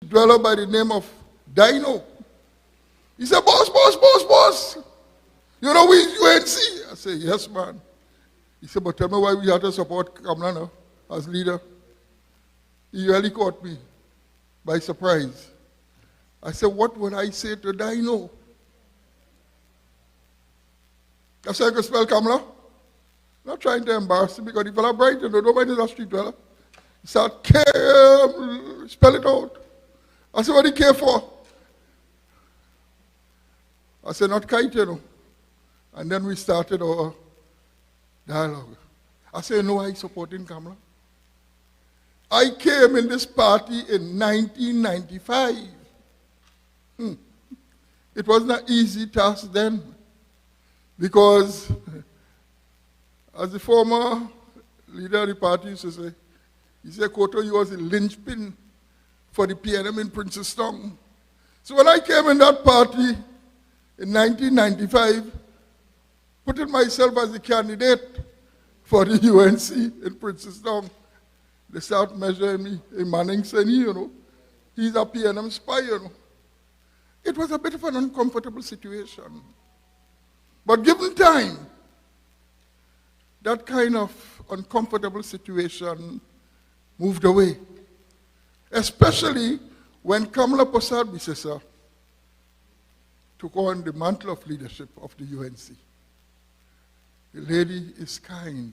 dweller by the name of Dino. He said, boss, you know we UNC? I said, yes, man. He said, but tell me why we had to support Kamla now as leader. He really caught me by surprise. I said, what would I say to Dino? I said, I could spell Kamla. Not trying to embarrass him because the fella bright, you know, nobody is a street fella. He said, spell it out. I said, what do you care for? I said, not kite, you know. And then we started our dialogue. I said, you know why he's supporting Kamla? I came in this party in 1995. It wasn't an easy task then, because as the former leader of the party used to say, he said, Koto, you was the linchpin for the PNM in Princestown. So when I came in that party in 1995, putting myself as the candidate for the UNC in Princestown, they start measuring me. A Manning saying, you know, he's a PNM spy, you know. It was a bit of an uncomfortable situation. But given time, that kind of uncomfortable situation moved away. Especially when Kamla Prasad Bisesa took on the mantle of leadership of the UNC. The lady is kind.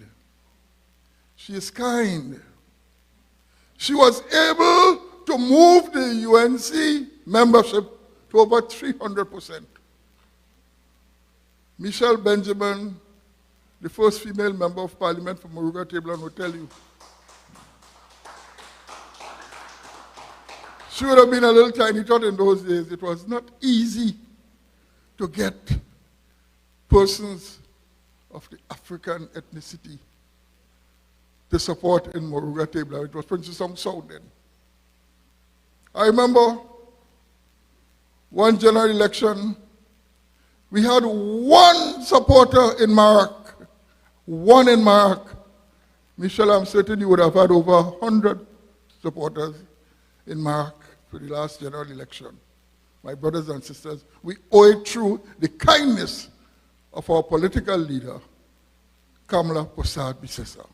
She is kind. She was able to move the UNC membership to over 300%. Michelle Benjamin, the first female member of parliament from Moruga Tableland, will tell you. She would have been a little tiny tot in those days. It was not easy to get persons of the African ethnicity to support in Moruga Tableland. It was Princestown South then. I remember one general election, we had one supporter in Marak. One in Marak. Michelle, I'm certain you would have had over 100 supporters in Marak for the last general election. My brothers and sisters, we owe it through the kindness of our political leader, Kamla Prasad Bisesa.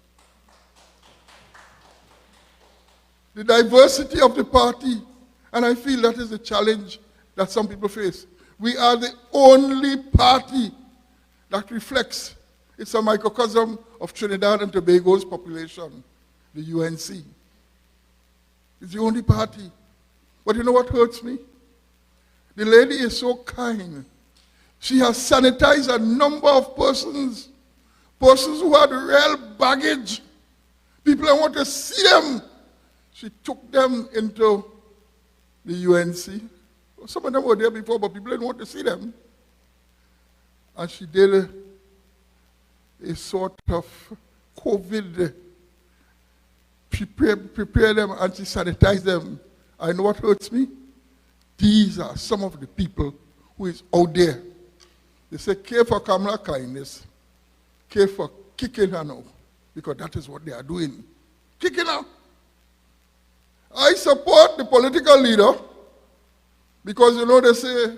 The diversity of the party, and I feel that is the challenge that some people face. We are the only party that reflects, it's a microcosm of Trinidad and Tobago's population, the UNC. It's the only party. But you know what hurts me? The lady is so kind. She has sanitized a number of persons who had real baggage. People that want to see them. She took them into the UNC. Some of them were there before, but people didn't want to see them. And she did a sort of COVID, prepare them and she sanitized them. I know what hurts me? These are some of the people who is out there. They say, care for Kamla kindness, care for kicking her now, because that is what they are doing. Kicking her. I support the political leader because, you know, they say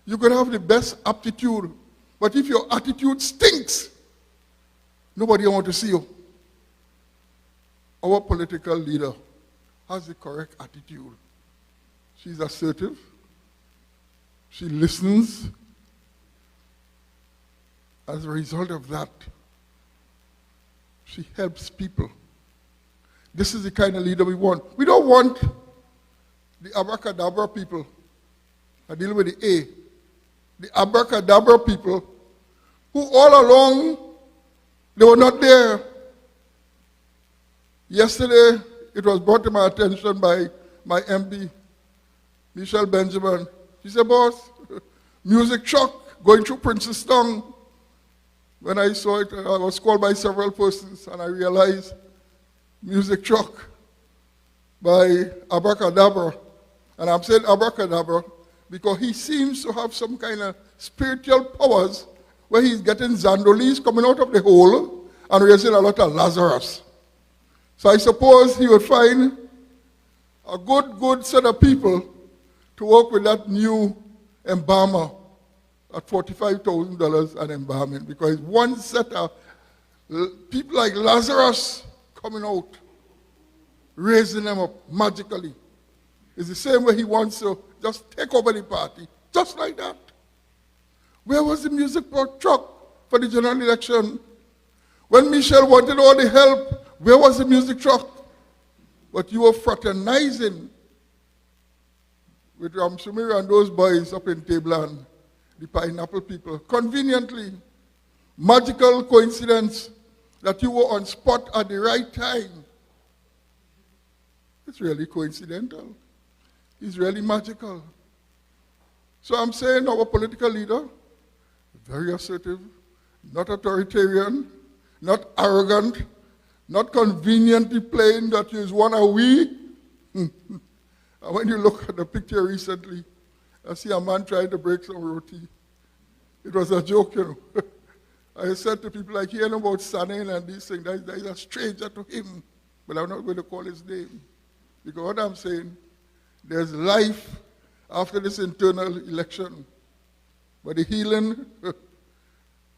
you can have the best aptitude, but if your attitude stinks, nobody wants to see you. Our political leader has the correct attitude. She's assertive. She listens. As a result of that, she helps people. This is the kind of leader we want. We don't want the abracadabra people. I deal with the A. The abracadabra people who all along, they were not there. Yesterday, it was brought to my attention by my MP, Michelle Benjamin. She said, boss, music truck going through Princestown. When I saw it, I was called by several persons, and I realized music truck by Abracadabra. And I'm saying Abracadabra because he seems to have some kind of spiritual powers where he's getting Zandolis coming out of the hole and raising a lot of Lazarus. So I suppose he would find a good set of people to work with that new embalmer at $45,000 an embalming, because one set of people like Lazarus coming out, raising them up magically. It's the same way he wants to just take over the party, just like that. Where was the music truck for the general election? When Michelle wanted all the help, where was the music truck? But you were fraternizing with Sumira and those boys up in Tabland, the pineapple people. Conveniently, magical coincidence that you were on spot at the right time. It's really coincidental. It's really magical. So I'm saying our political leader, very assertive, not authoritarian, not arrogant, not conveniently playing that he is one of we. And when you look at the picture recently, I see a man trying to break some roti. It was a joke, you know. I said to people like, hearing about Sanin and these things, that is a stranger to him. But I'm not going to call his name. Because what I'm saying, there's life after this internal election. But the healing,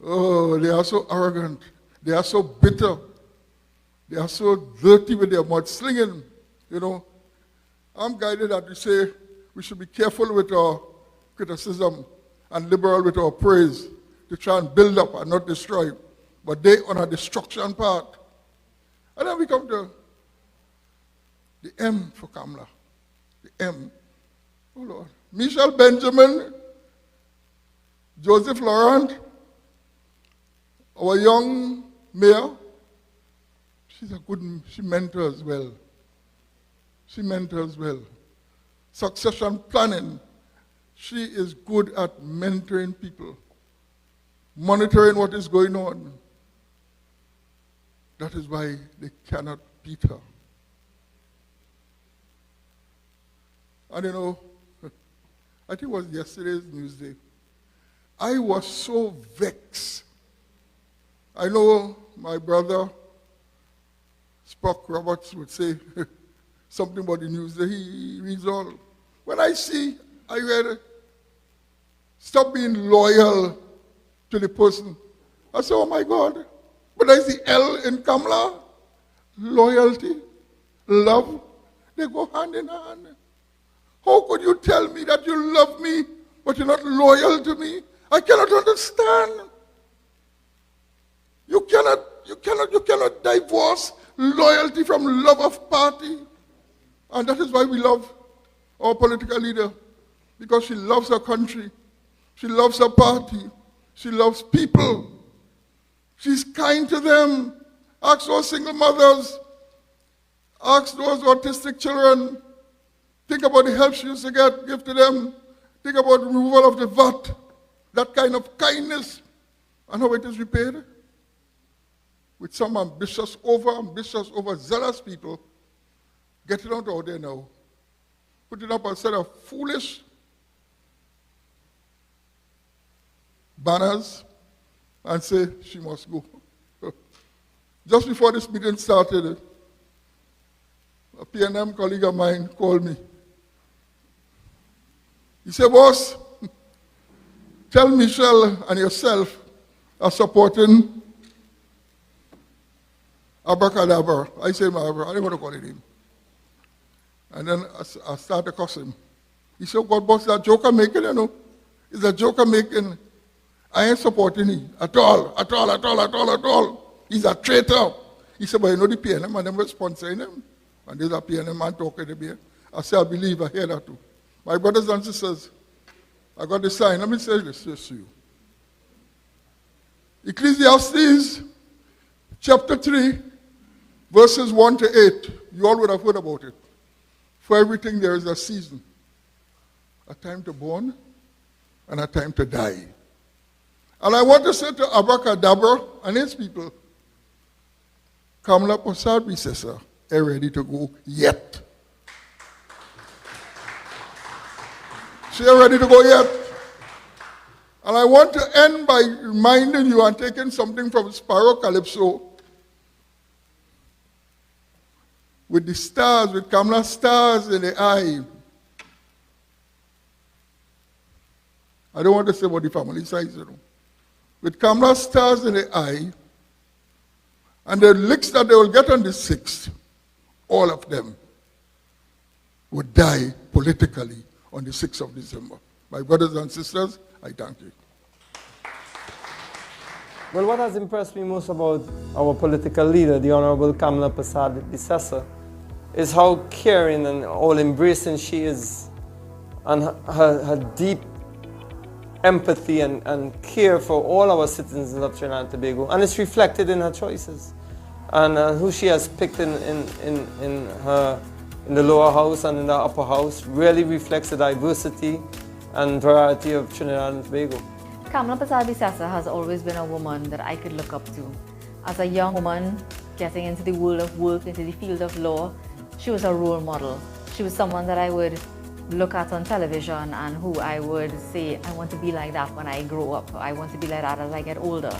oh, they are so arrogant. They are so bitter. They are so dirty with their mudslinging, you know. I'm guided that we say we should be careful with our criticism and liberal with our praise to try and build up and not destroy. But they on a destruction path. And then we come to the M for Kamla. The M. Oh Lord. Michelle Benjamin, Joseph Laurent, our young mayor, she mentors well. She mentors well. Succession planning. She is good at mentoring people, monitoring what is going on. That is why they cannot beat her. And you know, I think it was yesterday's Newsday. I was so vexed. I know my brother, Spock Roberts, would say something about the news that he reads all. When I read, stop being loyal to the person. I said, oh my God. But I see L in Kamla, loyalty, love, they go hand in hand. How could you tell me that you love me, but you're not loyal to me? I cannot understand. You cannot divorce loyalty from love of party. And that is why we love our political leader, because she loves her country. She loves her party. She loves people. She's kind to them. Ask those single mothers. Ask those autistic children. Think about the help she used to give to them. Think about the removal of the VAT. That kind of kindness. And how it is repaid? With some ambitious, overzealous people getting out there now, putting up a set of foolish banners and say she must go. Just before this meeting started, a P&M colleague of mine called me. He said, boss, tell Michelle and yourself are supporting Abracadabra. I say, I don't want to call it him. And then I started to cuss him. He said, God, boss, that joker making, you know. It's a joker making. I ain't supporting him at all. He's a traitor. He said, but you know the PNM and them were sponsoring him. And there's a PNM man talking to me. I said, I believe, I hear that too. My brothers and sisters, I got the sign. Let me say this to you. Ecclesiastes chapter 3, verses 1 to 8. You all would have heard about it. For everything there is a season. A time to born and a time to die. And I want to say to Abracadabra and his people, Kamla Posad Recessor are ready to go yet. She are ready to go yet. And I want to end by reminding you and taking something from Sparrow Calypso. with the stars, with Kamla'S stars in the eye. I don't want to say about the family size, With Kamla'S stars in the eye, and the licks that they will get on the 6th, all of them would die politically on the 6th of December. My brothers and sisters, I thank you. Well, what has impressed me most about our political leader, the Honorable Kamla'S, is how caring and all embracing she is, and her deep empathy and care for all our citizens of Trinidad and Tobago, and it's reflected in her choices. And who she has picked in the lower house and in the upper house really reflects the diversity and variety of Trinidad and Tobago. Kamla'S has always been a woman that I could look up to. As a young woman getting into the world of work, into the field of law, she was a role model. She was someone that I would look at on television and who I would say, I want to be like that when I grow up. I want to be like that as I get older.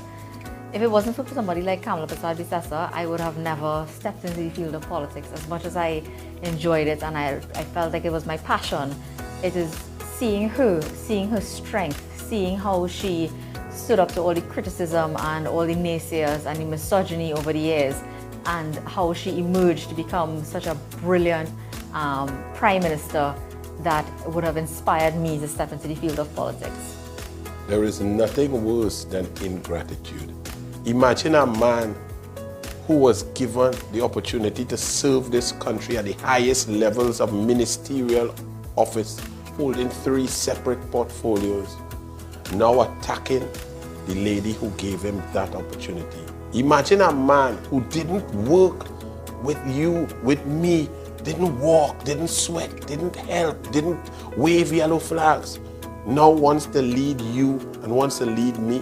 If it wasn't for somebody like Kamla'S, I would have never stepped into the field of politics. As much as I enjoyed it and I felt like it was my passion, it is seeing her strength, seeing how she stood up to all the criticism and all the naysayers and the misogyny over the years, and how she emerged to become such a brilliant Prime Minister that would have inspired me to step into the field of politics. There is nothing worse than ingratitude. Imagine a man who was given the opportunity to serve this country at the highest levels of ministerial office, holding 3 separate portfolios, now attacking the lady who gave him that opportunity. Imagine a man who didn't work with you, with me, didn't walk, didn't sweat, didn't help, didn't wave yellow flags, now wants to lead you and wants to lead me.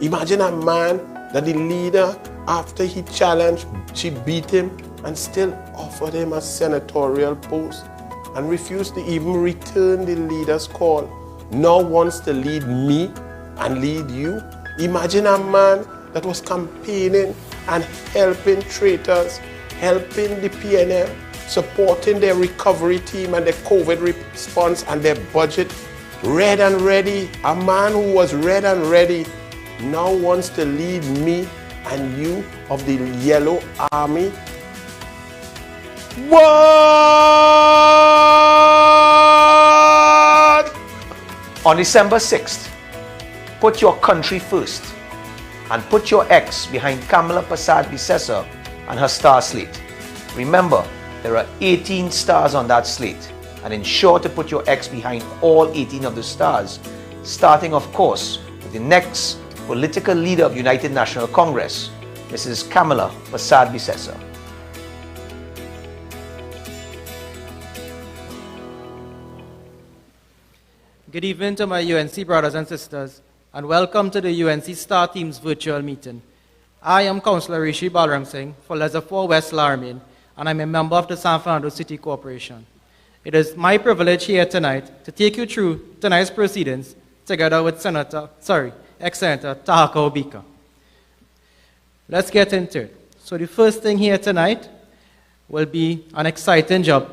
Imagine a man that the leader, after he challenged, she beat him and still offered him a senatorial post and refused to even return the leader's call, now wants to lead me and lead you. Imagine a man that was campaigning and helping traitors, helping the PNM, supporting their recovery team and their COVID response and their budget, red and ready. A man who was red and ready now wants to lead me and you of the Yellow Army. What? On December 6th, put your country first and put your X behind Kamla'S and her star slate. Remember, there are 18 stars on that slate, and ensure to put your X behind all 18 of the stars, starting of course with the next political leader of United National Congress, Mrs. Kamla'S. Good evening to my UNC brothers and sisters, and welcome to the UNC Star Team's virtual meeting. I am Councillor Rishi Balram Singh for Leisure 4 West Larmian, and I'm a member of the San Fernando City Corporation. It is my privilege here tonight to take you through tonight's proceedings together with ex-Senator Tahaka Obika. Let's get into it. So the first thing here tonight will be an exciting job.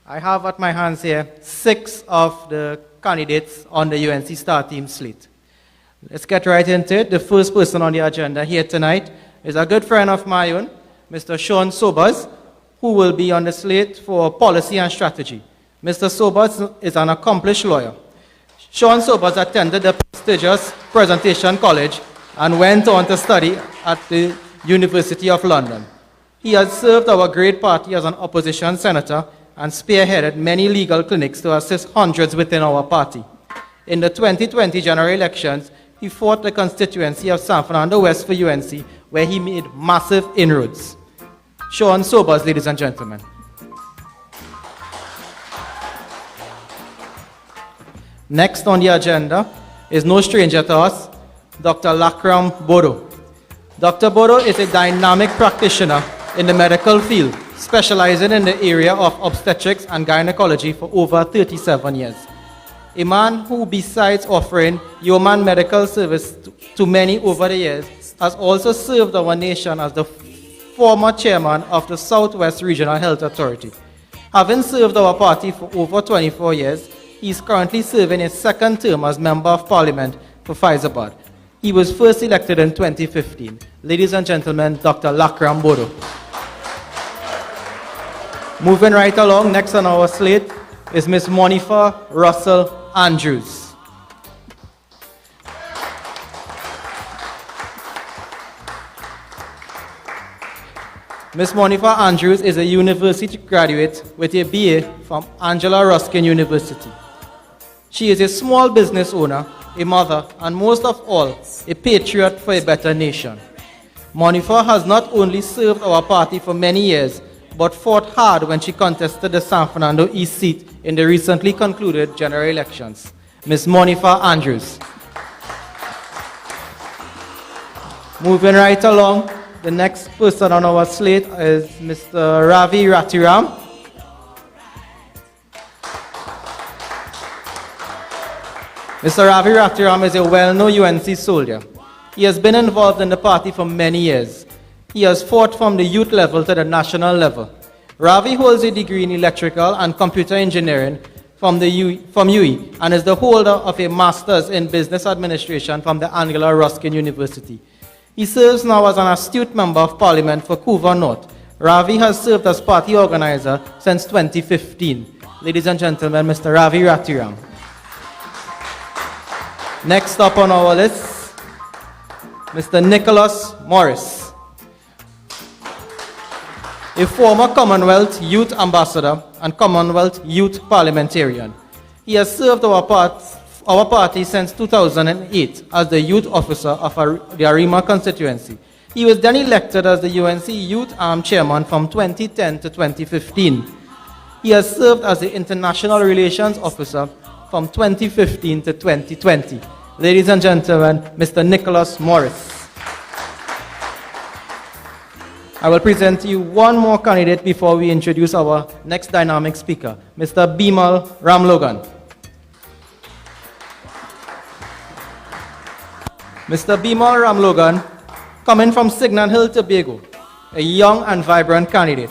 I have at my hands here 6 of the candidates on the UNC Star Team slate. Let's get right into it. The first person on the agenda here tonight is a good friend of my own, Mr. Sean Sobers, who will be on the slate for policy and strategy. Mr. Sobers is an accomplished lawyer. Sean Sobers attended the prestigious Presentation College and went on to study at the University of London. He has served our great party as an opposition senator and spearheaded many legal clinics to assist hundreds within our party. In the 2020 general elections, he fought the constituency of San Fernando West for UNC, where he made massive inroads. Sean Sobers, ladies and gentlemen. Next on the agenda is no stranger to us, Dr. Lakram Boro. Dr. Boro is a dynamic practitioner in the medical field, specializing in the area of obstetrics and gynecology for over 37 years. A man who, besides offering human medical service to many over the years, has also served our nation as the former chairman of the Southwest Regional Health Authority. Having served our party for over 24 years, he is currently serving his second term as Member of Parliament for Faizabad. He was first elected in 2015. Ladies and gentlemen, Dr. Lakram Boro. Moving right along, next on our slate is Ms. Monifa Russell Andrews. Ms. Monifa Andrews is a university graduate with a BA from Angela Ruskin University. She is a small business owner, a mother, and most of all, a patriot for a better nation. Monifa has not only served our party for many years, but fought hard when she contested the San Fernando East seat in the recently concluded general elections. Ms. Monifa Andrews. Moving right along, the next person on our slate is Mr. Ravi Ratiram. Mr. Ravi Ratiram is a well-known UNC soldier. He has been involved in the party for many years. He has fought from the youth level to the national level. Ravi holds a degree in electrical and computer engineering from UE and is the holder of a master's in business administration from the Angela Ruskin University. He serves now as an astute member of parliament for Couva North. Ravi has served as party organizer since 2015. Ladies and gentlemen, Mr. Ravi Ratiram. Next up on our list, Mr. Nicholas Morris, a former Commonwealth Youth Ambassador and Commonwealth Youth Parliamentarian. He has served our party since 2008 as the Youth Officer of the Arima constituency. He was then elected as the UNC Youth Arm Chairman from 2010 to 2015. He has served as the International Relations Officer from 2015 to 2020. Ladies and gentlemen, Mr. Nicholas Morris. I will present to you one more candidate before we introduce our next dynamic speaker, Mr. Bimal Ramlogan. Mr. Bimal Ramlogan, coming from Signal Hill, Tobago, a young and vibrant candidate.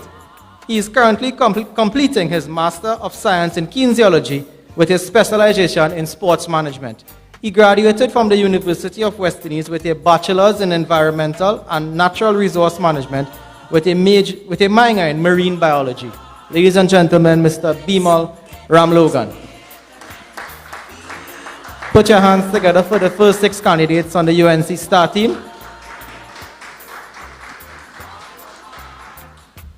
He is currently completing his Master of Science in Kinesiology with his specialization in sports management. He graduated from the University of West Indies with a bachelor's in environmental and natural resource management with a minor in marine biology. Ladies and gentlemen, Mr. Bimal Ramlogan. Put your hands together for the first 6 candidates on the UNC star team.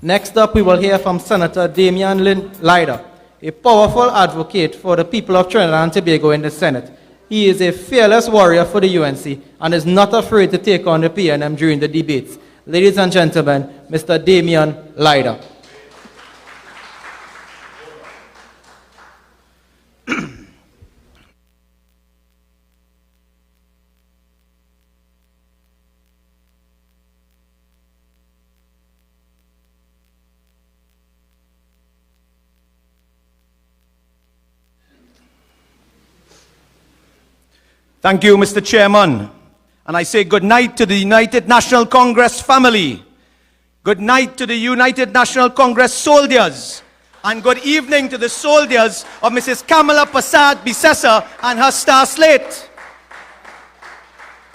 Next up, we will hear from Senator Damian Lyda, a powerful advocate for the people of Trinidad and Tobago in the Senate. He is a fearless warrior for the UNC and is not afraid to take on the PNM during the debates. Ladies and gentlemen, Mr. Damian Lyda. Thank you, Mr. Chairman. And I say good night to the United National Congress family. Good night to the United National Congress soldiers. And good evening to the soldiers of Mrs. Kamla Persad-Bissessar and her star slate.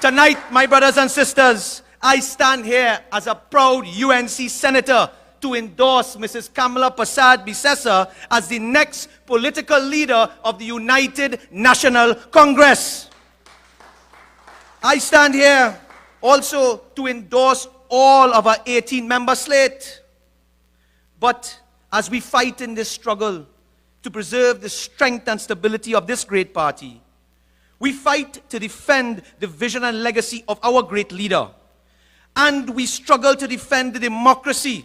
Tonight, my brothers and sisters, I stand here as a proud UNC senator to endorse Mrs. Kamla Persad-Bissessar as the next political leader of the United National Congress. I stand here also to endorse all of our 18-member slate. But as we fight in this struggle to preserve the strength and stability of this great party, we fight to defend the vision and legacy of our great leader. And we struggle to defend the democracy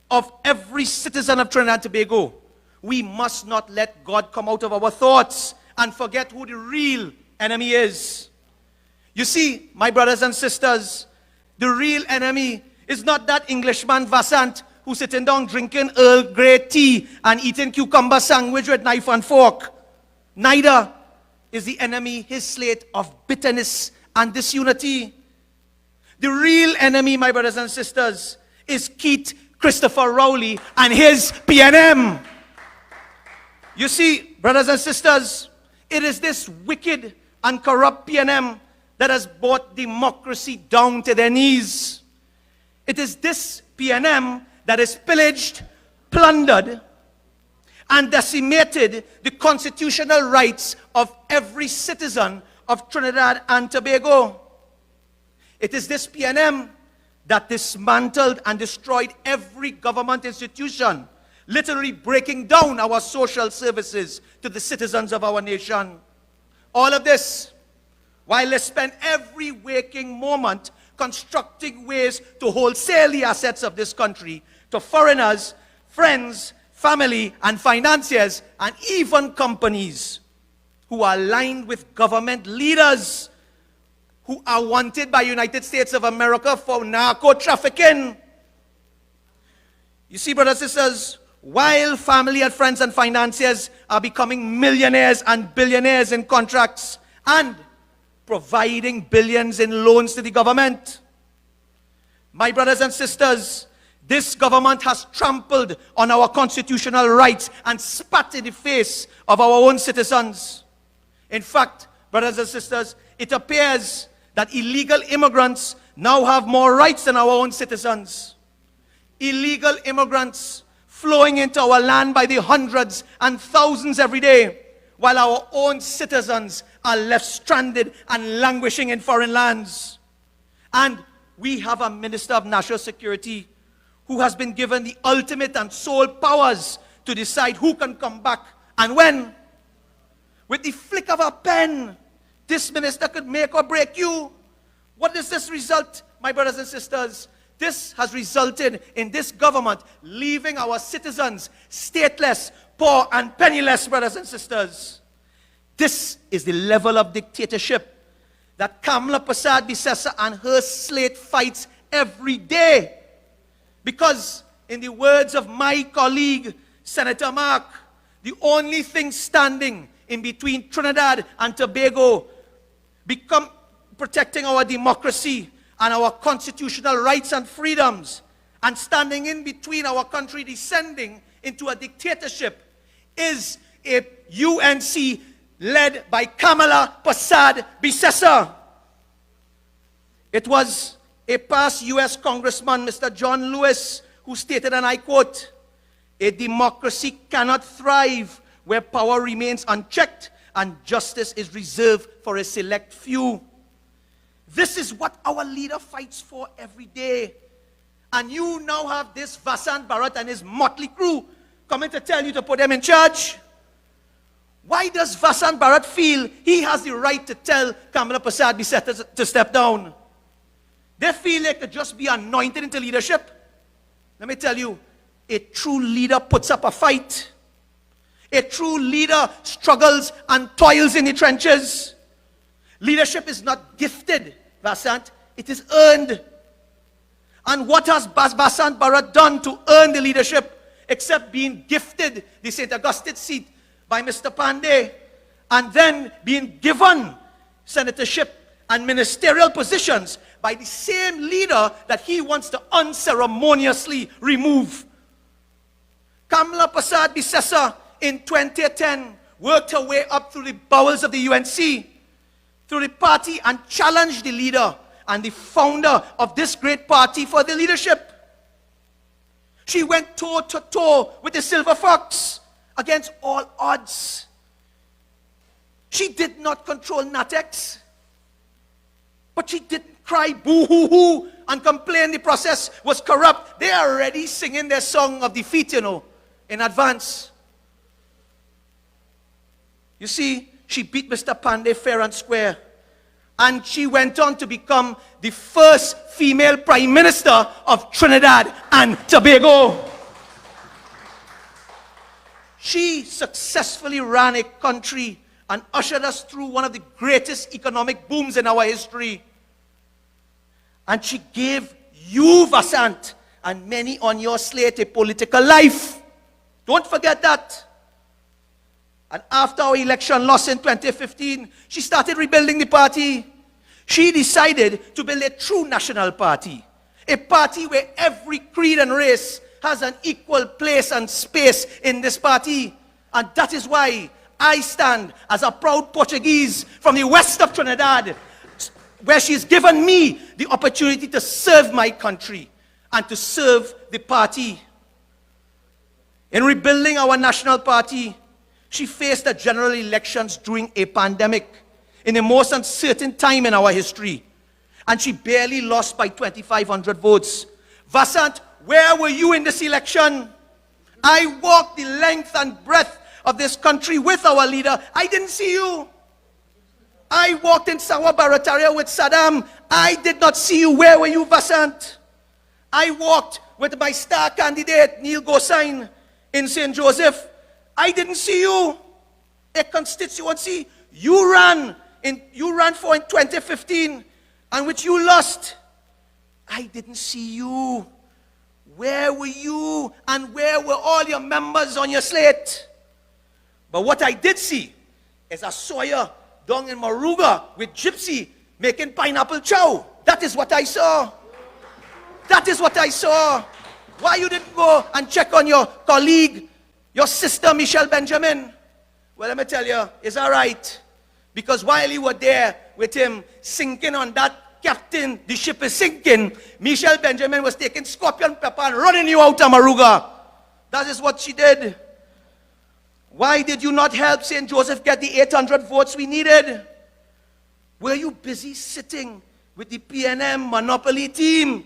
of every citizen of Trinidad and Tobago. We must not let God come out of our thoughts and forget who the real enemy is. You see, my brothers and sisters, the real enemy is not that Englishman Vasant who's sitting down drinking Earl Grey tea and eating cucumber sandwich with knife and fork. Neither is the enemy his slate of bitterness and disunity. The real enemy, my brothers and sisters, is Keith Christopher Rowley and his PNM. You see, brothers and sisters, it is this wicked and corrupt PNM that has brought democracy down to their knees. It is this PNM that has pillaged, plundered, and decimated the constitutional rights of every citizen of Trinidad and Tobago. It is this PNM that dismantled and destroyed every government institution, literally breaking down our social services to the citizens of our nation. All of this, while they spend every waking moment constructing ways to wholesale the assets of this country to foreigners, friends, family, and financiers, and even companies who are aligned with government leaders who are wanted by United States of America for narco-trafficking. You see, brothers and sisters, while family and friends and financiers are becoming millionaires and billionaires in contracts and providing billions in loans to the government, my brothers and sisters, this government has trampled on our constitutional rights and spat in the face of our own citizens. In fact, brothers and sisters, it appears that illegal immigrants now have more rights than our own citizens. Illegal immigrants flowing into our land by the hundreds and thousands every day, while our own citizens are left stranded and languishing in foreign lands. And we have a Minister of National Security who has been given the ultimate and sole powers to decide who can come back and when. With the flick of a pen, this minister could make or break you. What does this result, my brothers and sisters? This has resulted in this government leaving our citizens stateless, poor, and penniless, brothers and sisters. This is the level of dictatorship that Kamla Prasad Bisesa and her slate fights every day. Because, in the words of my colleague, Senator Mark, the only thing standing in between Trinidad and Tobago protecting our democracy and our constitutional rights and freedoms, and standing in between our country descending into a dictatorship, is a UNC led by Kamla Prasad Bisesa. It was a past U.S. Congressman, Mr. John Lewis, who stated, and I quote, "A democracy cannot thrive where power remains unchecked and justice is reserved for a select few." This is what our leader fights for every day. And you now have this Vasant Bharat and his motley crew coming to tell you to put them in charge. Why does Vasant Bharat feel he has the right to tell Kamla Prasad Bisesa to step down? They feel they could just be anointed into leadership. Let me tell you, a true leader puts up a fight. A true leader struggles and toils in the trenches. Leadership is not gifted, Vasant, it is earned. And what has Vasant Bharat done to earn the leadership, except being gifted the St. Augustine seat by Mr. Pandey, and then being given senatorship and ministerial positions by the same leader that he wants to unceremoniously remove? Kamla Prasad Bisesa in 2010 worked her way up through the bowels of the UNC, through the party, and challenged the leader and the founder of this great party for the leadership. She went toe to toe with the Silver Fox against all odds. She did not control Natex, but she didn't cry boo-hoo-hoo and complain the process was corrupt. They are already singing their song of defeat, in advance. You see, she beat Mr. Pandey fair and square. And she went on to become the first female Prime Minister of Trinidad and Tobago. She successfully ran a country and ushered us through one of the greatest economic booms in our history. And she gave you, Vasant, and many on your slate a political life. Don't forget that. And after our election loss in 2015, she started rebuilding the party. She decided to build a true national party, A party where every creed and race has an equal place and space in this party. And that is why I stand as a proud Portuguese from the west of Trinidad, where she's given me the opportunity to serve my country and to serve the party. In rebuilding our national party, she faced the general elections during a pandemic in the most uncertain time in our history. And she barely lost by 2,500 votes. Vasant, where were you in this election? I walked the length and breadth of this country with our leader. I didn't see you. I walked in Sawa Barataria with Saddam. I did not see you. Where were you, Vasant? I walked with my star candidate, Neil Gosain, in St. Joseph. I didn't see you. A constituency you ran for in 2015, and which you lost. I didn't see you. Where were you? And where were all your members on your slate? But what I did see is a Sawyer down in Maruga with Gypsy making pineapple chow. That is what I saw. That is what I saw. Why you didn't go and check on your colleague, your sister Michelle Benjamin? Well, let me tell you, it's all right. Because while you were there with him sinking on that captain, the ship is sinking, Michelle Benjamin was taking scorpion pepper and running you out of Maruga. That is what she did. Why did you not help St. Joseph get the 800 votes we needed? Were you busy sitting with the PNM monopoly team,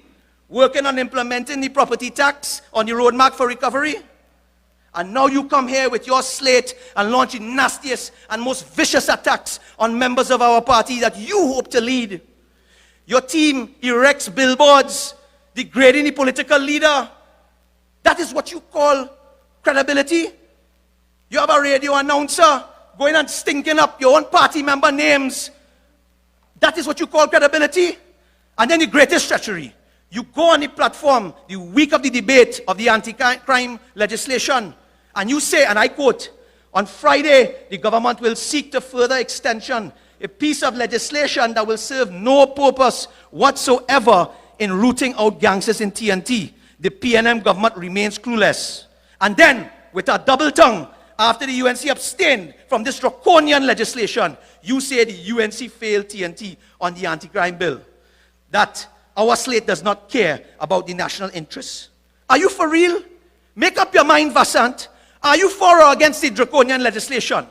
working on implementing the property tax on the roadmap for recovery? And now you come here with your slate and launch the nastiest and most vicious attacks on members of our party that you hope to lead. Your team erects billboards degrading the political leader. That is what you call credibility? You have a radio announcer going and stinking up your own party member names. That is what you call credibility? And then the greatest treachery. You go on the platform the week of the debate of the anti-crime legislation, and you say, and I quote, on Friday, the government will seek to further extension a piece of legislation that will serve no purpose whatsoever in rooting out gangsters in TNT. The PNM government remains clueless. And then, with a double tongue, after the UNC abstained from this draconian legislation, you say the UNC failed TNT on the anti-crime bill. That our slate does not care about the national interests. Are you for real? Make up your mind, Vasant. Are you for or against the draconian legislation?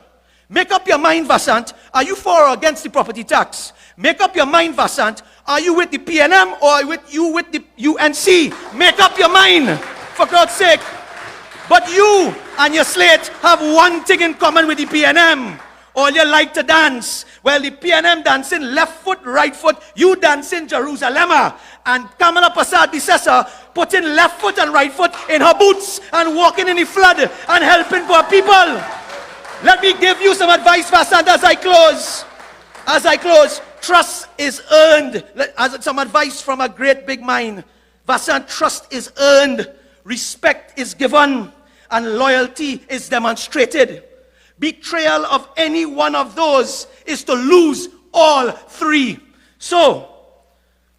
Make up your mind, Vasant. Are you for or against the property tax? Make up your mind, Vasant. Are you with the PNM or are you with the UNC? Make up your mind, for God's sake. But you and your slate have one thing in common with the PNM. All you like to dance. Well, the PNM dancing left foot, right foot. You dancing Jerusalem. And Kamala Persad-Bissessar putting left foot and right foot in her boots and walking in the flood and helping poor people. Let me give you some advice, Vasant, as I close. As I close, trust is earned. Some advice from a great big mind. Vasant, trust is earned. Respect is given. And loyalty is demonstrated. Betrayal of any one of those is to lose all three. So,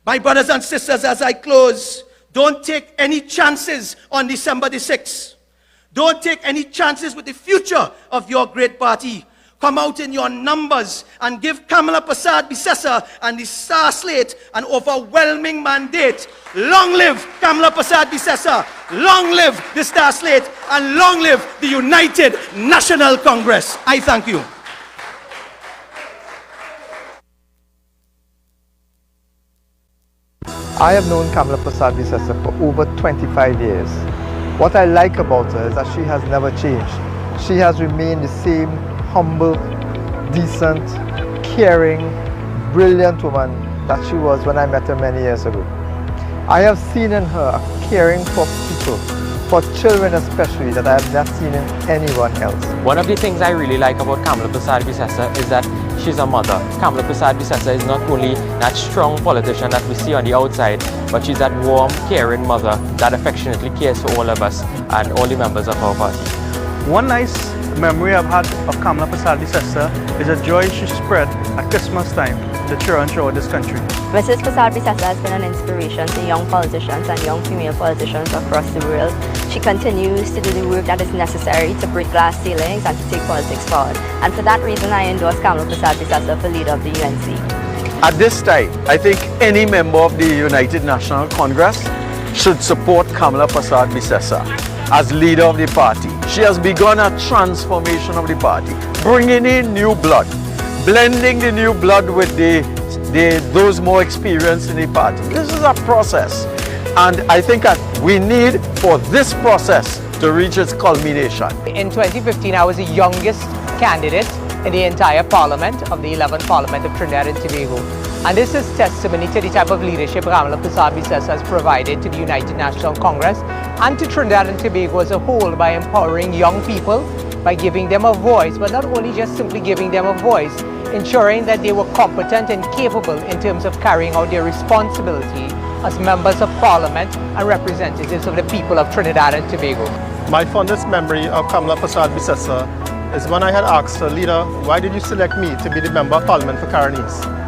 my brothers and sisters, as I close, don't take any chances on December the 6th. Don't take any chances with the future of your great party. Come out in your numbers and give Kamala Persad-Bissessar and the Star Slate an overwhelming mandate. Long live Kamala Persad-Bissessar. Long live the Star Slate. And long live the United National Congress. I thank you. I have known Kamla Persad-Bissessar for over 25 years. What I like about her is that she has never changed. She has remained the same humble, decent, caring, brilliant woman that she was when I met her many years ago. I have seen in her a caring for people, for children especially, that I have not seen in anyone else. One of the things I really like about Kamla Persad-Bissessar is that she's a mother. Kamla Persad-Bissessar is not only that strong politician that we see on the outside, but she's that warm, caring mother that affectionately cares for all of us and all the members of our party. One nice memory I've had of Kamla Persad-Bissessar is a joy she spread at Christmas time throughout this country. Mrs. Pasad-Bissessar has been an inspiration to young politicians and young female politicians across the world. She continues to do the work that is necessary to break glass ceilings and to take politics forward. And for that reason, I endorse Kamla Pasad-Bissessar for leader of the UNC. At this time, I think any member of the United National Congress should support Kamla Pasad-Bissessar as leader of the party. She has begun a transformation of the party, bringing in new blood, blending the new blood with those more experienced in the party. This is a process, and I think that we need for this process to reach its culmination. In 2015, I was the youngest candidate in the entire parliament of the 11th Parliament of Trinidad and Tobago. And this is testimony to the type of leadership Kamla Pasad-Bissessar has provided to the United National Congress and to Trinidad and Tobago as a whole by empowering young people, by giving them a voice, but not only just simply giving them a voice, ensuring that they were competent and capable in terms of carrying out their responsibility as members of parliament and representatives of the people of Trinidad and Tobago. My fondest memory of Kamla Pasad-Bissessar is when I had asked her, "Leader, why did you select me to be the member of parliament for Kamla'S?"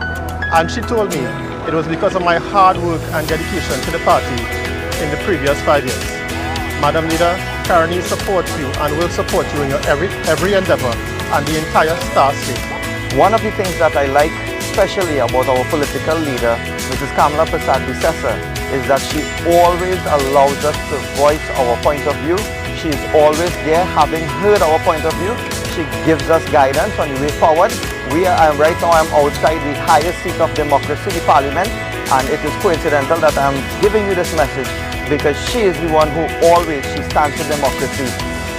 And she told me it was because of my hard work and dedication to the party in the previous 5 years. Madam Leader, Kamla'S supports you and will support you in your every endeavor and the entire Star State. One of the things that I like especially about our political leader, Mrs. Kamla Pasad-Bissessar, is that she always allows us to voice our point of view. She is always there, having heard our point of view. She gives us guidance on the way forward. Right now I'm outside the highest seat of democracy, the parliament, and it is coincidental that I'm giving you this message because she is the one who she stands for democracy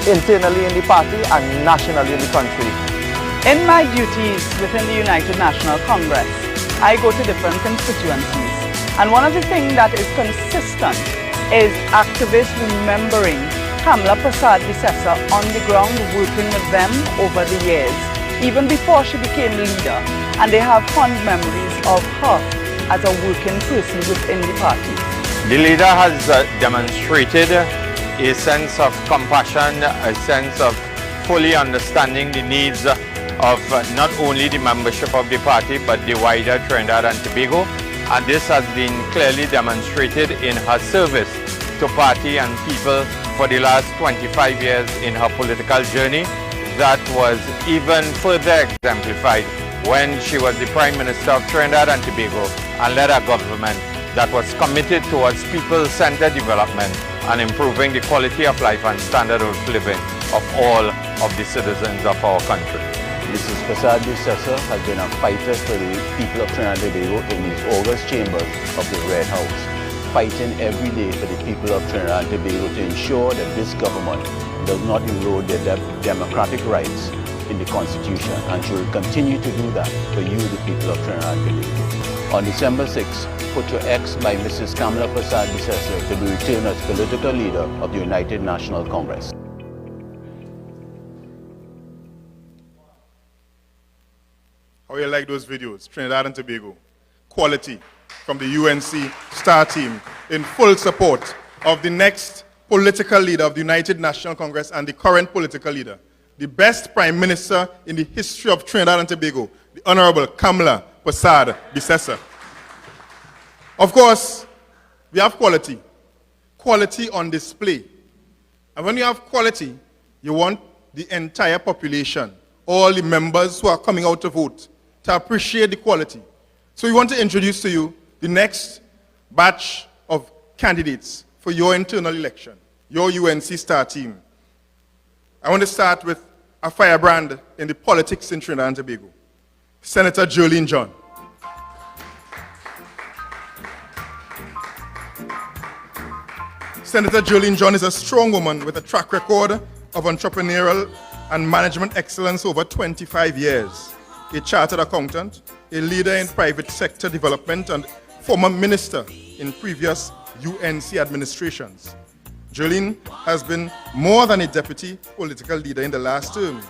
internally in the party and nationally in the country. In my duties within the United National Congress, I go to different constituencies, and one of the things that is consistent is activists remembering Kamla Pasad-Bissessar on the ground, working with them over the years, even before she became leader, and they have fond memories of her as a working person within the party. The leader has demonstrated a sense of compassion, a sense of fully understanding the needs of not only the membership of the party but the wider Trinidad and Tobago, and this has been clearly demonstrated in her service to party and people for the last 25 years in her political journey. That was even further exemplified when she was the Prime Minister of Trinidad and Tobago and led a government that was committed towards people-centered development and improving the quality of life and standard of living of all of the citizens of our country. Mrs. Pasad-Bissessar has been a fighter for the people of Trinidad and Tobago in these august chambers of the Red House, fighting every day for the people of Trinidad and Tobago to ensure that this government does not erode their democratic rights in the Constitution, and she will continue to do that for you, the people of Trinidad and Tobago. On December 6th, put your X by Mrs. Kamla Pasad-Bissessar to be returned as political leader of the United National Congress. How you like those videos? Trinidad and Tobago. Quality from the UNC Star team in full support of the next political leader of the United National Congress and the current political leader, the best Prime Minister in the history of Trinidad and Tobago, the Honorable Kamla Pasad-Bissessar. Of course, we have quality. Quality on display. And when you have quality, you want the entire population, all the members who are coming out to vote, to appreciate the quality. So we want to introduce to you the next batch of candidates for your internal election, your UNC Star team. I want to start with a firebrand in the politics in Trinidad and Tobago, Senator Jolene John. Senator Jolene John is a strong woman with a track record of entrepreneurial and management excellence over 25 years. A chartered accountant, a leader in private sector development, and former minister in previous UNC administrations. Jolene has been more than a deputy political leader in the last term.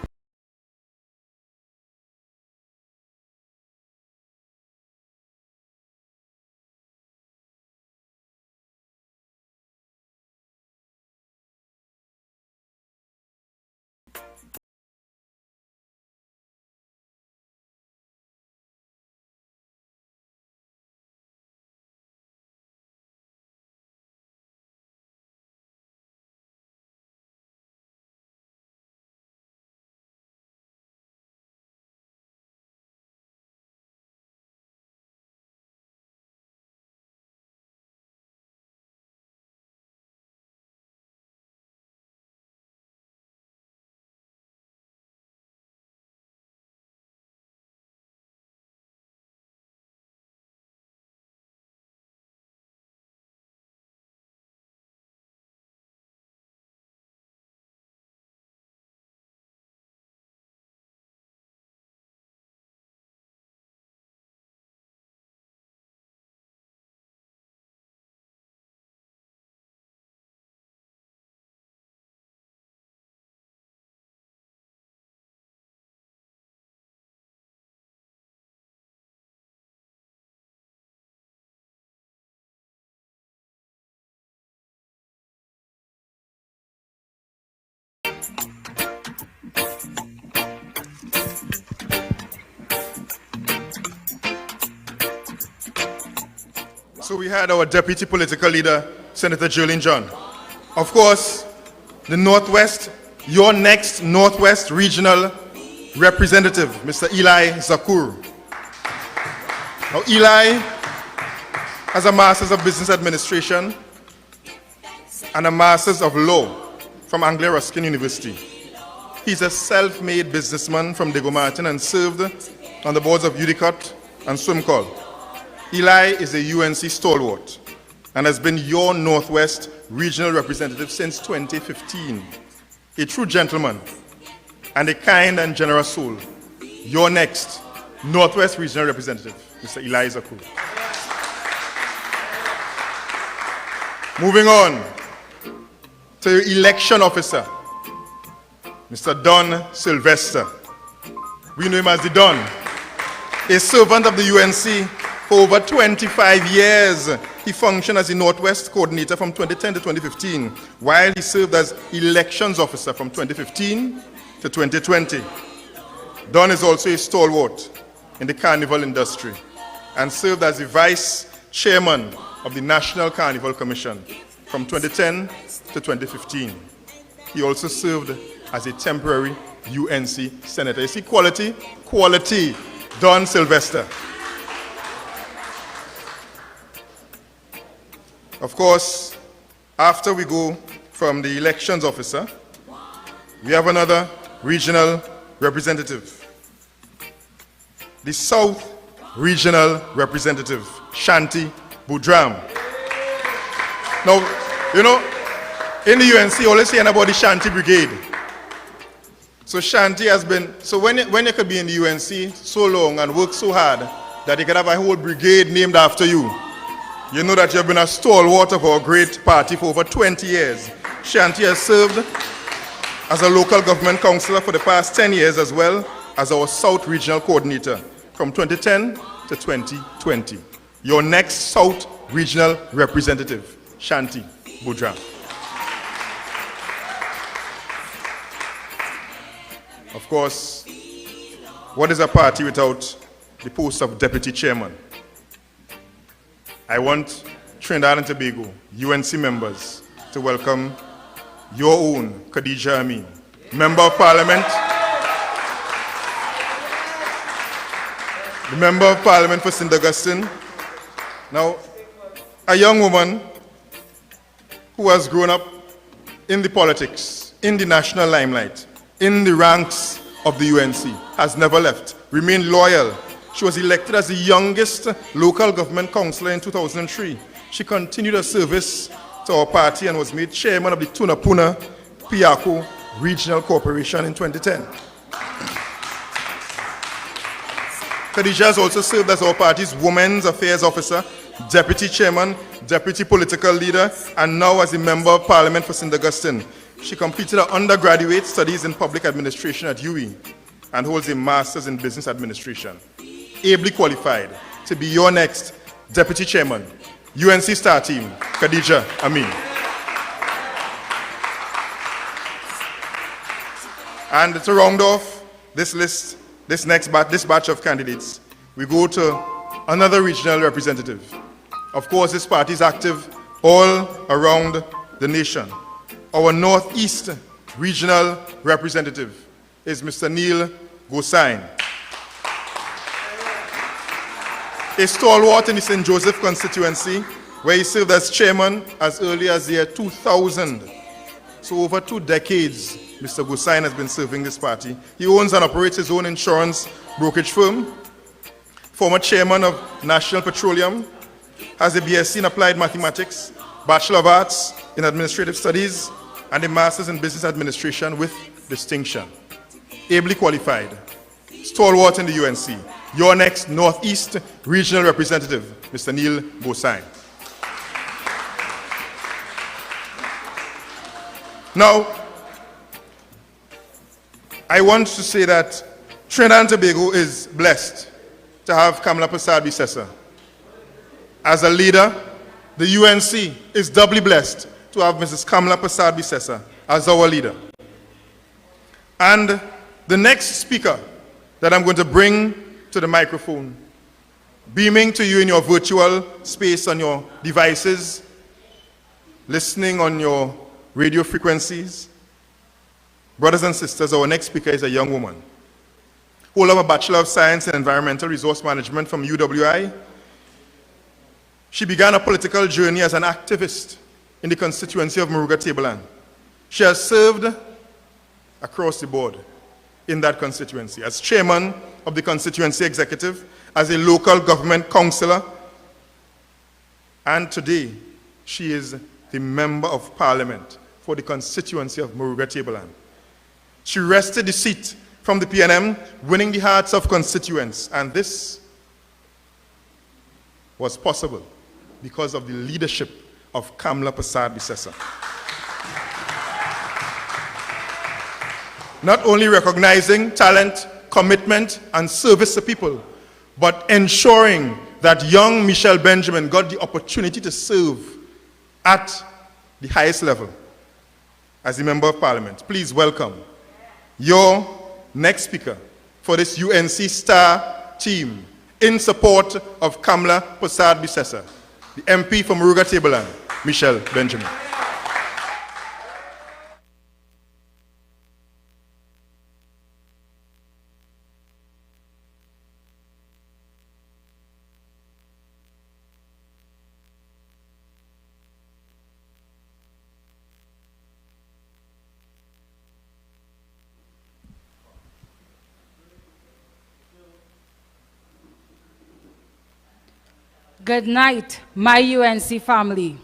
So we had our deputy political leader, Senator Jerlyn John. Of course, the Northwest, your next Northwest Regional Representative, Mr. Eli Zakur. Now, Eli has a Master's of Business Administration and a Master's of Law from Anglia Ruskin University. He's a self-made businessman from Diego Martin and served on the boards of Udicot and Swimcall. Eli is a UNC stalwart and has been your Northwest Regional Representative since 2015. A true gentleman and a kind and generous soul. Your next Northwest Regional Representative, Mr. Eli Zakur. Moving on to your election officer, Mr. Don Sylvester. We know him as the Don. A servant of the UNC for over 25 years. He functioned as the Northwest Coordinator from 2010 to 2015, while he served as Elections Officer from 2015 to 2020. Don is also a stalwart in the carnival industry and served as the Vice Chairman of the National Carnival Commission from 2010 to 2015. He also served as a temporary UNC Senator. You see quality? Quality. Don Sylvester. Of course, after we go from the elections officer, we have another regional representative. The South Regional Representative, Shanti Budram. Now, you know, in the UNC, you always say about the Shanti Brigade. So Shanti has been, so when you could be in the UNC so long and work so hard that you could have a whole brigade named after you, you know that you've been a stalwart of our great party for over 20 years. Shanti has served as a local government councillor for the past 10 years, as well as our South Regional Coordinator from 2010 to 2020. Your next South Regional Representative, Shanti Budram. Of course, what is a party without the post of Deputy Chairman? I want Trinidad and Tobago, UNC members, to welcome your own Khadija Amin, Member of Parliament, the Member of Parliament for St. Augustine. Now, a young woman who has grown up in the politics, in the national limelight, in the ranks of the UNC, has never left, remained loyal. She was elected as the youngest local government councillor in 2003. She continued her service to our party and was made chairman of the Tunapuna Piako Regional Corporation in 2010. Khadija has also served as our party's Women's Affairs Officer, Deputy Chairman, Deputy Political Leader, and now as a Member of Parliament for St. Augustine. She completed her undergraduate studies in public administration at UE and holds a Master's in Business Administration. Ably qualified to be your next Deputy Chairman, UNC Star Team, Khadija Amin. And to round off this list, this batch of candidates, we go to another regional representative. Of course, this party is active all around the nation. Our Northeast Regional Representative is Mr. Neil Gosain. A stalwart in the St. Joseph constituency, where he served as chairman as early as the year 2000. So over 2 decades, Mr. Gosain has been serving this party. He owns and operates his own insurance brokerage firm, former chairman of National Petroleum, has a BSc in Applied Mathematics, Bachelor of Arts in Administrative Studies, and a Master's in Business Administration with distinction. Ably qualified, stalwart in the UNC. Your next Northeast Regional Representative, Mr. Neil Gosain. Now, I want to say that Trinidad and Tobago is blessed to have Kamla'S Bisessa as a leader. The UNC is doubly blessed to have Mrs. Kamla'S Bisessa as our leader. And the next speaker that I'm going to bring to the microphone beaming to you in your virtual space on your devices, listening on your radio frequencies. Brothers and sisters, our next speaker is a young woman, holder of a Bachelor of Science in Environmental Resource Management from UWI. She began a political journey as an activist in the constituency of Muruga Tableland. She has served across the board in that constituency as chairman of the constituency executive, as a local government councillor, and today she is the member of parliament for the constituency of Muruga Tableland. She wrested the seat from the PNM, winning the hearts of constituents, and this was possible because of the leadership of Kamla'S Bisessa. Not only recognizing talent, commitment, and service to people, but ensuring that young Michelle Benjamin got the opportunity to serve at the highest level as a member of parliament. Please welcome your next speaker for this UNC Star team in support of Kamla'S Bisessa, the MP from Muruga Tableland, Michelle Benjamin. Good night, my UNC family.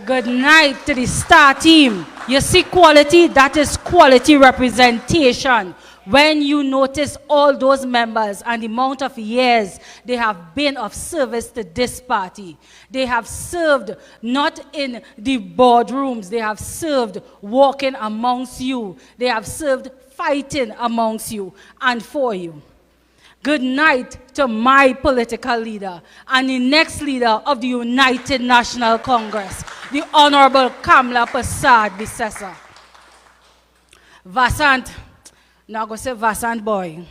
Good night to the STAR team. You see quality, that is quality representation. When you notice all those members and the amount of years they have been of service to this party. They have served not in the boardrooms, they have served walking amongst you. They have served fighting amongst you and for you. Good night to my political leader and the next leader of the United National Congress, the Honorable Kamla'S Bisessa. Vasant, now go say Vasant boy.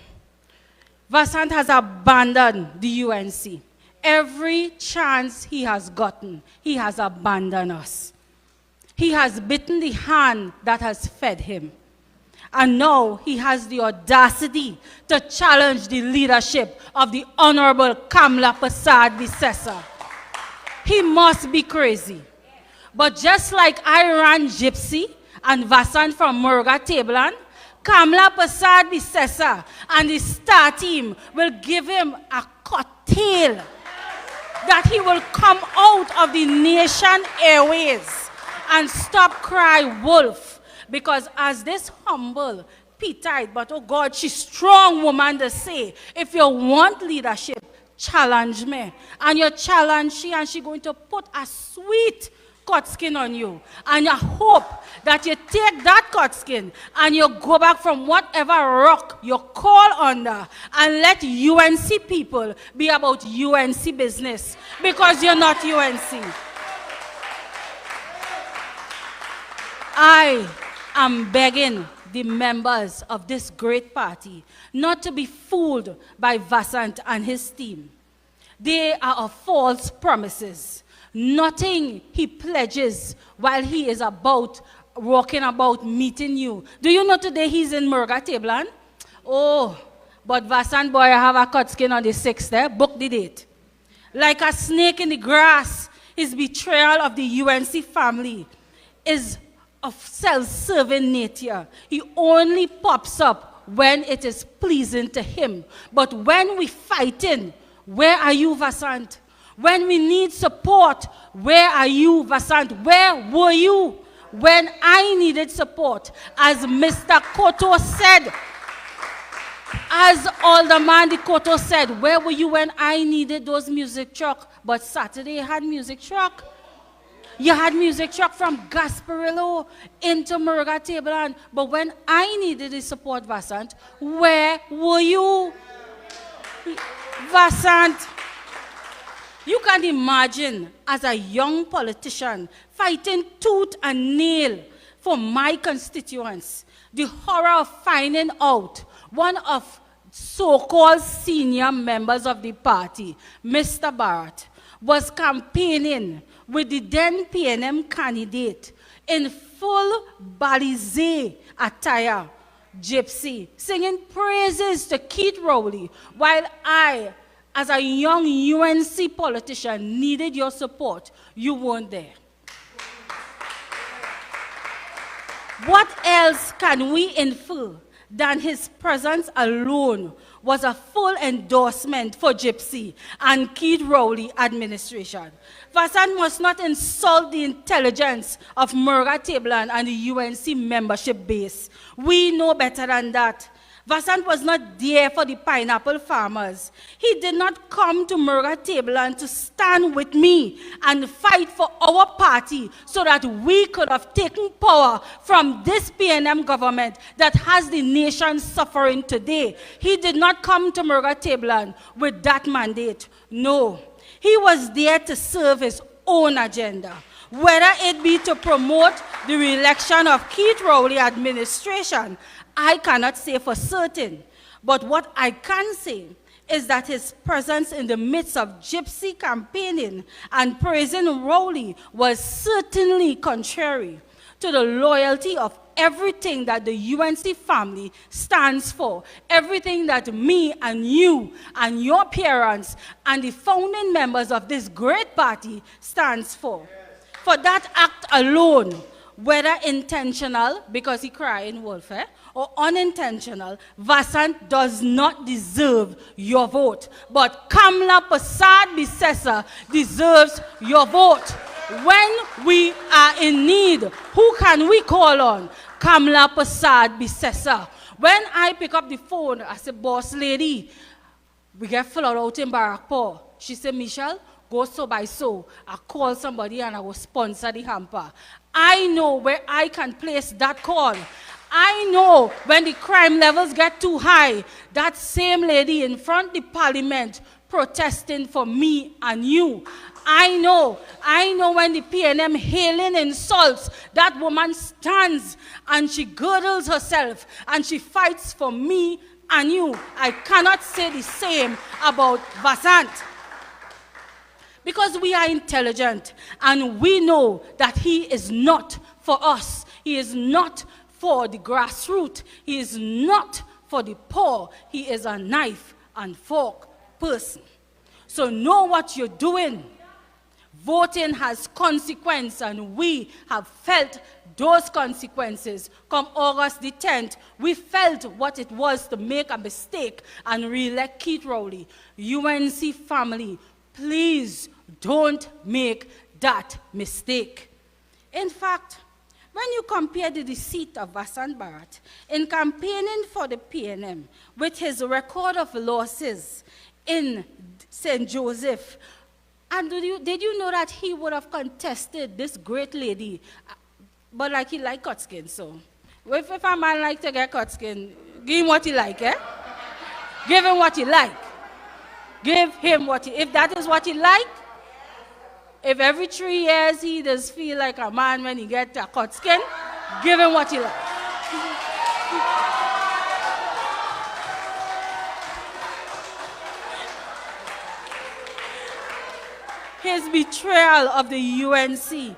Vasant has abandoned the UNC. Every chance he has gotten, he has abandoned us. He has bitten the hand that has fed him. And now he has the audacity to challenge the leadership of the Honorable Kamla'S Bisessa. He must be crazy. But just like I.A.N Gypsy and Vasant from Muruga Tableland, Kamla'S Bisessa and the STAR team will give him a cocktail that he will come out of the nation airways and stop cry wolf. Because as this humble, petite, but oh God, she's strong woman to say, if you want leadership, challenge me. And you challenge she, and she's going to put a sweet cut skin on you. And I hope that you take that cut skin and you go back from whatever rock you call under and let UNC people be about UNC business. Because you're not UNC. I'm begging the members of this great party not to be fooled by Vasant and his team. They are of false promises. Nothing he pledges while he is walking about meeting you. Do you know today he's in Muruga Tableland? Oh, but Vasant boy, I have a cut skin on the 6th there. Book the date. Like a snake in the grass, his betrayal of the UNC family is of self-serving nature. He only pops up when it is pleasing to him. But when we fighting, where are you, Vasant? When we need support, where are you, Vasant? Where were you when I needed support? As Mr. Koto said, as Alderman Koto said, where were you when I needed those music truck? But Saturday had music truck. You had music truck from Gasparillo into Muruga Tableland. But when I needed the support, Vasant, where were you? Vasant, you can imagine as a young politician fighting tooth and nail for my constituents, the horror of finding out one of so-called senior members of the party, Mr. Barrett, was campaigning with the then PNM candidate in full balisé attire, gypsy, singing praises to Keith Rowley, while I, as a young UNC politician, needed your support. You weren't there. What else can we infer than his presence alone was a full endorsement for Gypsy and Keith Rowley administration? Vasant must not insult the intelligence of Murga Tablan and the UNC membership base. We know better than that. Vasant was not there for the pineapple farmers. He did not come to Murga Tablan to stand with me and fight for our party so that we could have taken power from this PNM government that has the nation suffering today. He did not come to Murga Tablan with that mandate. No, he was there to serve his own agenda, whether it be to promote the re-election of Keith Rowley administration. I cannot say for certain, but what I can say is that his presence in the midst of Gypsy campaigning and praising Rowley was certainly contrary to the loyalty of everything that the UNC family stands for, everything that me and you and your parents and the founding members of this great party stands for. For that act alone, whether intentional, because he crying wolf, or unintentional, Vasant does not deserve your vote. But Kamla'S Bisesa deserves your vote. When we are in need, who can we call on? Kamla'S Bisesa. When I pick up the phone as a boss lady, we get flood out in Barakpur. She said, Michelle, go so by so. I call somebody and I will sponsor the hamper. I know where I can place that call. I know when the crime levels get too high, that same lady in front of the parliament protesting for me and you. I know when the PNM hailing insults, that woman stands and she girdles herself and she fights for me and you. I cannot say the same about Vasant. Because we are intelligent and we know that he is not for us. He is not for the grassroots. He is not for the poor. He is a knife and fork person. So know what you're doing. Voting has consequences, and we have felt those consequences. Come August the 10th, we felt what it was to make a mistake and re-elect Keith Rowley. UNC family, please don't make that mistake. In fact, when you compare the deceit of Vasant Barrett in campaigning for the PNM with his record of losses in St. Joseph, and did you know that he would have contested this great lady, but like he liked cut skin, so if a man like to get cut skin, give him what he like, eh? Give him what he like. Give him what he, if that is what he like. If every 3 years he does feel like a man when he gets a cut skin, give him what he likes. His betrayal of the UNC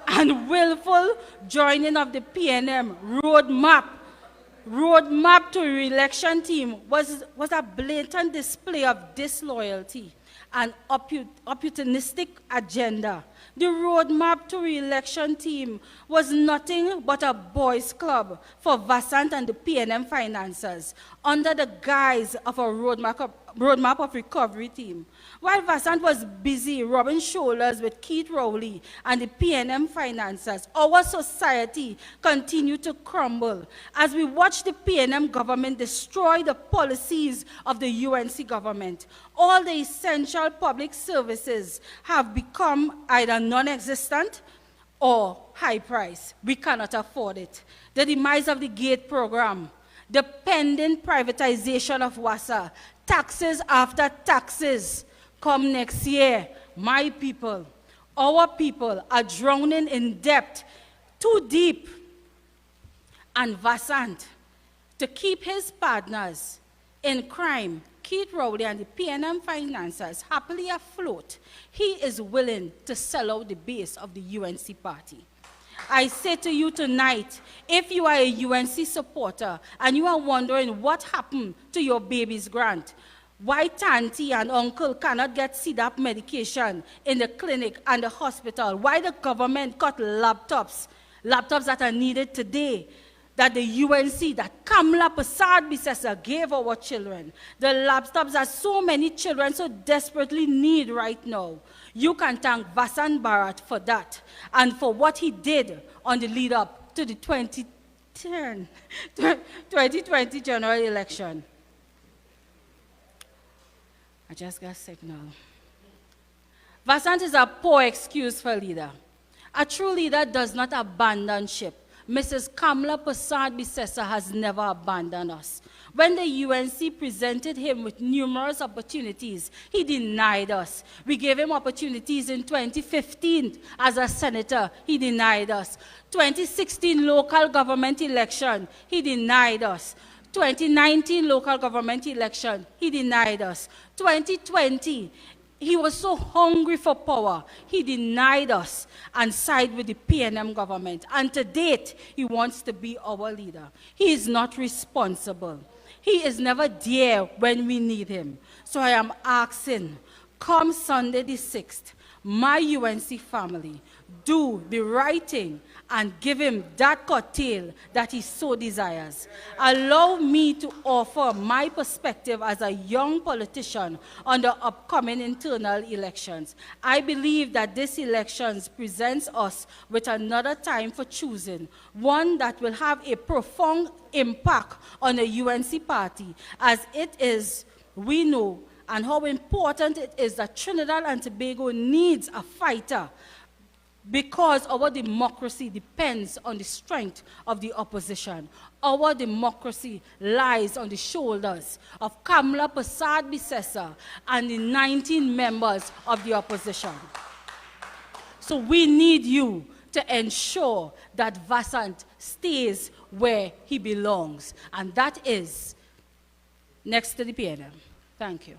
and willful joining of the PNM roadmap to re-election team was a blatant display of disloyalty and opportunistic agenda. The roadmap to re-election team was nothing but a boys' club for Vasant and the PNM financiers under the guise of a roadmap of recovery team. While Vasant was busy rubbing shoulders with Keith Rowley and the PNM financiers, our society continued to crumble as we watched the PNM government destroy the policies of the UNC government. All the essential public services have become either non-existent or high price. We cannot afford it. The demise of the GATE program, the pending privatization of WASA, taxes after taxes. Come next year, my people, our people are drowning in debt too deep. And Vasant, to keep his partners, In crime, Keith Rowley and the PNM financiers happily afloat. He is willing to sell out the base of the UNC party. I say to you tonight, if you are a UNC supporter and you are wondering what happened to your baby's grant, why Tanti and Uncle cannot get CDAP medication in the clinic and the hospital, why the government cut laptops that are needed today, that the UNC, that Kamla'S Bisessa gave our children, the laptops that so many children so desperately need right now. You can thank Vasant Bharat for that and for what he did on the lead up to the 2020 general election. I just got signal. Vasant is a poor excuse for a leader. A true leader does not abandon ship. Mrs. Kamla'S Bisessa has never abandoned us. When the UNC presented him with numerous opportunities, he denied us. We gave him opportunities in 2015 as a senator. He denied us. 2016 local government election, he denied us. 2019 local government election, he denied us. 2020, he was so hungry for power, he denied us and sided with the PNM government. And to date, he wants to be our leader. He is not responsible. He is never there when we need him. So I am asking, come Sunday the 6th, my UNC family, do the right thing and give him that curtail that he so desires. Allow me to offer my perspective as a young politician on the upcoming internal elections. I believe that this elections presents us with another time for choosing, one that will have a profound impact on the UNC party, as it is, we know, and how important it is that Trinidad and Tobago needs a fighter, because our democracy depends on the strength of the opposition. Our democracy lies on the shoulders of Kamla'S Bisessa and the 19 members of the opposition. So we need you to ensure that Vasant stays where he belongs, and that is next to the PNM. Thank you.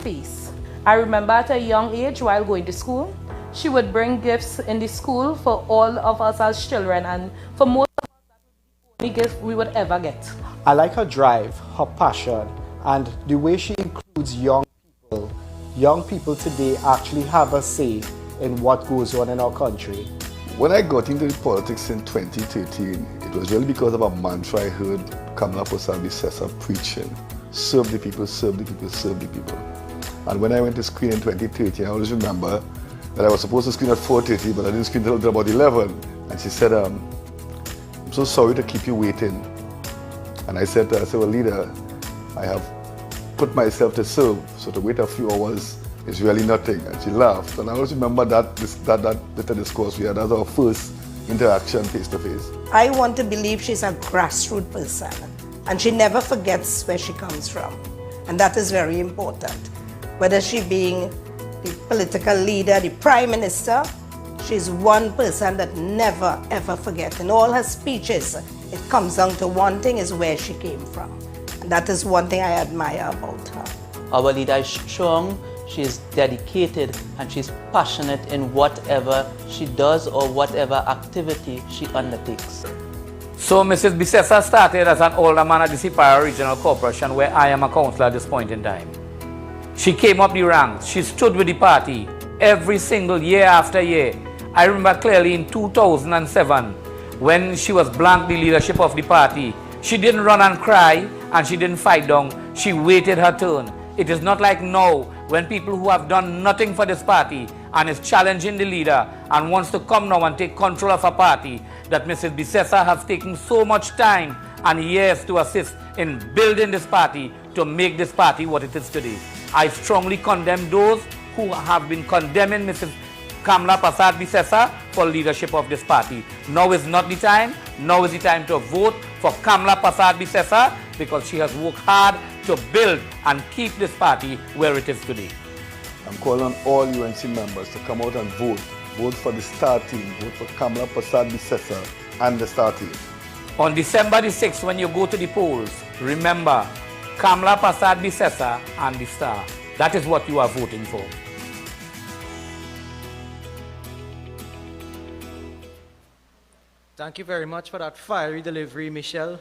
Peace. I remember at a young age while going to school, she would bring gifts in the school for all of us as children, and for most of us that would be the only gift we would ever get. I like her drive, her passion, and the way she includes young people. Young people today actually have a say in what goes on in our country. When I got into politics in 2013, it was really because of a mantra I heard Kamla'S Bisessa preaching. Serve the people, serve the people, serve the people. And when I went to screen in 2013, I always remember that I was supposed to screen at 4:30, but I didn't screen until about 11. And she said, I'm so sorry to keep you waiting. And I said to her, well, leader, I have put myself to serve, so to wait a few hours is really nothing. And she laughed. And I always remember that little discourse we had as our first interaction face to face. I want to believe she's a grassroots person, and she never forgets where she comes from. And that is very important. Whether she being the political leader, the prime minister, she's one person that never ever forgets. In all her speeches, it comes down to one thing, is where she came from. And that is one thing I admire about her. Our leader is strong, she is dedicated, and she's passionate in whatever she does or whatever activity she undertakes. So Mrs. Bisessa started as an older man at the Sipara Regional Corporation, where I am a councillor at this point in time. She came up the ranks. She stood with the party every single year after year. I remember clearly in 2007, when she was blanked the leadership of the party, she didn't run and cry and she didn't fight down. She waited her turn. It is not like now, when people who have done nothing for this party and is challenging the leader and wants to come now and take control of a party, that Mrs. Bisessa has taken so much time and years to assist in building this party to make this party what it is today. I strongly condemn those who have been condemning Mrs. Kamla'S Bisessa for leadership of this party. Now is not the time. Now is the time to vote for Kamla'S Bisessa, because she has worked hard to build and keep this party where it is today. I'm calling on all UNC members to come out and vote vote for the star team, vote for Kamla Prasad Bisesa and the star team. On December the 6th, when you go to the polls, remember Kamla Prasad Bisesa and the star. That is what you are voting for. Thank you very much for that fiery delivery, Michelle.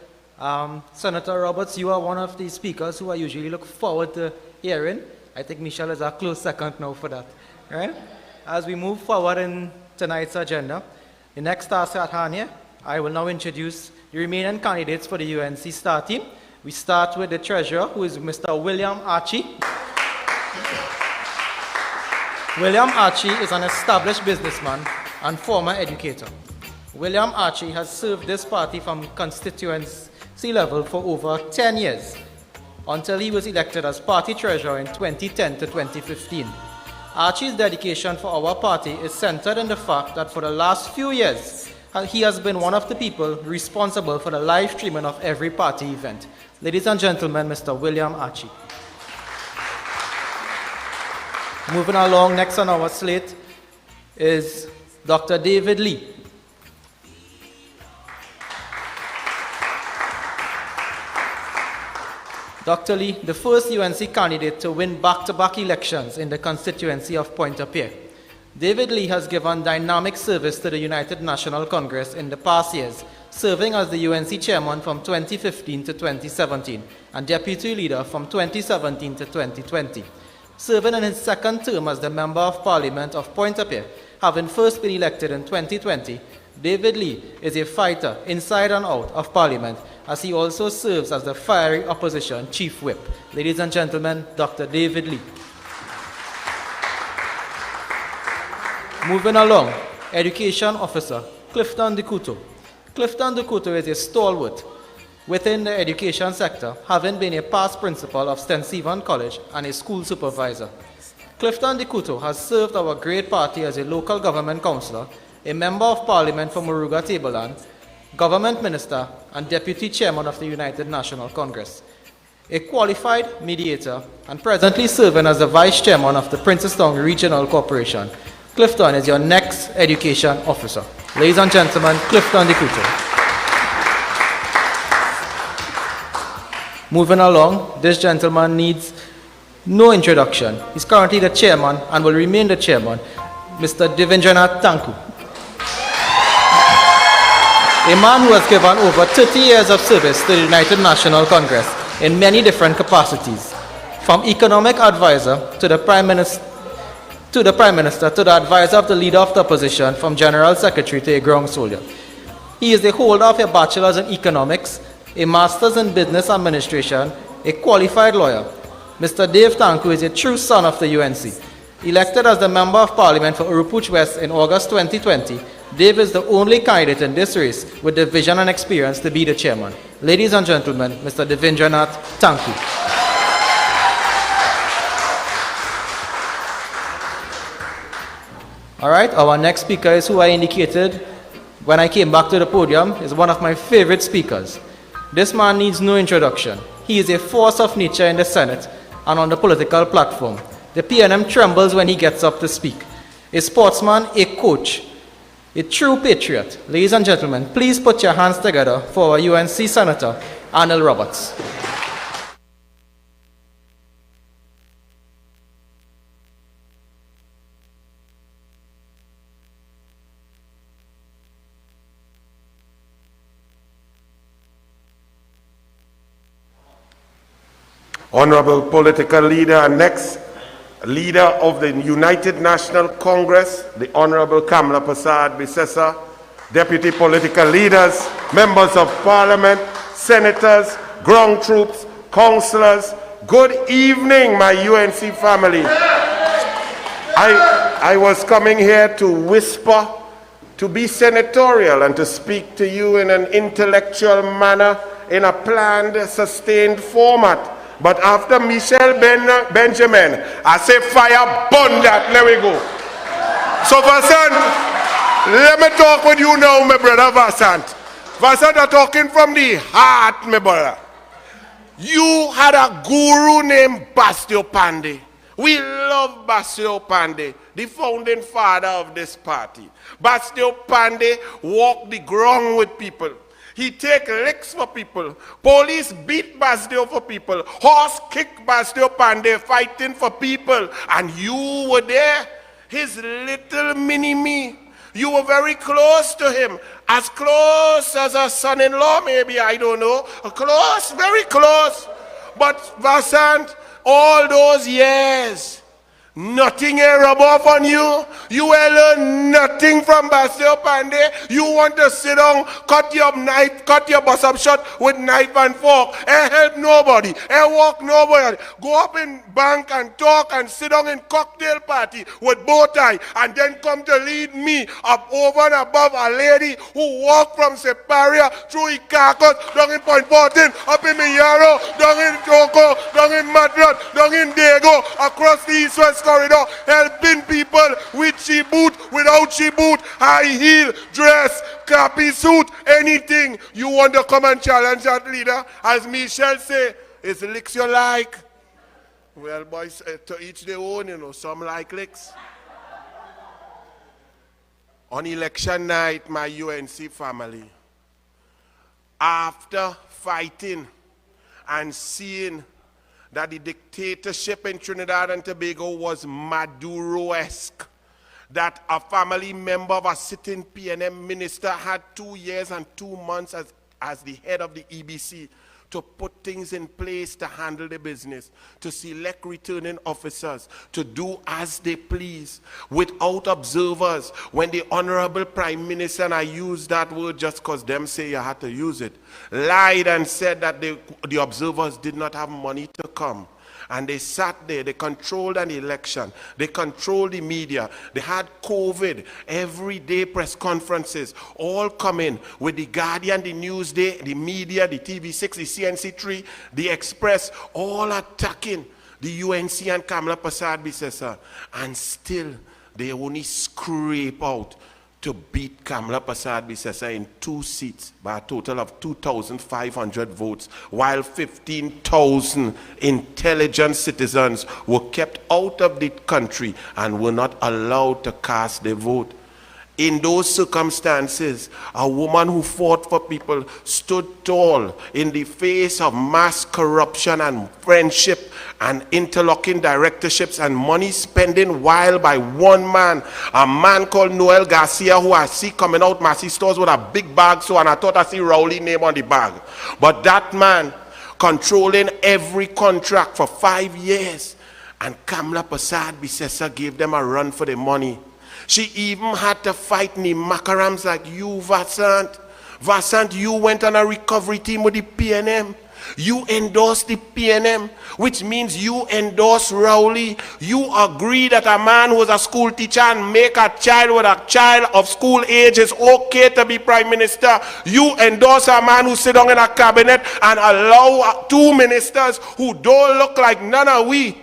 Senator Roberts, you are one of the speakers who I usually look forward to hearing. I think Michelle is a close second now for that. Right? As we move forward in tonight's agenda, the next task at hand here, I will now introduce the remaining candidates for the UNC star team. We start with the treasurer, who is Mr. William Archie. William Archie is an established businessman and former educator. William Archie has served this party from constituency level for over 10 years, until he was elected as party treasurer in 2010 to 2015. Archie's dedication for our party is centered in the fact that for the last few years, he has been one of the people responsible for the live streaming of every party event. Ladies and gentlemen, Mr. William Archie. Moving along, next on our slate is Dr. David Lee. Dr. Lee, the first UNC candidate to win back-to-back elections in the constituency of Pointe-à-Pierre. David Lee has given dynamic service to the United National Congress in the past years, serving as the UNC chairman from 2015 to 2017 and deputy leader from 2017 to 2020. Serving in his second term as the Member of Parliament of Pointe-à-Pierre, having first been elected in 2020, David Lee is a fighter inside and out of Parliament, as he also serves as the fiery opposition chief whip. Ladies and gentlemen, Dr. David Lee. Moving along, Education Officer, Clifton DeCouto. Clifton DeCouto is a stalwart within the education sector, having been a past principal of St. Stephen College and a school supervisor. Clifton DeCouto has served our great party as a local government councillor, a member of parliament for Muruga Tableland, government minister, and deputy chairman of the United National Congress. A qualified mediator and presently serving as the vice chairman of the Princestown Regional Corporation, Clifton is your next education officer. Ladies and gentlemen, Clifton DeCouto. Moving along, this gentleman needs no introduction. He's currently the chairman and will remain the chairman, Mr. Devendranath Tanku. A man who has given over 30 years of service to the United National Congress in many different capacities, from economic advisor to the Prime Minister, to the advisor of the Leader of the Opposition, from General Secretary to a ground soldier. He is the holder of a bachelor's in economics, a master's in business administration, a qualified lawyer. Mr. Dave Tanku is a true son of the UNC. Elected as the Member of Parliament for Urupuch West in August 2020, Dave is the only candidate in this race with the vision and experience to be the chairman. Ladies and gentlemen, Mr. Devendranath Tanku. All right, our next speaker is who I indicated when I came back to the podium, is one of my favorite speakers. This man needs no introduction. He is a force of nature in the Senate and on the political platform. The PNM trembles when he gets up to speak. A sportsman, a coach, a true patriot. Ladies and gentlemen, please put your hands together for our UNC Senator, Arnold Roberts. Honorable political leader, next leader of the United National Congress, the Honorable Kamla Prasad Bisesa, deputy political leaders, members of parliament, senators, ground troops, councillors, good evening, my UNC family. I was coming here to whisper, to be senatorial and to speak to you in an intellectual manner, in a planned, sustained format. But after Michelle Benjamin, I say fire, burn that, let we go. So Vasant, let me talk with you now, my brother Vasant. Vasant, I'm talking from the heart, my brother. You had a guru named Bastio Pandey. We love Basio Pandey, the founding father of this party. Basio Pandey walked the ground with people. He take licks for people. Police beat Basio for people. Horse kick Basio Pandey fighting for people. And you were there, his little mini-me. You were very close to him. As close as a son-in-law, maybe, I don't know. Close, very close. But Vasant, all those years, nothing a rub off on you. You will learn nothing from Basio Pandey. You want to sit down, cut your knife, cut your bus up shot with knife and fork, and help nobody, and walk nobody. Go up in bank and talk and sit down in cocktail party with bow tie, and then come to lead me up over and above a lady who walked from Separia through Icacos, down in Point 14, up in Miyaro, down in Joko, down in Madrid, down in Dago, across the East-West corridor, helping people with she boot, without she boot, high heel, dress, cappy suit, anything. You want to come and challenge that leader? As Michelle say, it's licks you like. Well, boys, to each their own, you know, some like licks. On election night, my UNC family, after fighting and seeing that the dictatorship in Trinidad and Tobago was Maduro-esque, that a family member of a sitting PNM minister had 2 years and 2 months as the head of the EBC to put things in place to handle the business, to select returning officers, to do as they please, without observers. When the Honorable Prime Minister, and I use that word just because them say you had to use it, lied and said that the observers did not have money to come. And they sat there, they controlled an election, they controlled the media, they had COVID, everyday press conferences, all coming with the Guardian, the Newsday, the media, the TV6, the CNC3, the Express, all attacking the UNC and Kamla Persad-Bissessar. And still, they only scrape out to beat Kamla Persad-Bissessar in 2 seats by a total of 2,500 votes, while 15,000 intelligent citizens were kept out of the country and were not allowed to cast their vote. In those circumstances, a woman who fought for people stood tall in the face of mass corruption and friendship and interlocking directorships and money spending while by one man, a man called Noel Garcia, who I see coming out Massey stores with a big bag, so, and I thought I see Rowley name on the bag. But that man controlling every contract for 5 years, and Kamla Persad-Bissessar gave them a run for the money. She even had to fight Makarams like you, Vasant. Vasant, you went on a recovery team with the PNM. You endorsed the PNM, which means you endorse Rowley. You agree that a man who is a school teacher and make a child with a child of school age is okay to be prime minister. You endorse a man who sit down in a cabinet and allow 2 ministers who don't look like none of we,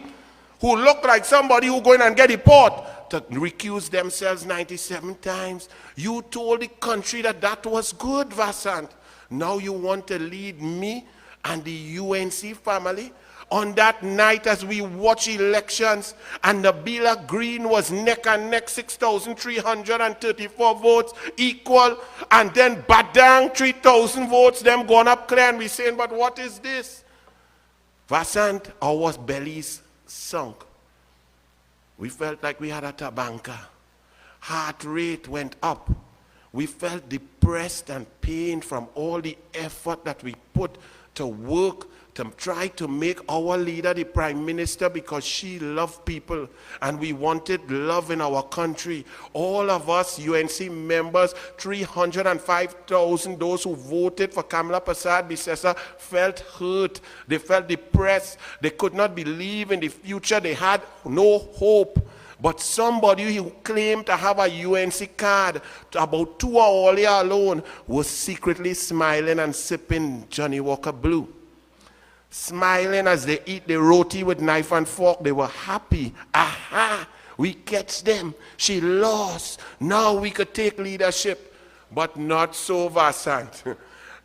who look like somebody who going and get a port, to recuse themselves 97 times. You told the country that that was good, Vasant. Now you want to lead me and the UNC family? On that night as we watch elections and Nabila Green was neck and neck, 6,334 votes equal, and then Badang 3,000 votes, them gone up clear, and we saying, but what is this? Vasant, our bellies sunk. We felt like we had a tabanka. Heart rate went up. We felt depressed and pained from all the effort that we put to work to try to make our leader the prime minister, because she loved people and we wanted love in our country. All of us UNC members, 305,000, those who voted for Kamla Persad-Bissessar, felt hurt. They felt depressed. They could not believe in the future. They had no hope. But somebody who claimed to have a UNC card about 2 hours earlier alone was secretly smiling and sipping Johnny Walker Blue. Smiling as they eat the roti with knife and fork. They were happy. Aha, we catch them. She lost. Now we could take leadership. But not so, Vasant.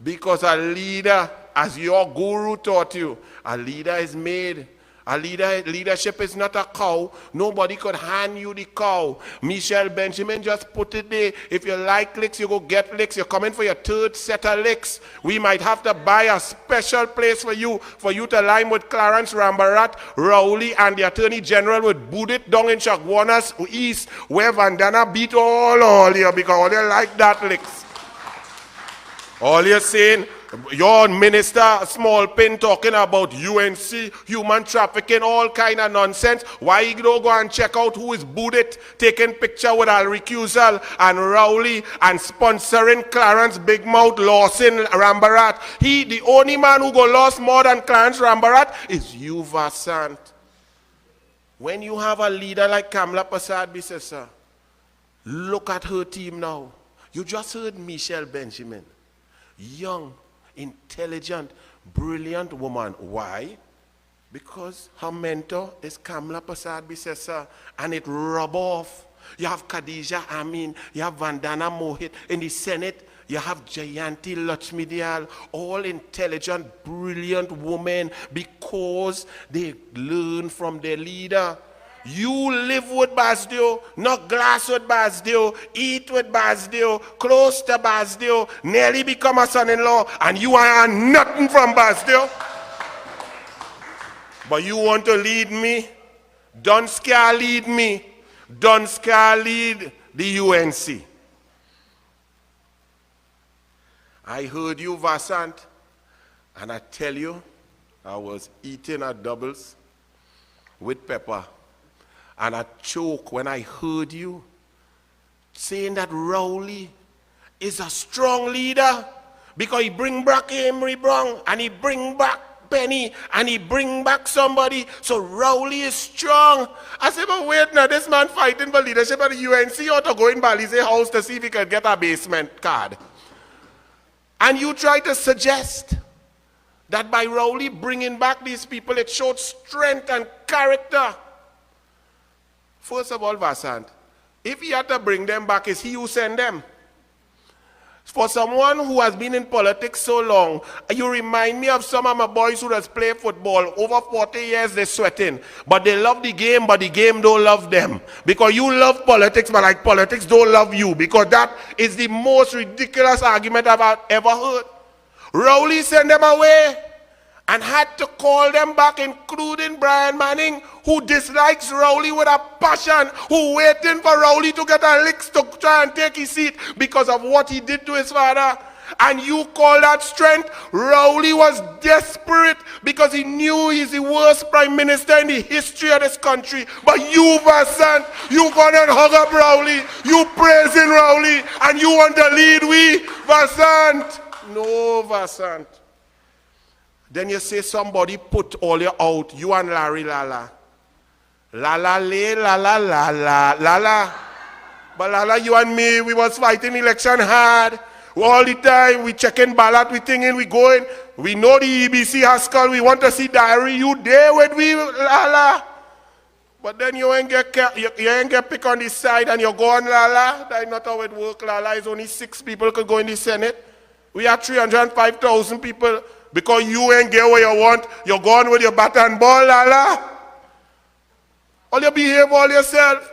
Because a leader, as your guru taught you, a leader is made Leadership is not a cow. Nobody could hand you the cow. Michelle Benjamin just put it there. If you like licks, you go get licks. You're coming for your third set of licks. We might have to buy a special place for you to line with Clarence Rambarat, Rowley, and the Attorney General would boot it down in Chagwanas East, where Vandana beat all here because all they like that licks. All you're saying, your minister, Small Pin, talking about UNC, human trafficking, all kind of nonsense. Why you don't go and check out who is booted, taking picture with Al Recusal and Rowley and sponsoring Clarence Big Mouth Lawson Rambarat? The only man who go lost more than Clarence Rambarat is you, Vasant. When you have a leader like Kamla Persad-Bissessar, look at her team now. You just heard Michelle Benjamin. Young, intelligent, brilliant woman. Why? Because her mentor is Kamla Persad-Bissessar, and it rub off. You have Khadija Amin, you have Vandana Mohit. In the Senate, you have Jayanti Lakshmidiyal, all intelligent, brilliant women because they learn from their leader. You live with Basdio, not glass with Basdio, eat with Basdio, close to Basdio, nearly become a son-in-law, and you are nothing from Basdio. But you want to lead me? Don't scare lead me. Don't scare lead the UNC. I heard you, Vasant, and I tell you, I was eating a doubles with pepper. And I choke when I heard you saying that Rowley is a strong leader because he bring back Emery Brown and he bring back Penny and he bring back somebody. So Rowley is strong. I said, but wait now, this man fighting for leadership at the UNC ought to go in Balize house to see if he can get a basement card. And you try to suggest that by Rowley bringing back these people, it showed strength and character. First of all, Vasant, if he had to bring them back, is he who sent them? For someone who has been in politics so long, you remind me of some of my boys who has played football. Over 40 years, they're sweating. But they love the game, but the game don't love them. Because you love politics, but like politics don't love you. Because that is the most ridiculous argument I've ever heard. Rowley sent them away and had to call them back, including Brian Manning, who dislikes Rowley with a passion, who waiting for Rowley to get a licks to try and take his seat because of what he did to his father. And you call that strength? Rowley was desperate because he knew he's the worst prime minister in the history of this country. But you, Vasant, you gonna hug up Rowley, you praising Rowley, and you want to lead we, Vasant? No, Vasant. Then you say somebody put all you out, you and Larry Lala. Lala lay, Lala, Lala, Lala. But Lala, you and me, we was fighting election hard. All the time, we checking ballot, we thinking, we going. We know the EBC has called, we want to see diary. You there with we, Lala. But then you ain't get picked on this side and you're going, Lala. That's not how it works, Lala. It's only 6 people could go in the Senate. We have 305,000 people. Because you ain't get what you want, you're going with your bat and ball, Lala. All you behave all yourself.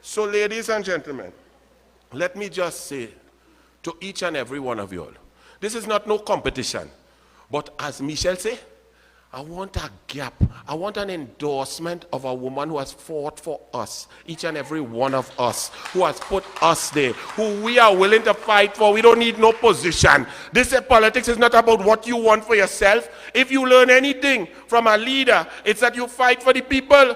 So, ladies and gentlemen, let me just say to each and every one of you all, this is not no competition. But as Michelle said, I want a gap. I want an endorsement of a woman who has fought for us, each and every one of us, who has put us there, who we are willing to fight for. We don't need no position. This politics is not about what you want for yourself. If you learn anything from a leader, it's that you fight for the people.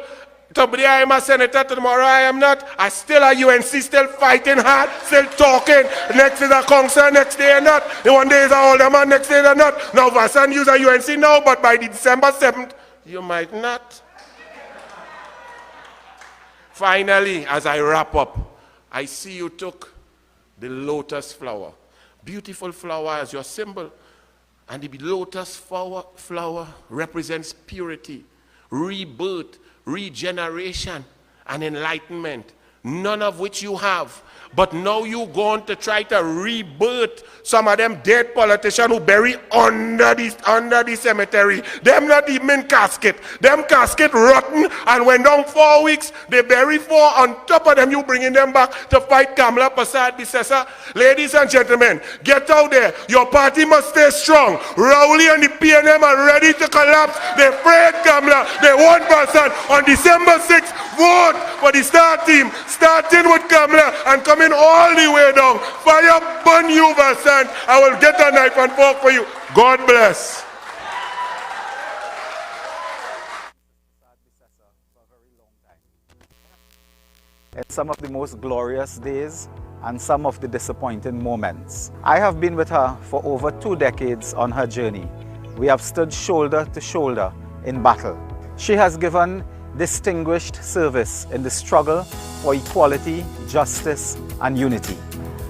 Today I am a senator, tomorrow I am not. I still a UNC, still fighting hard, still talking. Next is a councillor, next day or not. The one day is an older man, next day or not. Now Vasant use a UNC now, but by the December 7th, you might not. Finally, as I wrap up, I see you took the lotus flower. Beautiful flower as your symbol. And the lotus flower represents purity, rebirth, regeneration, and enlightenment. none of which you have. But now you going to try to rebirth some of them dead politicians who bury under the cemetery. Them not even in casket. Them casket rotten, and when down 4 weeks, they bury 4 on top of them. You bringing them back to fight Kamla Prasad Bisesa. Ladies and gentlemen, get out there. Your party must stay strong. Rowley and the PNM are ready to collapse. They afraid Kamla. They want Vasant. On December 6th, vote for the star team, starting with Kamla and coming all the way down. Fire burn you, Vasant. I will get a knife and fork for you. God bless. It's some of the most glorious days and some of the disappointing moments. I have been with her for over 2 decades on her journey. We have stood shoulder to shoulder in battle. She has given distinguished service in the struggle for equality, justice, and unity.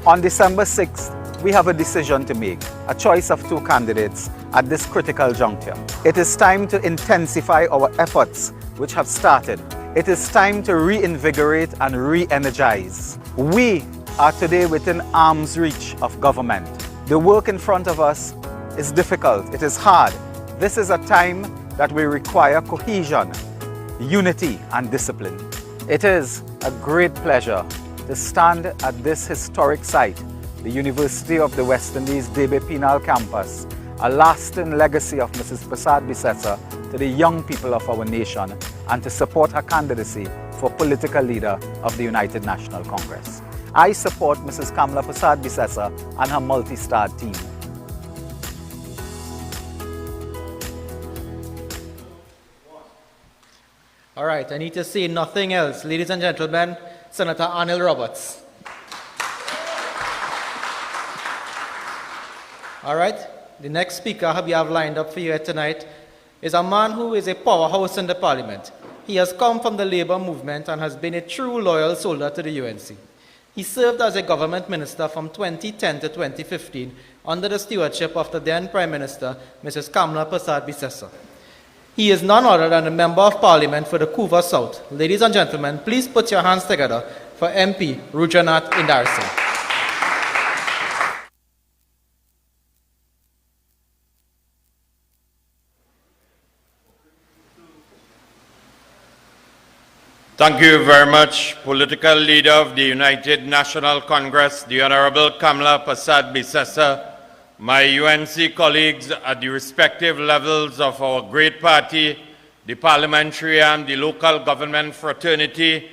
On December 6th, we have a decision to make, a choice of 2 candidates at this critical juncture. It is time to intensify our efforts, which have started. It is time to reinvigorate and re-energize. We are today within arm's reach of government. The work in front of us is difficult, it is hard. This is a time that we require cohesion, unity, and discipline. It is a great pleasure to stand at this historic site, the University of the West Indies Debe Penal Campus, a lasting legacy of Mrs. Prasad Bisesa to the young people of our nation, and to support her candidacy for political leader of the United National Congress. I support Mrs. Kamla Prasad Bisesa and her multi-starred team. All right, I need to say nothing else. Ladies and gentlemen, Senator Arnold Roberts. All right, the next speaker we have lined up for you tonight is a man who is a powerhouse in the parliament. He has come from the labor movement and has been a true loyal soldier to the UNC. He served as a government minister from 2010 to 2015 under the stewardship of the then Prime Minister, Mrs. Kamla Prasad Bisesa. He is none other than a member of parliament for the Couva South. Ladies and gentlemen, please put your hands together for MP Rudranath Indar Singh. Thank you very much, political leader of the United National Congress, the Honorable Kamla Prasad Bisesa, my UNC colleagues at the respective levels of our great party, the parliamentary arm, the local government fraternity,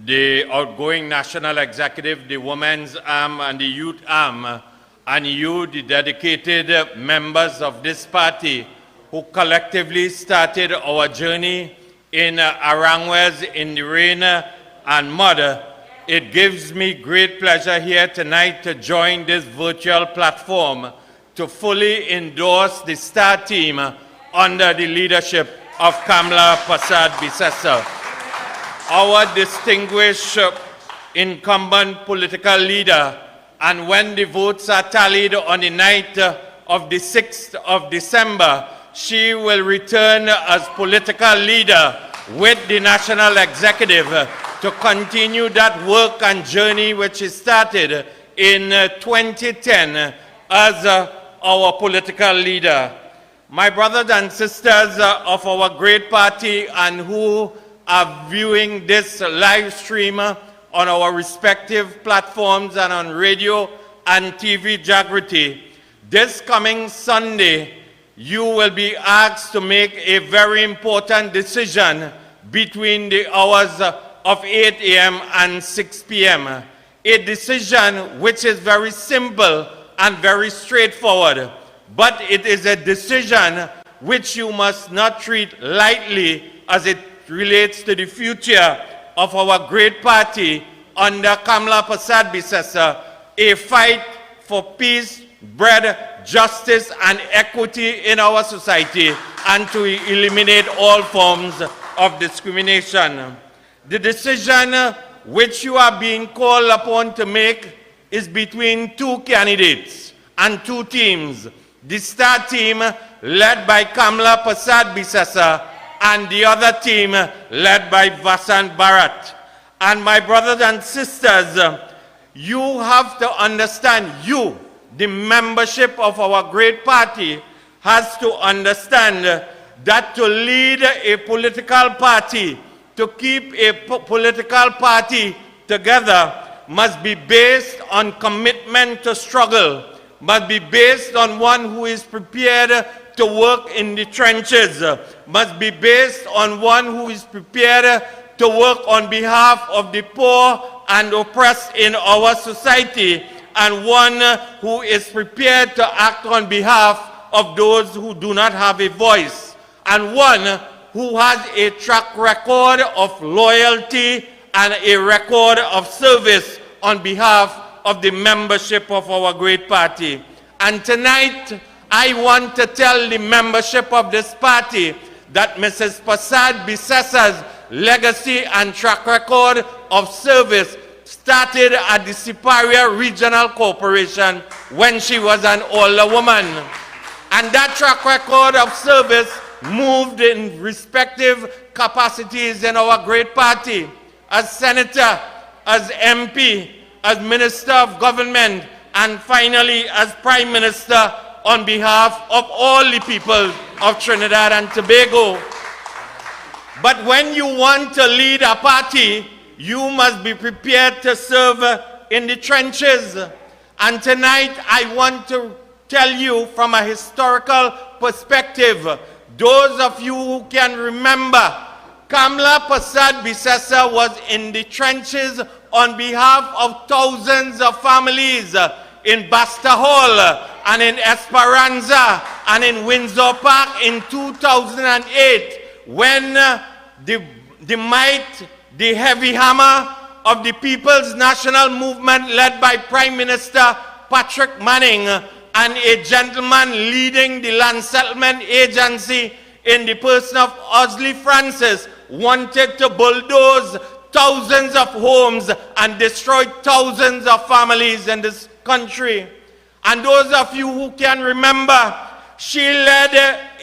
the outgoing national executive, the women's arm, and the youth arm, and you, the dedicated members of this party who collectively started our journey in Arangwes in the rain and mud. It gives me great pleasure here tonight to join this virtual platform to fully endorse the star team under the leadership of Kamla Prasad Bisesa. Our distinguished incumbent political leader, and when the votes are tallied on the night of the 6th of December, she will return as political leader with the national executive to continue that work and journey which she started in 2010 as our political leader. My brothers and sisters of our great party and who are viewing this live stream on our respective platforms and on radio and TV Jagriti, this coming Sunday, you will be asked to make a very important decision between the hours of 8 a.m. and 6 p.m. A decision which is very simple and very straightforward, but it is a decision which you must not treat lightly as it relates to the future of our great party under Kamla Prasad Bisesa, a fight for peace, bread, justice, and equity in our society, and to eliminate all forms of discrimination. The decision which you are being called upon to make is between 2 candidates and 2 teams. The star team led by Kamla Prasad Bisesa and the other team led by Vasant Bharat. And my brothers and sisters, you have to understand, the membership of our great party, has to understand that to lead a political party, to keep a political party together, must be based on commitment to struggle, must be based on one who is prepared to work in the trenches, must be based on one who is prepared to work on behalf of the poor and oppressed in our society, and one who is prepared to act on behalf of those who do not have a voice, and one who has a track record of loyalty and a record of service on behalf of the membership of our great party. And tonight, I want to tell the membership of this party that Mrs. Prasad Bisessa's legacy and track record of service started at the Siparia Regional Corporation when she was an older woman. And that track record of service moved in respective capacities in our great party, as senator, as MP, as minister of government, and finally as prime minister on behalf of all the people of Trinidad and Tobago. But when you want to lead a party, you must be prepared to serve in the trenches. And tonight I want to tell you from a historical perspective, those of you who can remember, Kamla Prasad Bisessa was in the trenches on behalf of thousands of families in Basta Hall and in Esperanza and in Windsor Park in 2008, when the might, the heavy hammer of the People's National Movement led by Prime Minister Patrick Manning and a gentleman leading the Land Settlement Agency in the person of Osley Francis wanted to bulldoze thousands of homes and destroy thousands of families in this country. And those of you who can remember, she led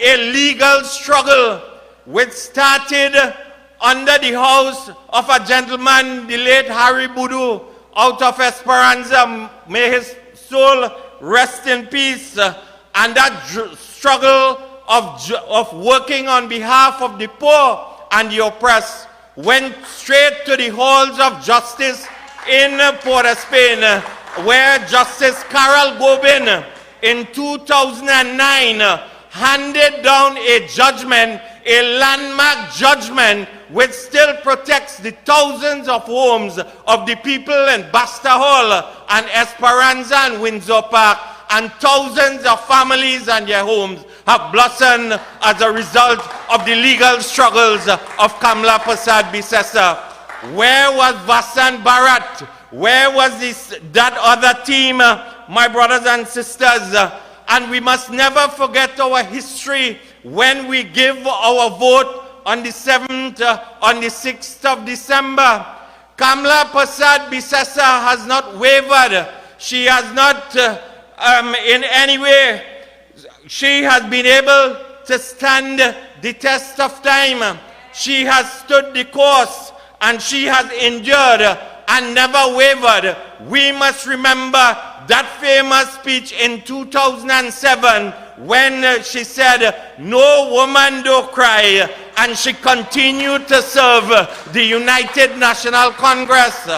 a legal struggle which started under the house of a gentleman, the late Harry Boudou, out of Esperanza. May his soul rest in peace. And that struggle of working on behalf of the poor and the oppressed went straight to the halls of justice in Port of Spain, where Justice Carol Gobin in 2009 handed down a judgment, a landmark judgment, which still protects the thousands of homes of the people in Basta Hall and Esperanza and Windsor Park, and thousands of families and their homes have blossomed as a result of the legal struggles of Kamla Prasad Bisessa. Where was Vasant Bharat? Where was that other team, my brothers and sisters? And we must never forget our history when we give our vote on the 7th, on the 6th of December. Kamla Prasad Bisessa has not wavered. She has not in any way, she has been able to stand the test of time. She has stood the course and she has endured and never wavered. We must remember that famous speech in 2007 when she said, "No woman do cry," and she continued to serve the United National Congress.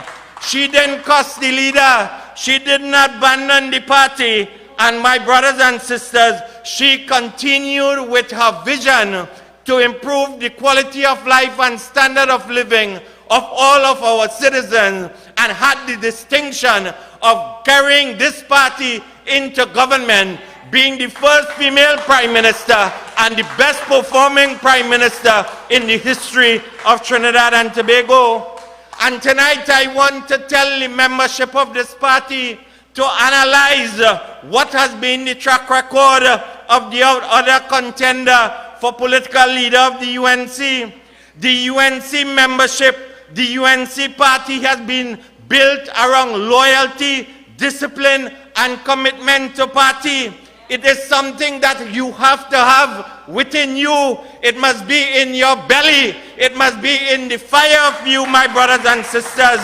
She didn't curse the leader. She did not abandon the party. And my brothers and sisters, she continued with her vision to improve the quality of life and standard of living of all of our citizens, and had the distinction of carrying this party into government, being the first female prime minister and the best performing prime minister in the history of Trinidad and Tobago. And tonight I want to tell the membership of this party to analyze what has been the track record of the other contender for political leader of the UNC. The UNC membership, the UNC party has been built around loyalty, discipline, and commitment to party. It is something that you have to have within you. It must be in your belly. It must be in the fire of you, my brothers and sisters.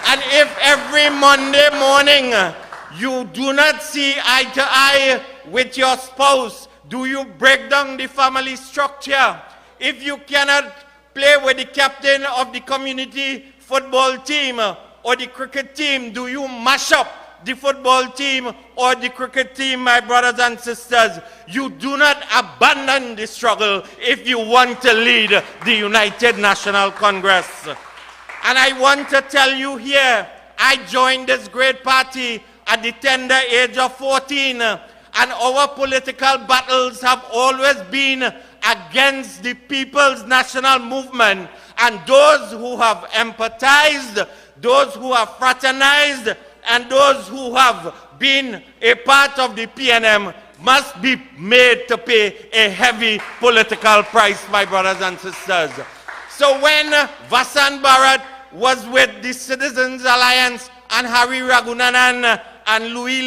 And if every Monday morning you do not see eye to eye with your spouse, do you break down the family structure? If you cannot play with the captain of the community football team or the cricket team, do you mash up the football team or the cricket team, my brothers and sisters? You do not abandon the struggle if you want to lead the United National Congress. And I want to tell you here, I joined this great party at the tender age of 14, and our political battles have always been against the People's National Movement, and those who have empathized, those who have fraternized, and those who have been a part of the PNM must be made to pay a heavy political price, my brothers and sisters. So when Vasant Bharat was with the Citizens Alliance and Hari Raghunanan and Louis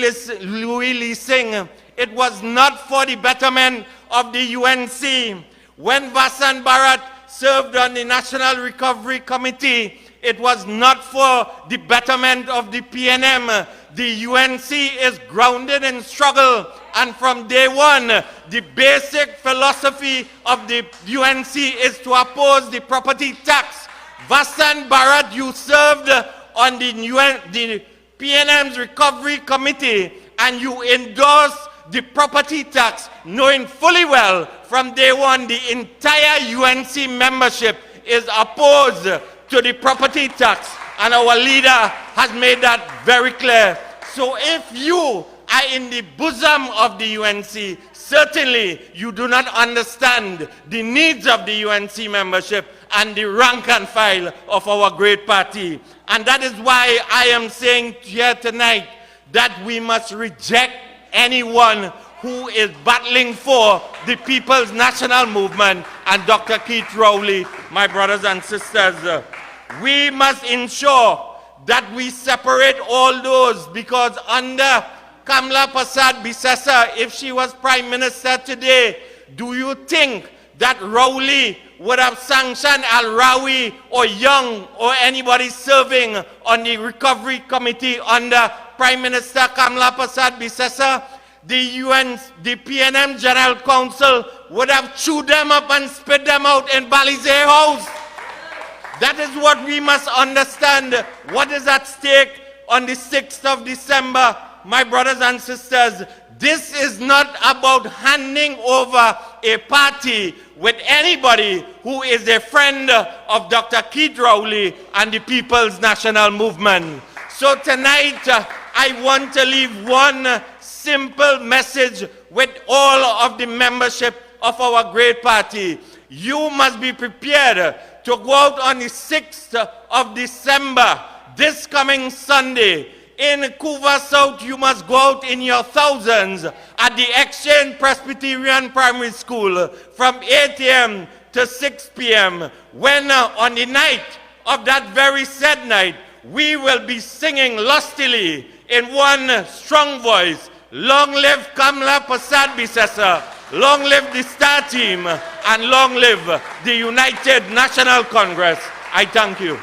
Lee Singh, it was not for the betterment of the UNC. When Vasant Bharat served on the National Recovery Committee, it was not for the betterment of the PNM. The UNC is grounded in struggle, and from day one, the basic philosophy of the UNC is to oppose the property tax. Vasant Bharat, you served on the PNM's Recovery Committee, and you endorsed the property tax, knowing fully well from day one the entire UNC membership is opposed to the property tax, and our leader has made that very clear. So if you are in the bosom of the UNC, certainly you do not understand the needs of the UNC membership and the rank and file of our great party. And that is why I am saying here tonight that we must reject anyone who is battling for the People's National Movement and Dr. Keith Rowley, my brothers and sisters. We must ensure that we separate all those, because under Kamla Persad-Bissessar, if she was Prime Minister today, do you think that Rowley would have sanctioned Al-Rawi or Young or anybody serving on the Recovery Committee under Prime Minister Kamla Persad-Bissessar? The PNM General Council would have chewed them up and spit them out in Balizé House. That is what we must understand. What is at stake on the 6th of December, my brothers and sisters? This is not about handing over a party with anybody who is a friend of Dr. Keith Rowley and the People's National Movement. So tonight, I want to leave one simple message with all of the membership of our great party. You must be prepared to go out on the 6th of December, this coming Sunday. In Couva South, you must go out in your thousands at the Exchange Presbyterian Primary School from 8 a.m. to 6 p.m. when on the night of that very said night, we will be singing lustily in one strong voice, "Long live Kamla Persad-Bissessar, long live the Star Team, and long live the United National Congress." I thank you.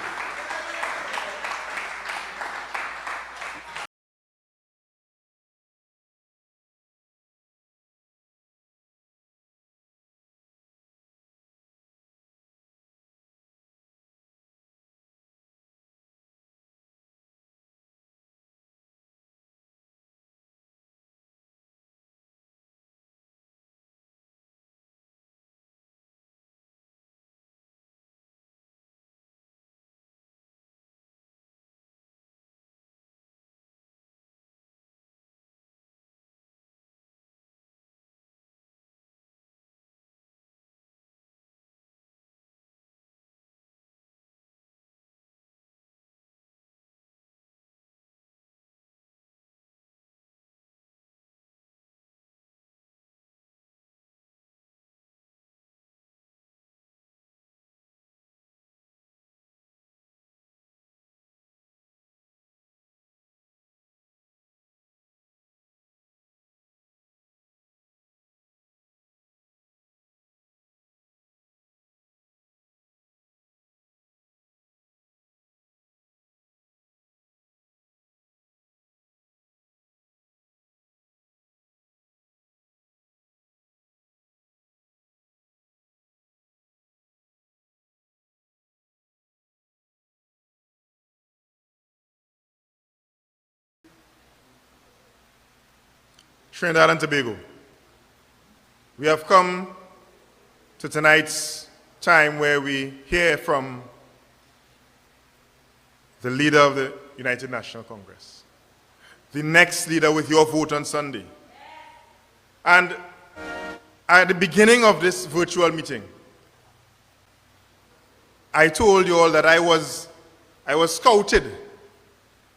Trinidad and Tobago. We have come to tonight's time where we hear from the leader of the United National Congress, the next leader with your vote on Sunday. And at the beginning of this virtual meeting, I told you all that I was scouted.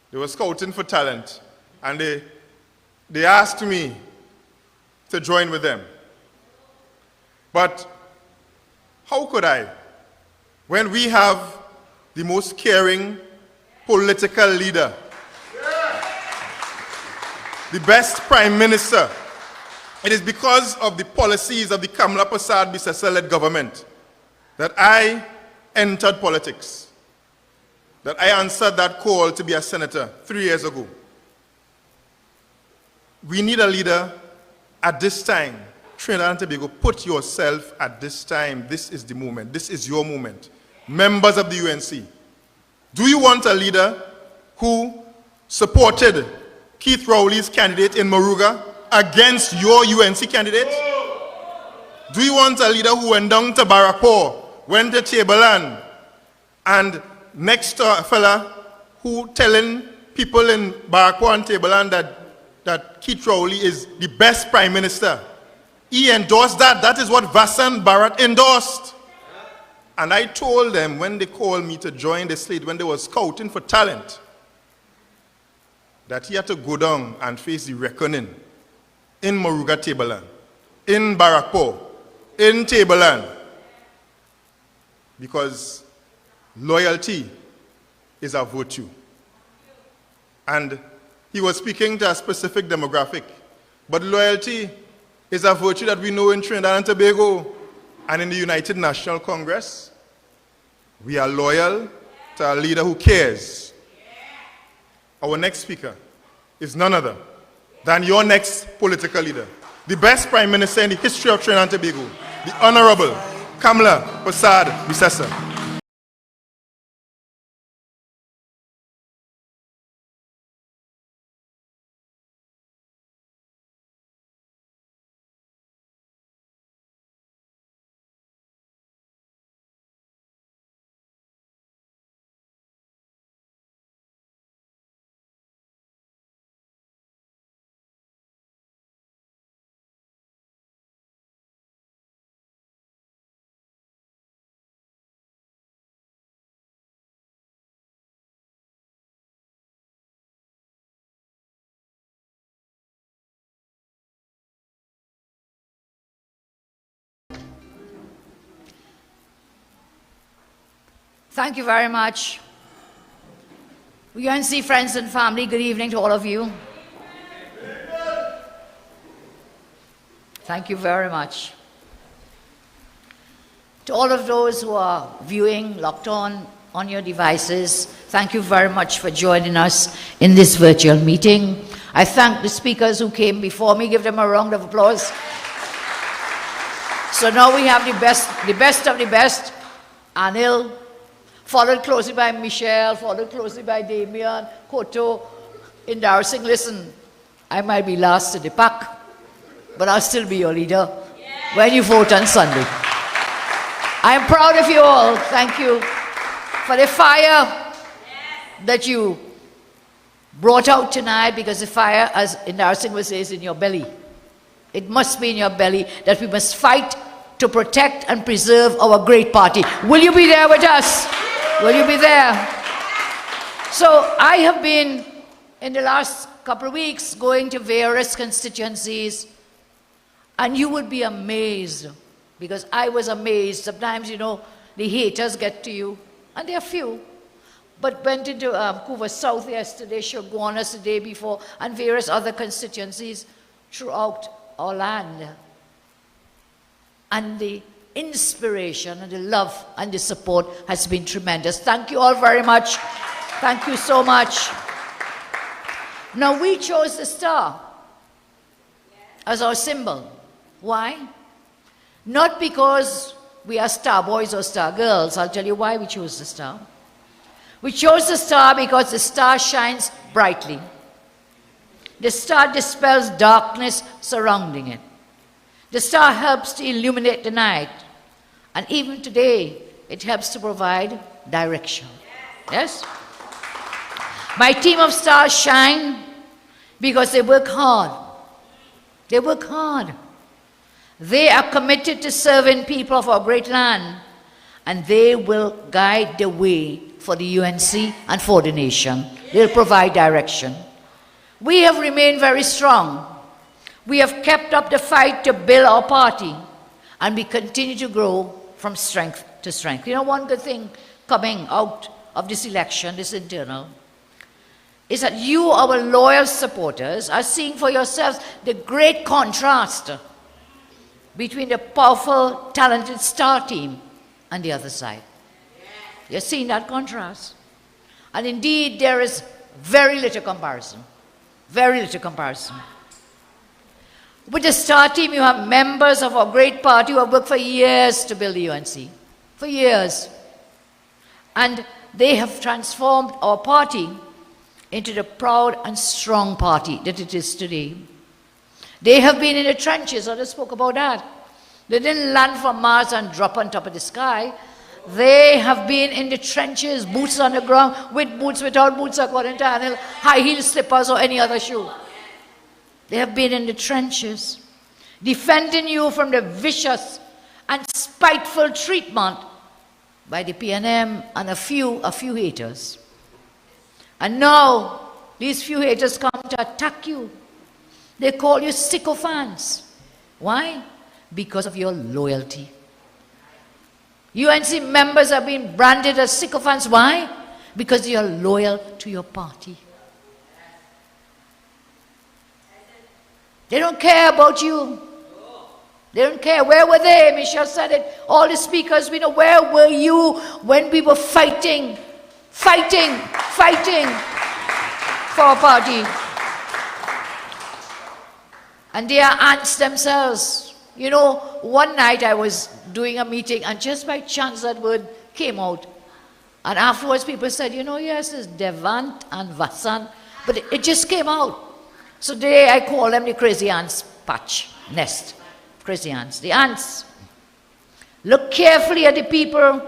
They were scouting for talent, and they asked me to join with them. But how could I, when we have the most caring political leader, the best prime minister? It is because of the policies of the Kamla'S Bissessa-led government that I entered politics, that I answered that call to be a senator 3 years ago. We need a leader at this time. Trinidad and Tobago, put yourself at this time. This is the moment. This is your moment. Members of the UNC, do you want a leader who supported Keith Rowley's candidate in Moruga against your UNC candidate? Do you want a leader who went down to Barrackpore, went to Tableland, and next to a fella who telling people in Barrackpore and Tableland that Keith Rowley is the best prime minister? He endorsed that. That is what Vasan Bharat endorsed. And I told them when they called me to join the slate, when they were scouting for talent, that he had to go down and face the reckoning in Moruga Tableland, in Barrackpore, in Tableland, because loyalty is a virtue. And he was speaking to a specific demographic, but loyalty is a virtue that we know in Trinidad and Tobago and in the United National Congress. We are loyal to a leader who cares. Our next speaker is none other than your next political leader, the best prime minister in the history of Trinidad and Tobago, the Honorable Kamla'S Bissessa. Thank you very much. UNC friends and family, good evening to all of you. Thank you very much. To all of those who are viewing, locked on your devices, thank you very much for joining us in this virtual meeting. I thank the speakers who came before me. Give them a round of applause. So now we have the best of the best. Arnold, followed closely by Michelle, followed closely by Damien, Koto, embarrassing. Listen, I might be last to the pack, but I'll still be your leader when you vote on Sunday. I'm proud of you all. Thank you for the fire that you brought out tonight, because the fire, as embarrassing would say, is in your belly. It must be in your belly that we must fight to protect and preserve our great party. Will you be there with us? Will you be there? So I have been, in the last couple of weeks, going to various constituencies, and you would be amazed, because I was amazed. Sometimes, you know, the haters get to you, and there are few. But went into Couva South yesterday, Shoguanas the day before, and various other constituencies throughout our land. And the inspiration and the love and the support has been tremendous. Thank you all very much. Thank you so much. Now, we chose the star as our symbol. Why? Not because we are star boys or star girls. I'll tell you why we chose the star. We chose the star because the star shines brightly. The star dispels darkness surrounding it. The star helps to illuminate the night. And even today, it helps to provide direction. Yes? My team of stars shine because they work hard. They work hard. They are committed to serving people of our great land, and they will guide the way for the UNC and for the nation. They'll provide direction. We have remained very strong. We have kept up the fight to build our party, and we continue to grow from strength to strength. You know, one good thing coming out of this election, this internal, is that you, our loyal supporters, are seeing for yourselves the great contrast between the powerful, talented star team and the other side. You're seeing that contrast. And indeed, there is very little comparison. Very little comparison. With the star team, you have members of our great party who have worked for years to build the UNC. For years. And they have transformed our party into the proud and strong party that it is today. They have been in the trenches, others spoke about that. They didn't land from Mars and drop on top of the sky. They have been in the trenches, boots on the ground, with boots, without boots, according to Arnold, high heel slippers or any other shoe. They have been in the trenches, defending you from the vicious and spiteful treatment by the PNM and a few haters. And now, these few haters come to attack you. They call you sycophants. Why? Because of your loyalty. UNC members have been branded as sycophants. Why? Because you are loyal to your party. They don't care about you. They don't care. Where were they? Michelle said it. All the speakers, we know, where were you when we were fighting for our party? And they are ants themselves. You know, one night I was doing a meeting and just by chance that word came out. And afterwards people said, you know, yes, it's Devant and Vasan, but it just came out. So today I call them the crazy ants patch, nest. Crazy ants, the ants. Look carefully at the people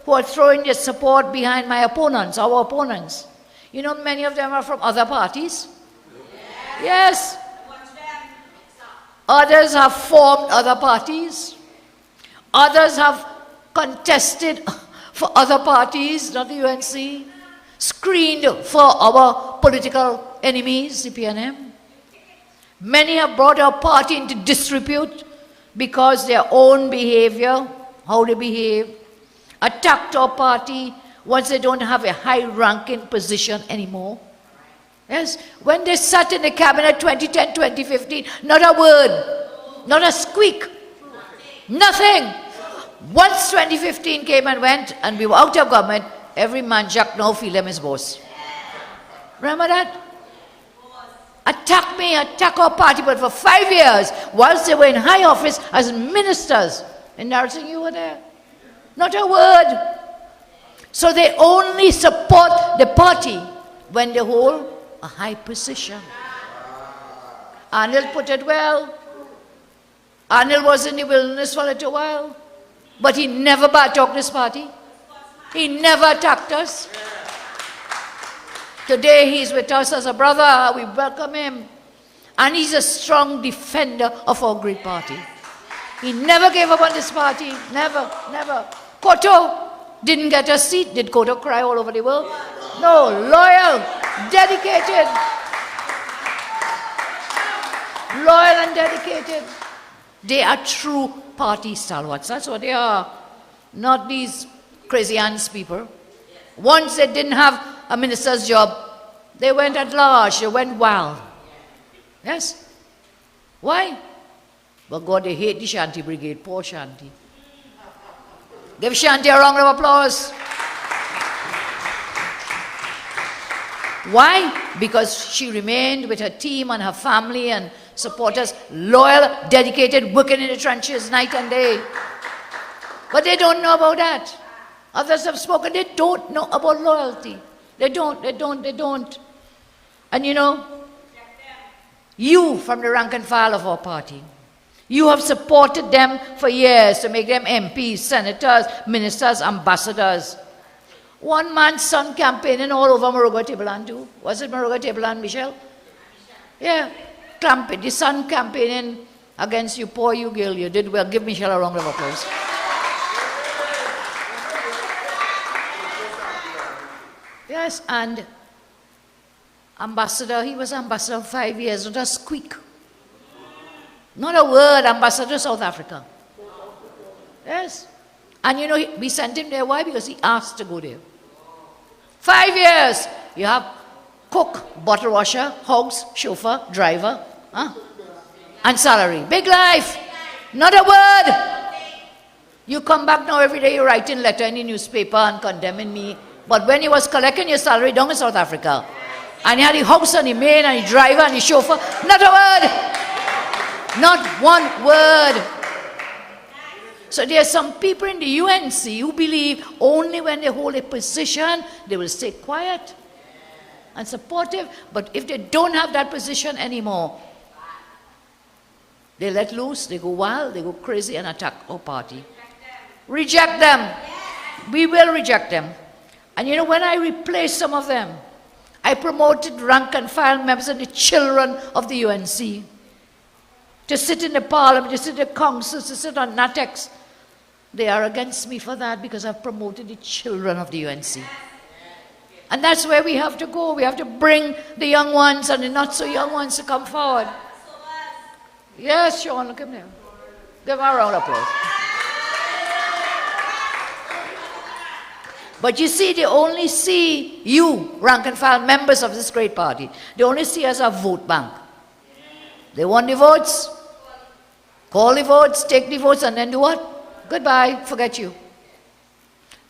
who are throwing their support behind my opponents, our opponents. You know, many of them are from other parties. Yes. Others have formed other parties. Others have contested for other parties, not the UNC. Screened for our political enemies, the PNM. Many have brought our party into disrepute because their own behavior, how they behave, attacked our party once they don't have a high-ranking position anymore. Yes, when they sat in the cabinet 2010, 2015, not a word, not a squeak, nothing. Once 2015 came and went and we were out of government, every man Jack now feel them his boss. Remember that? Attack me, attack our party, but for 5 years, whilst they were in high office as ministers, in Narsing you were there. Not a word. So they only support the party when they hold a high position. Arnold put it well. Arnold was in the wilderness for a little while, but he never bad-talked this party. He never attacked us. Today he's with us as a brother. We welcome him. And he's a strong defender of our great party. He never gave up on this party. Never, never. Koto didn't get a seat. Did Koto cry all over the world? No, loyal, dedicated. Loyal and dedicated. They are true party stalwarts. That's what they are. Not these crazy ants people. Once they didn't have a minister's job, they went at large, they went wild. Yes? Why? But God, they hate the Shanti Brigade. Poor Shanti. Give Shanti a round of applause. Why? Because she remained with her team and her family and supporters, loyal, dedicated, working in the trenches night and day. But they don't know about that. Others have spoken, they don't know about loyalty. They don't. And you know, You from the rank and file of our party. You have supported them for years to make them MPs, senators, ministers, ambassadors. One man's son campaigning all over Moruga Tableland too. Was it Moruga Tableland, Michelle? Yeah. The son campaigning against you, poor you girl. You did well. Give Michelle a round of applause. Yes, and ambassador, he was ambassador for 5 years, not a squeak. Not a word, ambassador to South Africa. Yes. And you know, we sent him there. Why? Because he asked to go there. 5 years. You have cook, bottle washer, hogs, chauffeur, driver, and salary. Big life. Not a word. You come back now every day, you're writing letter in the newspaper and condemning me. But when you was collecting your salary down in South Africa, and you had the house and the maid and the driver and the chauffeur, not a word. Not one word. So there are some people in the UNC who believe only when they hold a position, they will stay quiet and supportive. But if they don't have that position anymore, they let loose, they go wild, they go crazy and attack our party. Reject them. We will reject them. And you know, when I replaced some of them, I promoted rank and file members and the children of the UNC to sit in the parliament, to sit in the councils, to sit on NATEX. They are against me for that because I've promoted the children of the UNC. And that's where we have to go. We have to bring the young ones and the not so young ones to come forward. Yes, Sean, look at him. Give him a round of applause. But you see, they only see you, rank and file members of this great party. They only see us as a vote bank. They want the votes, call the votes, take the votes, and then do what? Goodbye, forget you.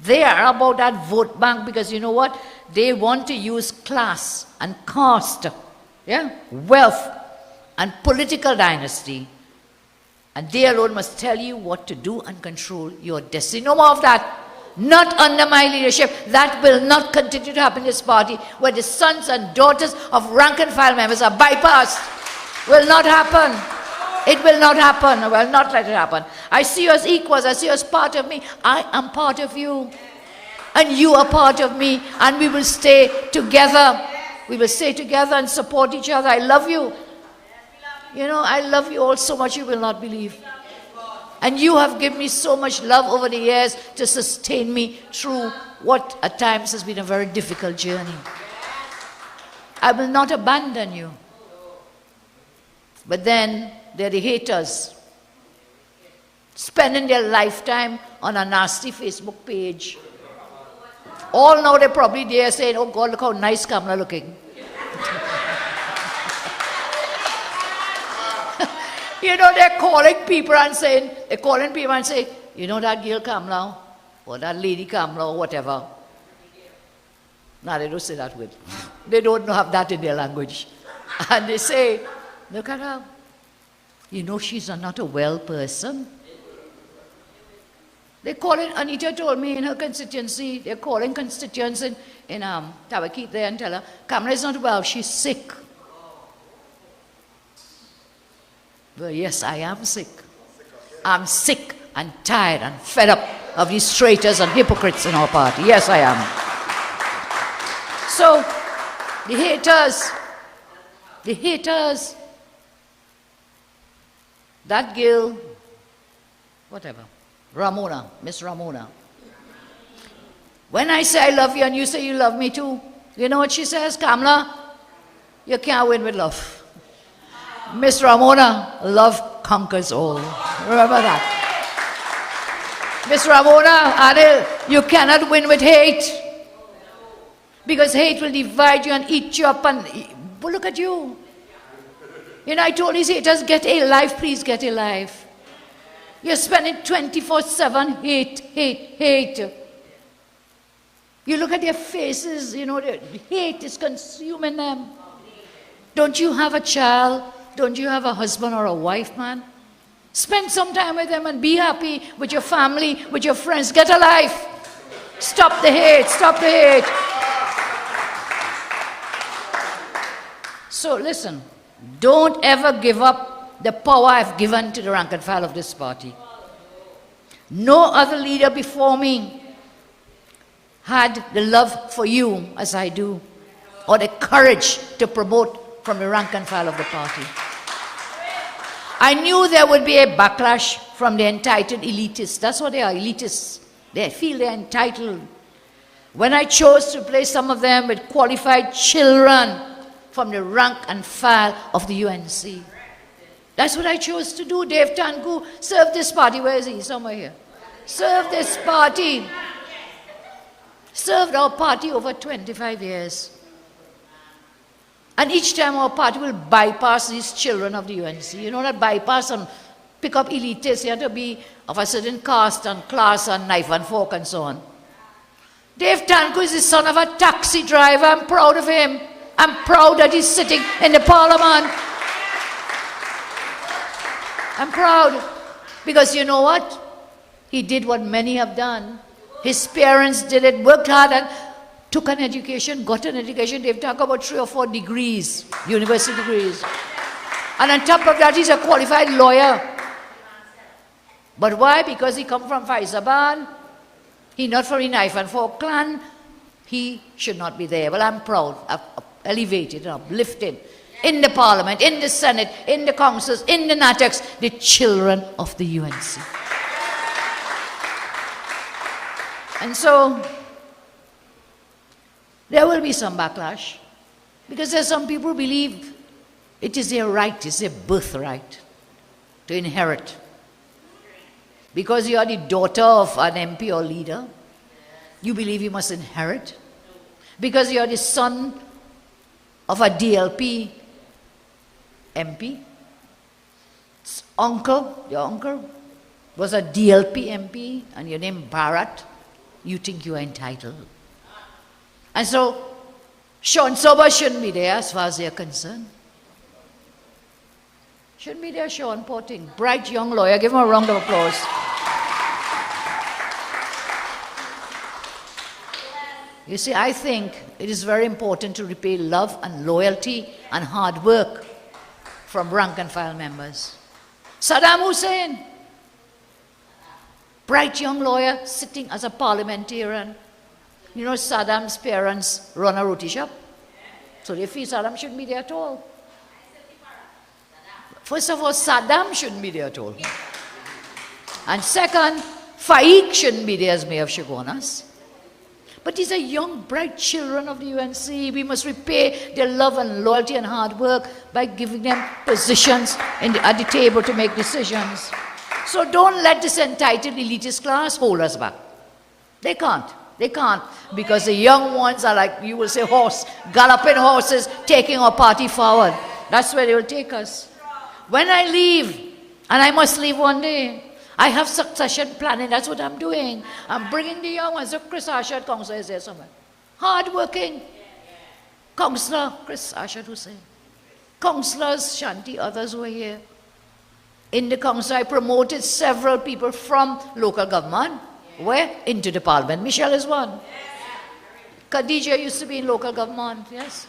They are about that vote bank because you know what? They want to use class and caste, wealth and political dynasty. And they alone must tell you what to do and control your destiny. No more of that. Not under my leadership. That will not continue to happen in this party where the sons and daughters of rank and file members are bypassed. Will not happen. It will not happen. I will not let it happen. I see you as equals. I see you as part of me. I am part of you. And you are part of me. And we will stay together. We will stay together and support each other. I love you. You know, I love you all so much you will not believe. And you have given me so much love over the years to sustain me through what at times has been a very difficult journey. I will not abandon you. But then there are the haters spending their lifetime on a nasty Facebook page. All now they're probably there saying, oh God, look how nice Kamla looking. You know, they're calling people and saying, you know that girl Kamla, or that lady Kamla, or whatever. No, they don't say that word. They don't have that in their language. And they say, look at her. You know she's not a well person. They're calling, Anita told me in her constituency, they're calling constituents in Tawakit there and tell her, Kamla is not well, she's sick. Well, yes, I am sick. I'm sick and tired and fed up of these traitors and hypocrites in our party. Yes, I am. So, the haters, that girl, whatever, Ramona, Miss Ramona. When I say I love you and you say you love me too, you know what she says, Kamla? You can't win with love. Miss Ramona, love conquers all. Remember that. Miss Ramona, Adil, you cannot win with hate. Because hate will divide you and eat you up and... But look at you. You know, I told these haters, get a life, please get a life. You're spending 24/7 hate. You look at their faces, you know, the hate is consuming them. Don't you have a child? Don't you have a husband or a wife, man? Spend some time with them and be happy with your family, with your friends. Get a life. Stop the hate. Stop the hate. So listen, Don't ever give up the power I've given to the rank and file of this party. No other leader before me had the love for you as I do, or the courage to promote from the rank and file of the party. I knew there would be a backlash from the entitled elitists. That's what they are, elitists. They feel they're entitled. When I chose to replace some of them with qualified children from the rank and file of the UNC. That's what I chose to do. Dave Tanku served this party. Where is he? Somewhere here. Served this party. Served our party over 25 years. And each time our party will bypass these children of the UNC. You know that bypass and pick up elitists. You have to be of a certain caste and class and knife and fork and so on. Dave Tanku is the son of a taxi driver. I'm proud of him. I'm proud that he's sitting in the parliament. I'm proud. Because you know what? He did what many have done. His parents did it, worked hard and took an education, got an education. They've talked about 3 or 4 degrees, university degrees. And on top of that, he's a qualified lawyer. But why? Because he come from Faizaban. He not from the knife and fork clan. He should not be there. Well, I'm proud. I've elevated and uplifted in the parliament, in the Senate, in the councils, in the NATEX, the children of the UNC. And so, there will be some backlash, because there's some people who believe it is their right, it's their birthright to inherit. Because you are the daughter of an MP or leader, you believe you must inherit. Because you are the son of a DLP MP, your uncle was a DLP MP, and your name Bharat, you think you are entitled. And so, Sean Sober shouldn't be there as far as they're concerned. Shouldn't be there, Sean Porting. Bright young lawyer. Give him a round of applause. You see, I think it is very important to repay love and loyalty and hard work from rank and file members. Saddam Hussein, bright young lawyer sitting as a parliamentarian. You know, Saddam's parents run a roti shop. So they feel Saddam shouldn't be there at all. First of all, Saddam shouldn't be there at all. And second, Faik shouldn't be there as mayor of Chaguanas. But these are young, bright children of the UNC. We must repay their love and loyalty and hard work by giving them positions at the table to make decisions. So don't let this entitled elitist class hold us back. They can't. They can't. Because the young ones are like, you will say, galloping horses, taking our party forward. That's where they will take us. When I leave, and I must leave one day, I have succession planning. That's what I'm doing. I'm bringing the young ones. So Chris Arshad, Councillor, is there somewhere. Hard-working. Councillor Chris Arshad Hussain. Councillors, Shanti, others who are here. In the council, I promoted several people from local government. Where? Into the parliament. Michelle is one. Khadija used to be in local government, yes.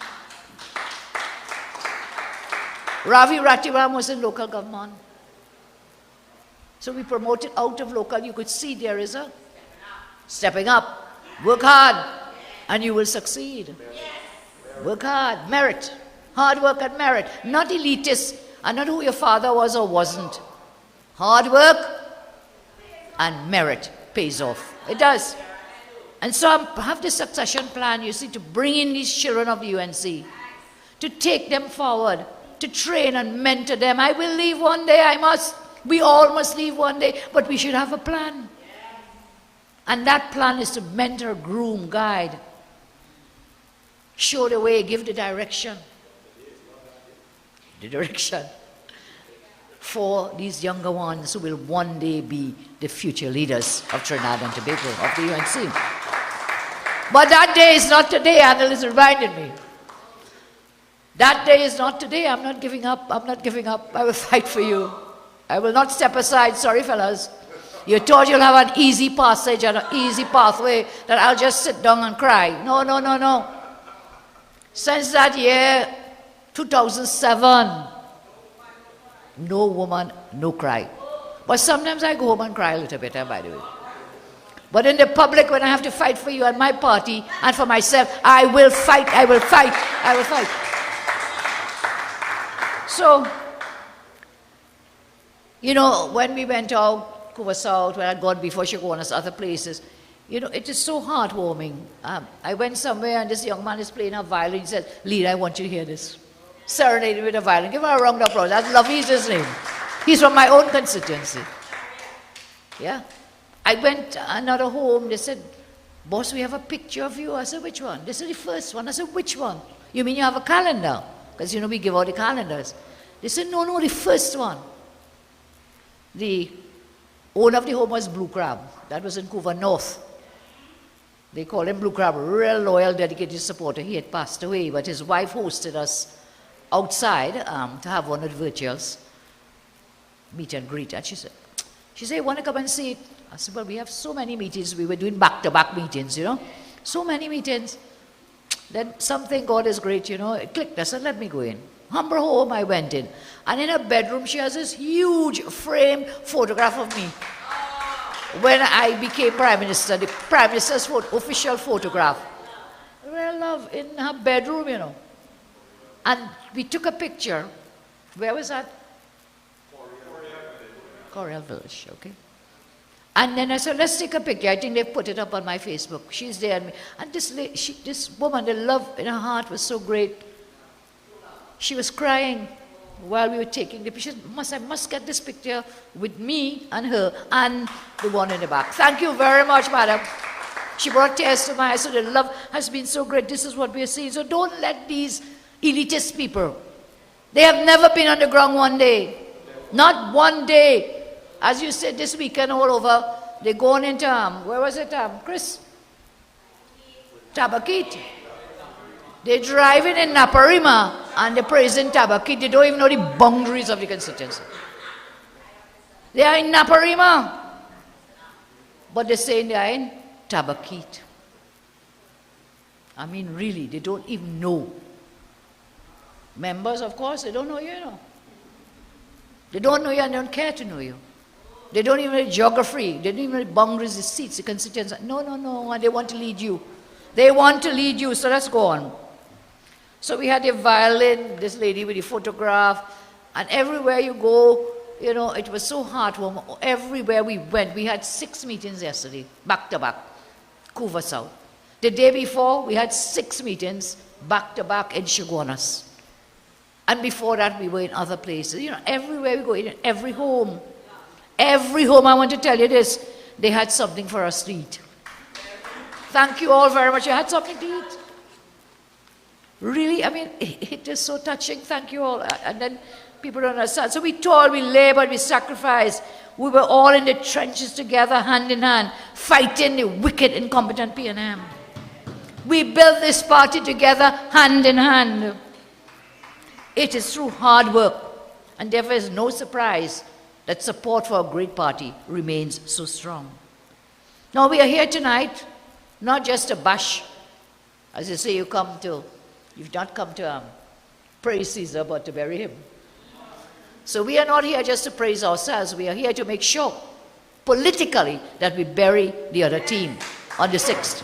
Ravi Ratiram was in local government. So we promoted out of local. You could see there is a stepping up. Work hard and you will succeed. Work hard. Merit. Hard work and merit. Not elitist and not who your father was or wasn't. Hard work and merit pays off. It does. And so I have this succession plan, you see, to bring in these children of the UNC, to take them forward, to train and mentor them. I will leave one day, I must. We all must leave one day, but we should have a plan. And that plan is to mentor, groom, guide, show the way, give the direction. The direction for these younger ones who will one day be the future leaders of Trinidad and Tobago, of the UNC. But that day is not today, Arnold has reminded me. That day is not today. I'm not giving up. I'm not giving up. I will fight for you. I will not step aside. Sorry, fellas. You thought you'll have an easy passage and an easy pathway that I'll just sit down and cry. No, no, no, no. Since that year, 2007. No woman, no cry. But sometimes I go home and cry a little bit, by the way. But in the public, when I have to fight for you and my party and for myself, I will fight, I will fight, I will fight. So, you know, when we went out, Cuba South, when I'd gone before Chaguanas, other places, you know, it is so heartwarming. I went somewhere and this young man is playing a violin. He said, "Lead, I want you to hear this." Serenading with a violin. Give her a round of applause. That's lovely, is his name. He's from my own constituency. Yeah. I went to another home. They said, "Boss, we have a picture of you." I said, "Which one?" They said, "The first one." I said, "Which one?" "You mean you have a calendar?" Because, you know, we give out the calendars. They said, "No, no, the first one." The owner of the home was Blue Crab. That was in Couva North. They call him Blue Crab, real loyal, dedicated supporter. He had passed away, but his wife hosted us outside to have one of the virtuals meet and greet. And she said, "You want to come and see it?" I said, "Well, we have so many meetings." We were doing back-to-back meetings, you know. So many meetings. Then something, God is great, you know. It clicked. I said, "Let me go in." Humble home, I went in. And in her bedroom, she has this huge frame photograph of me. When I became Prime Minister, the Prime Minister's official photograph. Real love in her bedroom, you know. And we took a picture. Where was that? Coral Village, okay. And then I said, "Let's take a picture." I think they put it up on my Facebook. She's there. And this woman, the love in her heart was so great. She was crying while we were taking the picture. I must get this picture with me and her and the one in the back. Thank you very much, madam. She brought tears to my eyes. So the love has been so great. This is what we are seeing. So don't let these elitist people, they have never been on the ground one day. Not one day. As you said this weekend all over, they're going into, where was it, Chris? Tabakit. They're driving in Naparima and they're praising Tabakit. They don't even know the boundaries of the constituency. They are in Naparima, but they're saying they are in Tabakit. I mean, really, they don't even know. Members, of course, they don't know you, you know. They don't know you and they don't care to know you. They don't even know the geography. They don't even know the boundaries, the seats, the constituency. No, no, no, and they want to lead you. They want to lead you, so let's go on. So we had a violin, this lady with the photograph, and everywhere you go, you know, it was so heartwarming. Everywhere we went, we had 6 meetings yesterday, back to back, Couva South. The day before, we had 6 meetings, back to back in Chaguanas. And before that, we were in other places. You know, everywhere we go, in every home, I want to tell you this, they had something for us to eat. Thank you all very much. You had something to eat. Really, I mean, it is so touching. Thank you all. And then people don't understand. So we toiled, we labored, we sacrificed. We were all in the trenches together, hand in hand, fighting the wicked, incompetent P&M. We built this party together, hand in hand. It is through hard work, and therefore is no surprise that support for a great party remains so strong. Now we are here tonight, not just to bash, as you say, you've not come to praise Caesar, but to bury him. So we are not here just to praise ourselves, we are here to make sure, politically, that we bury the other team on the 6th.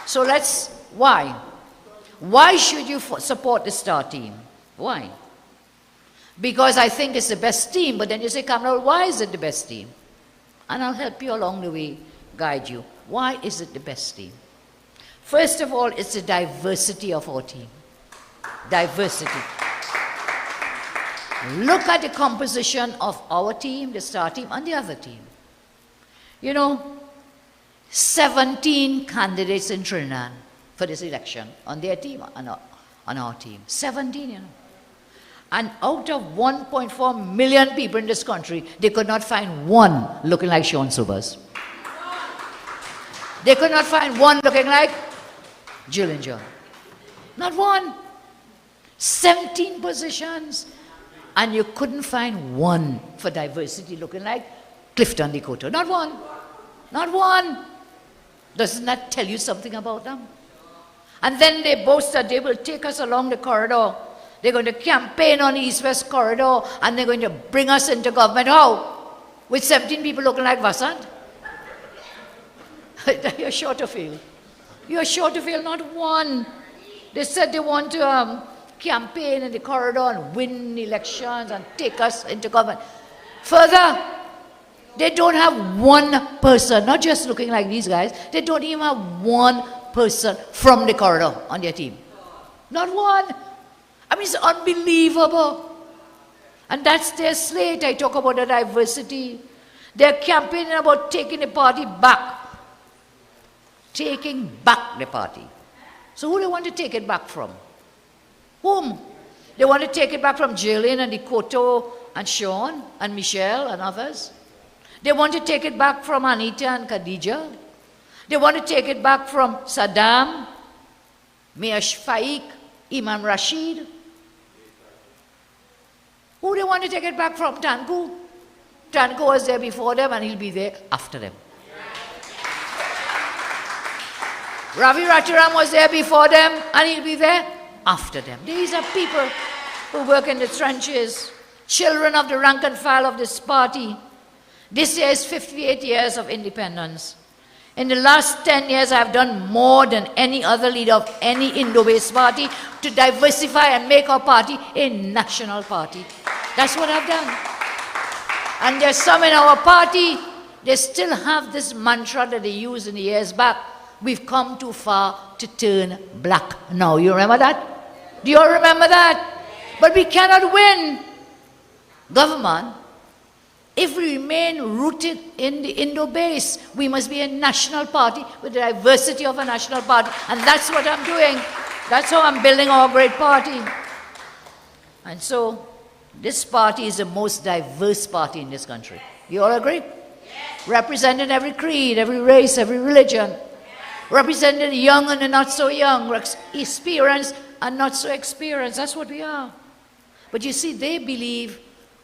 So why? Why should you support the star team? Why? Because I think it's the best team, but then you say, Kamla, why is it the best team? And I'll help you along the way, guide you. Why is it the best team? First of all, it's the diversity of our team. Diversity. Look at the composition of our team, the star team, and the other team. You know, 17 candidates in Trinidad for this election on their team, on our team. 17, you know. And out of 1.4 million people in this country, they could not find one looking like Sean Sobers. They could not find one looking like Gillinger. Not one. 17 positions. And you couldn't find one for diversity looking like Clifton Dakota. Not one. Not one. Doesn't that tell you something about them? And then they boast that they will take us along the corridor. They're going to campaign on the East-West corridor, and they're going to bring us into government. How? With 17 people looking like Vasant? You're sure to fail. You're sure to fail, not one. They said they want to campaign in the corridor and win elections and take us into government. Further, they don't have one person, not just looking like these guys, they don't even have one person from the corridor on their team. Not one. I mean, it's unbelievable. And that's their slate. I talk about the diversity. They're campaigning about taking the party back. Taking back the party. So who do they want to take it back from? Whom? They want to take it back from Jillian and Koto and Sean and Michelle and others. They want to take it back from Anita and Khadija. They want to take it back from Saddam, Mia Faik, Imam Rashid. Who do they want to take it back from? Tanku. Tanku was there before them and he'll be there after them. Ravi Ratiram was there before them and he'll be there after them. These are people who work in the trenches, children of the rank and file of this party. This year is 58 years of independence. In the last 10 years, I've done more than any other leader of any Indo-based party to diversify and make our party a national party. That's what I've done. And there's some in our party, they still have this mantra that they used in the years back. We've come too far to turn black now. You remember that? Do you all remember that? But we cannot win government if we remain rooted in the Indo-base. We must be a national party with the diversity of a national party. And that's what I'm doing. That's how I'm building our great party. And so, this party is the most diverse party in this country. You all agree? Yes. Representing every creed, every race, every religion. Yes. Representing the young and the not so young. Experienced and not so experienced. That's what we are. But you see, they believe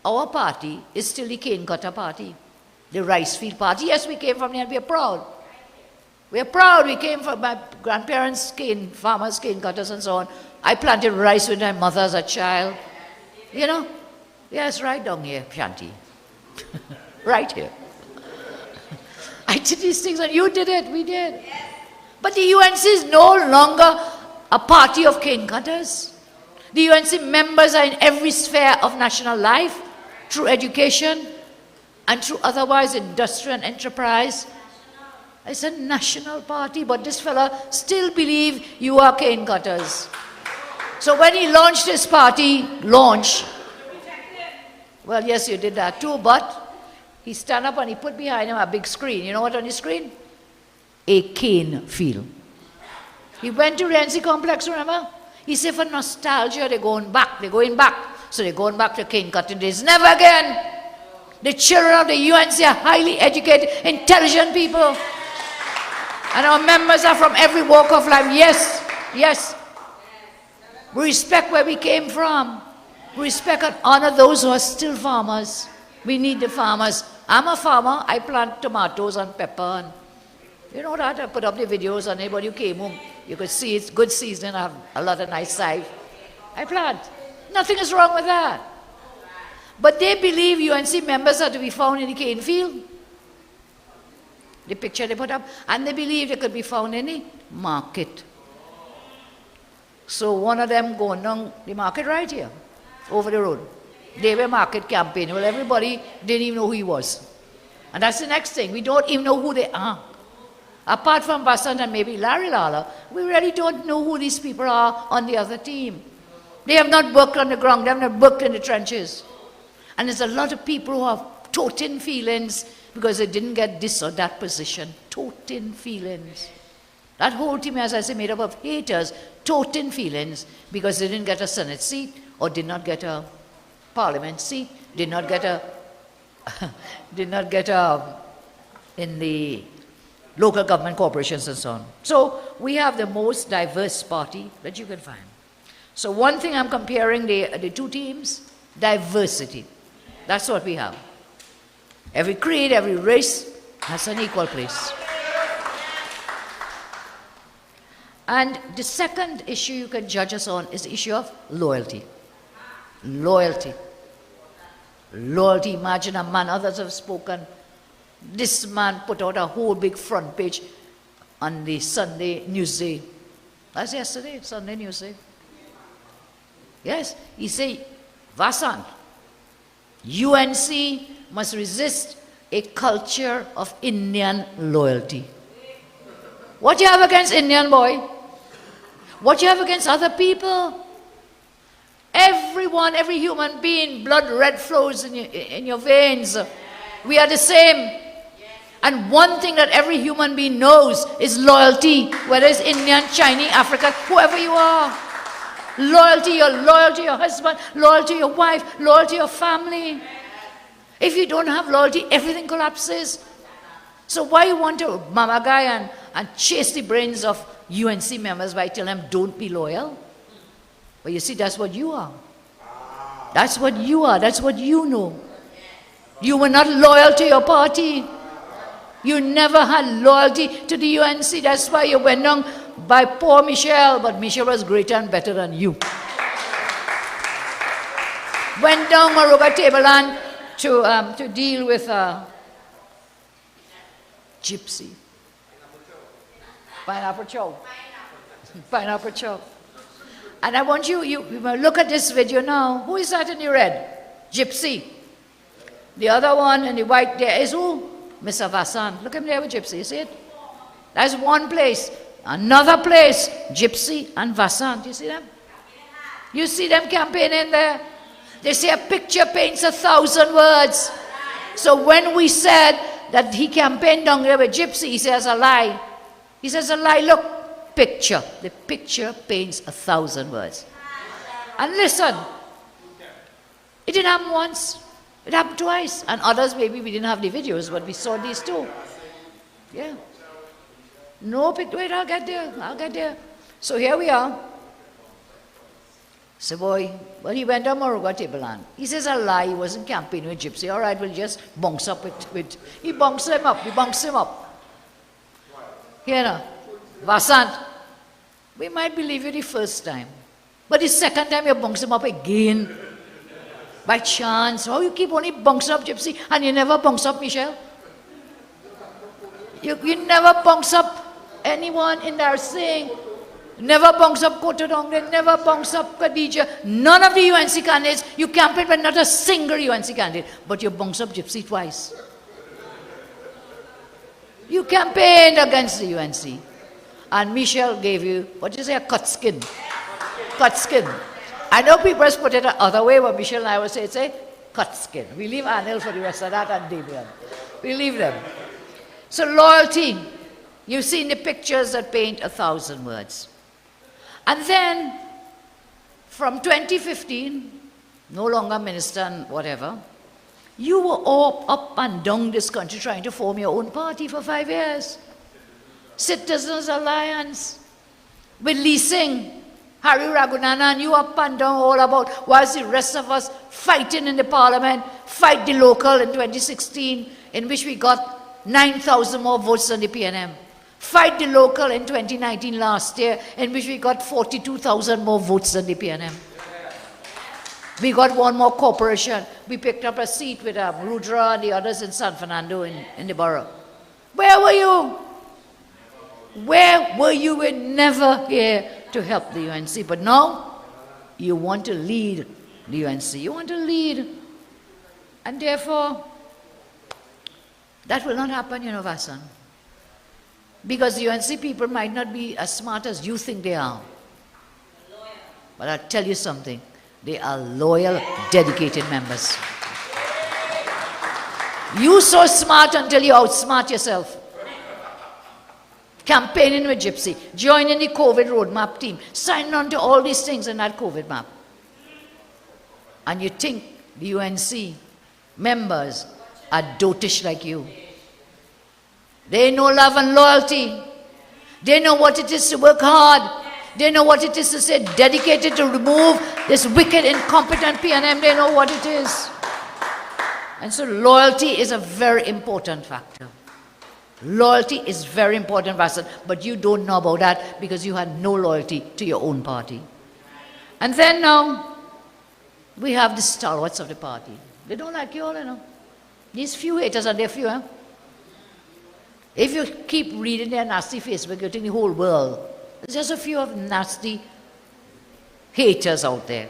our party is still the cane cutter party, the rice field party. Yes, we came from there and we are proud. We are proud. We came from my grandparents, cane farmers, cane cutters and so on. I planted rice with my mother as a child. You know? Yes, right down here, Shanti. Right here. I did these things and you did it, we did. But the UNC is no longer a party of cane cutters. The UNC members are in every sphere of national life, through education and through otherwise industrial and enterprise. It's a national party, but this fella still believes you are cane cutters. So when he launched his party, well, yes, you did that too, but he stand up and he put behind him a big screen. You know what on the screen? A cane field. He went to Renzi complex, remember? He said for nostalgia, they're going back. So they're going back to cane cutting days. Never again. The children of the UNC are highly educated, intelligent people. And our members are from every walk of life. Yes, yes. We respect where we came from. We respect and honor those who are still farmers. We need the farmers. I'm a farmer. I plant tomatoes and pepper. And you know that? I put up the videos on anybody who came home. You could see it's good season. I have a lot of nice side. I plant. Nothing is wrong with that. But they believe UNC members are to be found in the cane field. The picture they put up. And they believe they could be found in the market. So one of them going down the market right here, over the road. Debe market campaign. Well, everybody didn't even know who he was. And that's the next thing. We don't even know who they are. Apart from Vasant and maybe Larry Lala, we really don't know who these people are on the other team. They have not worked on the ground. They have not worked in the trenches. And there's a lot of people who have totin feelings because they didn't get this or that position. Totin feelings. That whole team, as I say, made up of haters. Totin feelings because they didn't get a Senate seat or did not get a Parliament seat, did not get in the local government corporations and so on. So we have the most diverse party that you can find. So one thing I'm comparing the two teams, diversity. That's what we have. Every creed, every race has an equal place. And the second issue you can judge us on is the issue of loyalty. Loyalty. Loyalty. Imagine a man, others have spoken. This man put out a whole big front page on the Sunday Newsday. That's yesterday, Sunday Newsday. Yes, he said, Vasant, UNC must resist a culture of Indian loyalty. What do you have against Indian, boy? What do you have against other people? Everyone, every human being, blood red flows in your veins. We are the same. And one thing that every human being knows is loyalty, whether it's Indian, Chinese, African, whoever you are. Loyalty, you're loyal to your husband, loyal to your wife, loyal to your family. If you don't have loyalty, everything collapses. So why you want to mama guy and chase the brains of UNC members by telling them don't be loyal? Well, you see, that's what you are. That's what you are. That's what you know. You were not loyal to your party. You never had loyalty to the UNC. That's why you went down by poor Michelle, but Michelle was greater and better than you. Went down Maruga Tableland to deal with gypsy. Pineapple chow. Pineapple chow. And I want you look at this video now. Who is that in the red? Gypsy. The other one in the white there is who? Mr. Vasant. Look at him there with Gypsy. You see it? That's one place. Another place, Gypsy and Vasant. You see them? You see them campaigning there? They say a picture paints 1,000 words. So when we said that he campaigned down there with Gypsy, he says a lie. He says a lie. Look, picture. The picture paints 1,000 words. And listen, it didn't happen once. It happened twice. And others, maybe we didn't have the videos, but we saw these too. Yeah. No picture. Wait, I'll get there. I'll get there. So here we are. So boy, well, he went to Maruga Tableland. He says a lie. He wasn't campaigning with Gypsy. All right, we'll just bounce up with he bunks him up. He bunks him up. Here now. Vasant, we might believe you the first time. But the second time you bunks him up again. By chance. How you keep only bunks up Gypsy and you never bunks up Michelle? You never bunks up anyone in there saying, never bunks up Koto Dongren, never bunks up Khadija. None of the UNC candidates, you campaigned with not a single UNC candidate, but you bunks up Gypsy twice. You campaigned against the UNC. And Michelle gave you, what do you say, a cut skin. Cut skin. I know people have put it the other way, but Michelle and I would say, cut skin. We leave Arnold for the rest of that and Debe. We leave them. So loyalty, you've seen the pictures that paint 1,000 words. And then, from 2015, no longer minister and whatever, you were all up and down this country trying to form your own party for 5 years. Citizens Alliance, with leasing. Harry Raghunanan, you up and down all about, whilst the rest of us fighting in the parliament, fight the local in 2016, in which we got 9,000 more votes than the PNM. Fight the local in 2019 last year, in which we got 42,000 more votes than the PNM. We got one more corporation. We picked up a seat with Rudra and the others in San Fernando in the borough. Where were you? Where were you? We were never here to help the UNC. But now, you want to lead the UNC. You want to lead. And therefore, that will not happen, you know, Vasant. Because the UNC people might not be as smart as you think they are. But I'll tell you something. They are loyal, dedicated members. You so smart until you outsmart yourself. Campaigning with Gypsy, joining the COVID roadmap team, signing on to all these things in that COVID map. And you think the UNC members are dotish like you. They know love and loyalty. They know what it is to work hard. They know what it is to say dedicated to remove this wicked, incompetent PNM. They know what it is. And so loyalty is a very important factor. Loyalty is very important, Vasan, but you don't know about that because you had no loyalty to your own party. And then now, we have the stalwarts of the party. They don't like you all, you know. These few haters are there few, huh? If you keep reading their nasty Facebook, you think the whole world. There's just a few of nasty haters out there.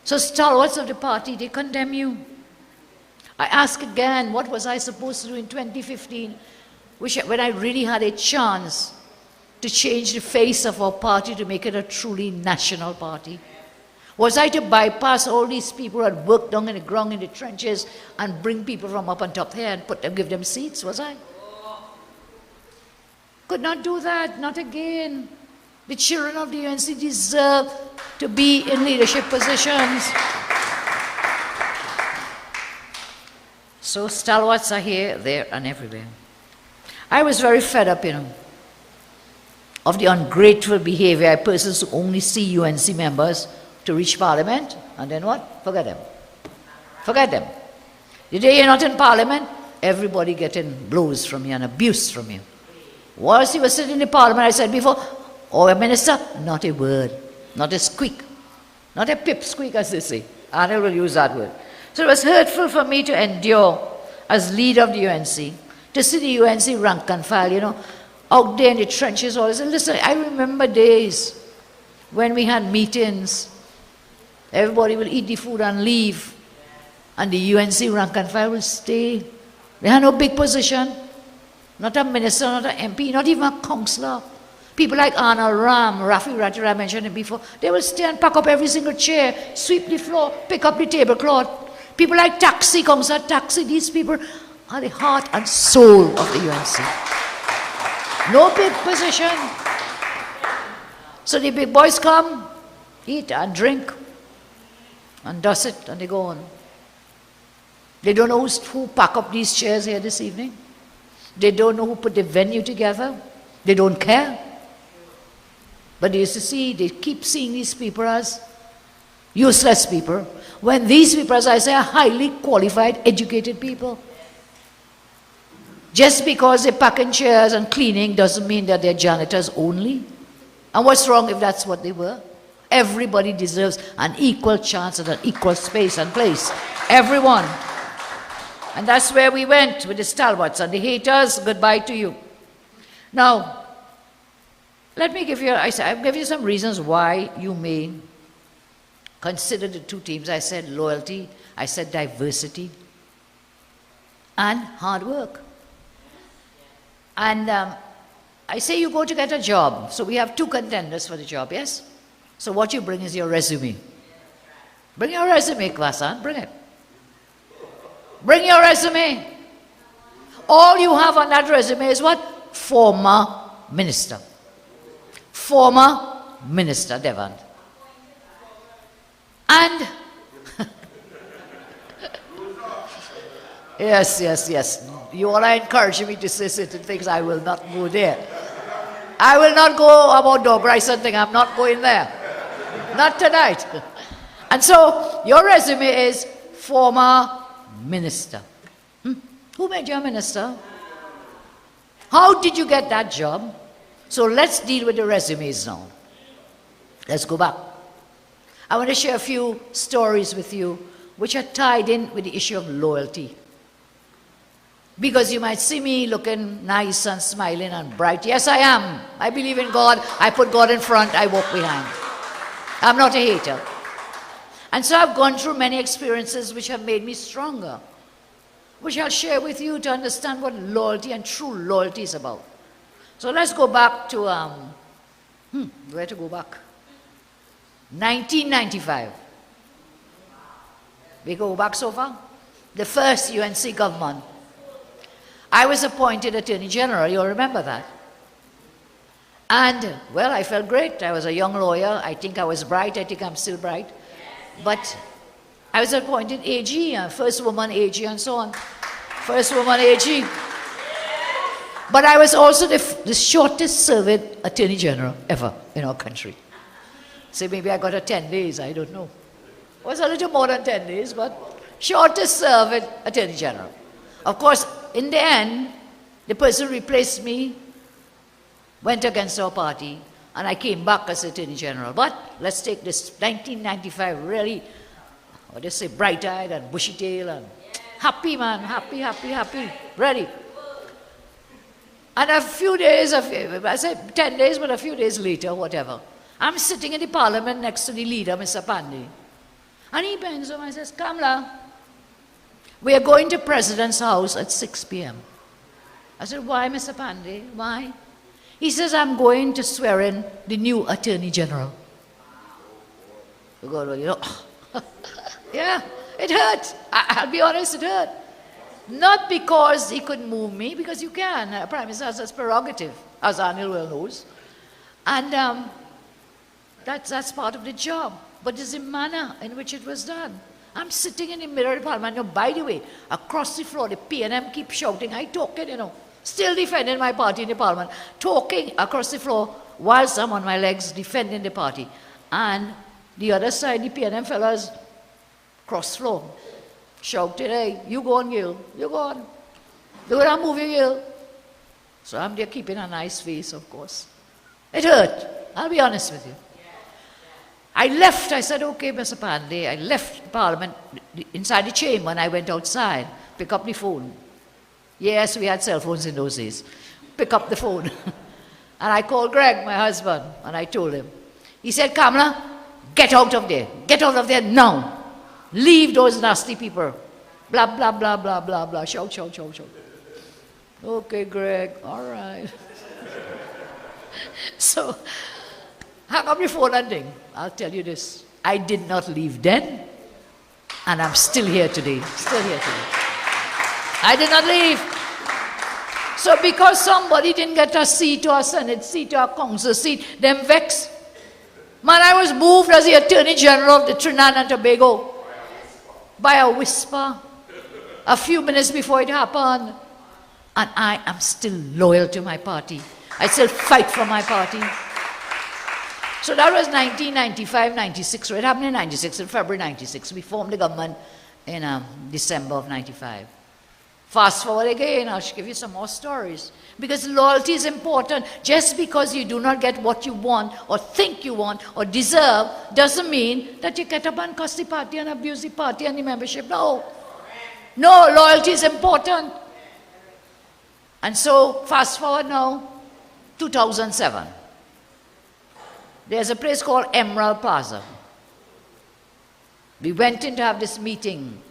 So stalwarts of the party, they condemn you. I ask again, what was I supposed to do in 2015, when I really had a chance to change the face of our party to make it a truly national party? Was I to bypass all these people who had worked down in the ground in the trenches and bring people from up on top here and put them, give them seats? Was I? Could not do that, not again. The children of the UNC deserve to be in leadership positions. So stalwarts are here, there, and everywhere. I was very fed up, you know, of the ungrateful behavior of persons who only see UNC members to reach Parliament, and then what? Forget them. Forget them. The day you're not in Parliament, everybody getting blows from you and abuse from you. Whilst you were sitting in the Parliament, I said before, or a minister, not a word, not a squeak, not a pipsqueak, as they say. Arnold will use that word. So it was hurtful for me to endure, as leader of the UNC, to see the UNC rank and file, you know, out there in the trenches. All this. And listen, I remember days when we had meetings. Everybody will eat the food and leave, and the UNC rank and file will stay. They had no big position, not a minister, not an MP, not even a councillor. People like Arnold, Ravi Ratiram, I mentioned it before, they will stay and pack up every single chair, sweep the floor, pick up the tablecloth. People like Taxi, Councillor Taxi, these people are the heart and soul of the UNC. No big position. So the big boys come, eat and drink, and does it, and they go on. They don't know who pack up these chairs here this evening. They don't know who put the venue together. They don't care. But they used to see, they keep seeing these people as useless people, when these people, as I say, are highly qualified, educated people. Just because they're packing chairs and cleaning doesn't mean that they're janitors only. And what's wrong if that's what they were? Everybody deserves an equal chance and an equal space and place. Everyone. And that's where we went with the stalwarts and the haters. Goodbye to you. Now, let me give you, I'll give you some reasons why you may consider the two teams. I said loyalty, I said diversity, and hard work. And I say you go to get a job. So we have two contenders for the job, yes? So what you bring is your resume. Bring your resume, Kwasan, bring it. Bring your resume. All you have on that resume is what? Former minister. Former minister, Devon. And, yes. You all are encouraging me to say certain things. I will not go there. I will not go about the Bryson thing. I'm not going there. Not tonight. And so, your resume is former minister. Who made you a minister? How did you get that job? So let's deal with the resumes now. Let's go back. I want to share a few stories with you which are tied in with the issue of loyalty. Because you might see me looking nice and smiling and bright. Yes, I am. I believe in God. I put God in front. I walk behind. I'm not a hater. And so I've gone through many experiences which have made me stronger, which I'll share with you to understand what loyalty and true loyalty is about. So let's go back to, where to go back? 1995. We go back so far? The first UNC government. I was appointed Attorney General, you'll remember that. And, well, I felt great. I was a young lawyer. I think I was bright. I think I'm still bright. But I was appointed AG, first woman AG and so on. First woman AG. But I was also the shortest serving Attorney General ever in our country. So maybe I got a 10 days, I don't know. It was a little more than 10 days, but shortest serving Attorney General. Of course, in the end, The person who replaced me went against our party, and I came back as Attorney General. But let's take this 1995 really, what do you say, bright-eyed and bushy-tailed and happy, man, happy, ready. And a few days, I said 10 days, but a few days later, whatever, I'm sitting in the parliament next to the leader, Mr. Pandey. And he bends over and says, Kamla, we are going to President's house at 6 p.m. I said, why, Mr. Pandey? Why? He says, I'm going to swear in the new Attorney General. You go, you know, yeah, it hurt. I'll be honest, it hurt. Not because he couldn't move me, because you can. Prime Minister has his prerogative, as Arnold well knows. And that's part of the job. But it's the manner in which it was done. I'm sitting in the middle of the parliament. You know, by the way, across the floor, the PNM keep shouting. I talking, you know, still defending my party in the parliament, talking across the floor whilst I'm on my legs defending the party. And the other side, the PNM fellas, cross floor, shouted, hey, you go on, Gil, you go on. Do not move your Gil. So I'm there keeping a nice face, of course. It hurt, I'll be honest with you. I left, I said, okay, Mr. Pandey, I left Parliament inside the chamber and I went outside, pick up the phone. Yes, we had cell phones in those days. Pick up the phone. And I called Greg, my husband, and I told him. He said, Kamla, get out of there. Get out of there now. Leave those nasty people. Blah, blah, blah, blah, blah, blah. Shout, shout, shout, shout. Okay, Greg, all right. So, hang up the phone and ding. I'll tell you this. I did not leave then, and I'm still here today. Still here today. I did not leave. So because somebody didn't get a seat or a Senate seat or a council seat, them vexed. Man, I was moved as the Attorney General of the Trinidad and Tobago by a whisper a few minutes before it happened. And I am still loyal to my party. I still fight for my party. So that was 1995, 96. It happened in 96, in February 96. We formed the government in December of 95. Fast forward again, I'll give you some more stories. Because loyalty is important. Just because you do not get what you want, or think you want, or deserve, doesn't mean that you get up and cuss the party and abuse the party and the membership. No. No, loyalty is important. And so, fast forward now, 2007. There's a place called Emerald Plaza. We went in to have this meeting.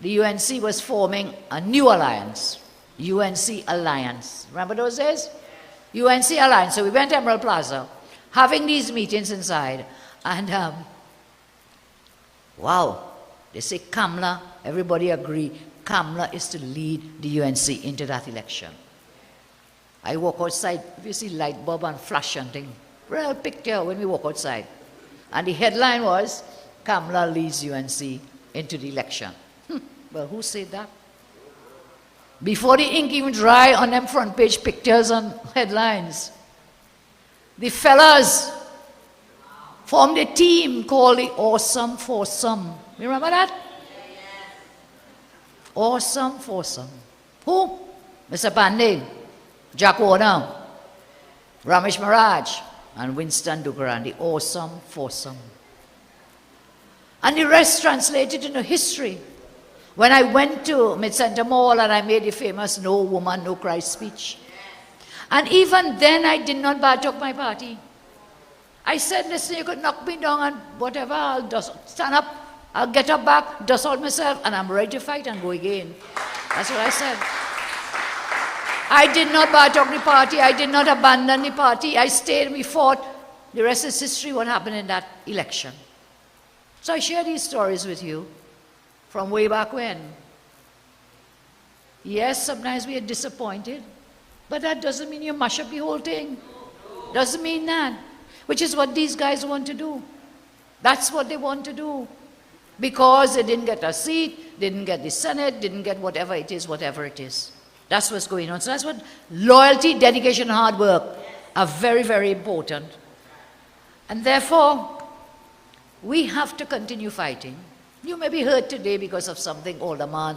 The UNC was forming a new alliance, UNC Alliance. Remember those days? UNC Alliance. So we went to Emerald Plaza, having these meetings inside, and wow, they say Kamla, everybody agree, Kamla is to lead the UNC into that election. I walk outside, if you see light bulb and flash and thing, real picture when we walk outside. And the headline was, Kamla leads UNC into the election. Well, who said that? Before the ink even dry on them front page pictures and headlines, the fellas formed a team called the Awesome Foursome. You remember that? Awesome Foursome. Who? Mr. Pandey, Jack Warner, Ramesh Maharaj, and Winston Dukaran, the Awesome Foursome. And the rest translated into history. When I went to Mid-Center Mall and I made the famous No Woman, No Cry speech. And even then I did not back up my party. I said, listen, you could knock me down and whatever, I'll just stand up, I'll get up back, dust out myself, and I'm ready to fight and go again. That's what I said. I did not back up the party, I did not abandon the party, I stayed, we fought. The rest is history, what happened in that election. So I share these stories with you. From way back when. Yes, sometimes we are disappointed, but that doesn't mean you mash up the whole thing. Doesn't mean that. Which is what these guys want to do. That's what they want to do. Because they didn't get a seat, didn't get the Senate, didn't get whatever it is, That's what's going on. So that's what loyalty, dedication, hard work are very, very important. And therefore, we have to continue fighting. You may be hurt today because of something, older man,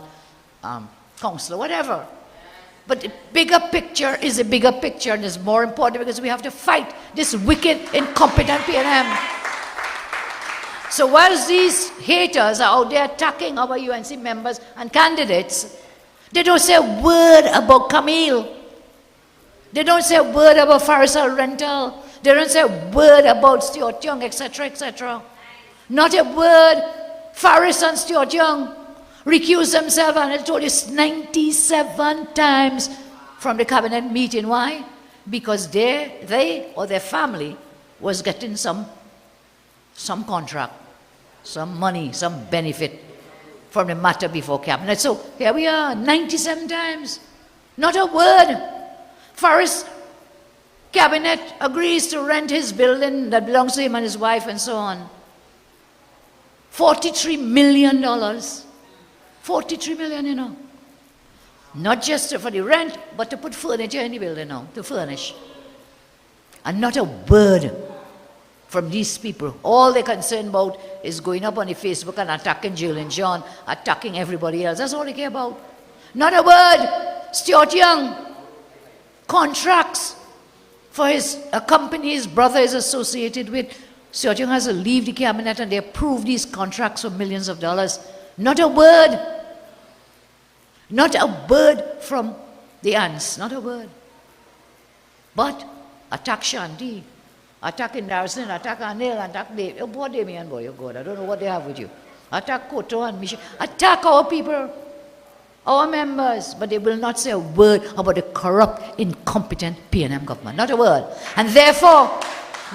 counselor, whatever. But the bigger picture is a bigger picture, and it's more important because we have to fight this wicked, incompetent PNM. So whilst these haters are out there attacking our UNC members and candidates, they don't say a word about Camille. They don't say a word about Farisal Rental. They don't say a word about Stuart Young, etc., etc. Not a word. Faris and Stuart Young recused themselves, and I told you 97 times from the cabinet meeting. Why? Because they or their family was getting some contract, some money, some benefit from the matter before cabinet. So here we are, 97 times. Not a word. Faris cabinet agrees to rent his building that belongs to him and his wife and so on. $43 million. 43 million, you know. Not just for the rent, but to put furniture in the building now, to furnish. And not a word from these people. All they're concerned about is going up on the Facebook and attacking Jill and John, attacking everybody else. That's all they care about. Not a word. Stuart Young, contracts for a company his brother is associated with. Stuart Young has to leave the cabinet, and they approve these contracts for millions of dollars. Not a word. Not a word from the ants. Not a word. But attack Shanti, attack Indarson, attack Anil, attack Debe. Oh, poor Damien, boy, oh God, I don't know what they have with you. Attack Koto and Michelle. Attack our people, our members, but they will not say a word about the corrupt, incompetent PNM government. Not a word. And therefore,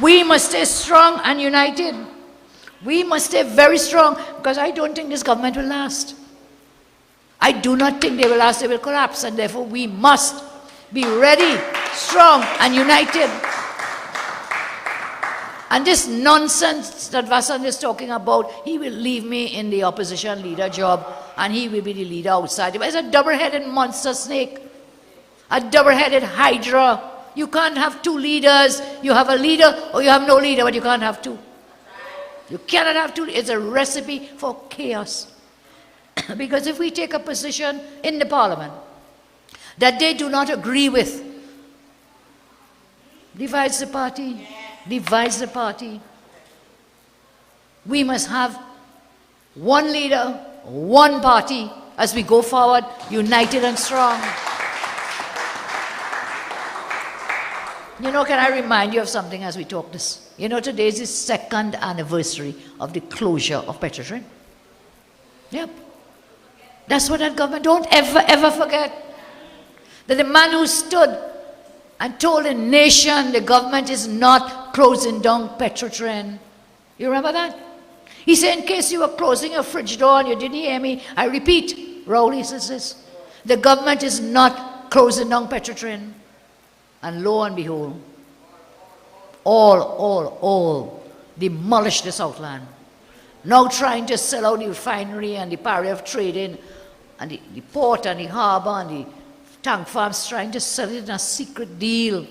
we must stay strong and united. We must stay very strong, because I don't think this government will last. I do not think they will last. They will collapse, and therefore we must be ready, strong and united. And this nonsense that Vasant is talking about, he will leave me in the opposition leader job and he will be the leader outside. It's a double-headed monster snake, a double-headed hydra. You can't have two leaders. You have a leader or you have no leader, but you can't have two. You cannot have two. It's a recipe for chaos. Because if we take a position in the parliament that they do not agree with, divides the party, divides the party. We must have one leader, one party as we go forward, united and strong. You know, can I remind you of something as we talk this? You know, today is the 2nd anniversary of the closure of Petrotrin. Yep. That's what that government, don't ever forget. That the man who stood and told the nation the government is not closing down Petrotrin. You remember that? He said, in case you were closing your fridge door and you didn't hear me, I repeat, Rowley says this, the government is not closing down Petrotrin. And lo and behold, all demolished the Southland. Now trying to sell out the refinery and the barrier of trading and the port and the harbour and the tank farms, trying to sell it in a secret deal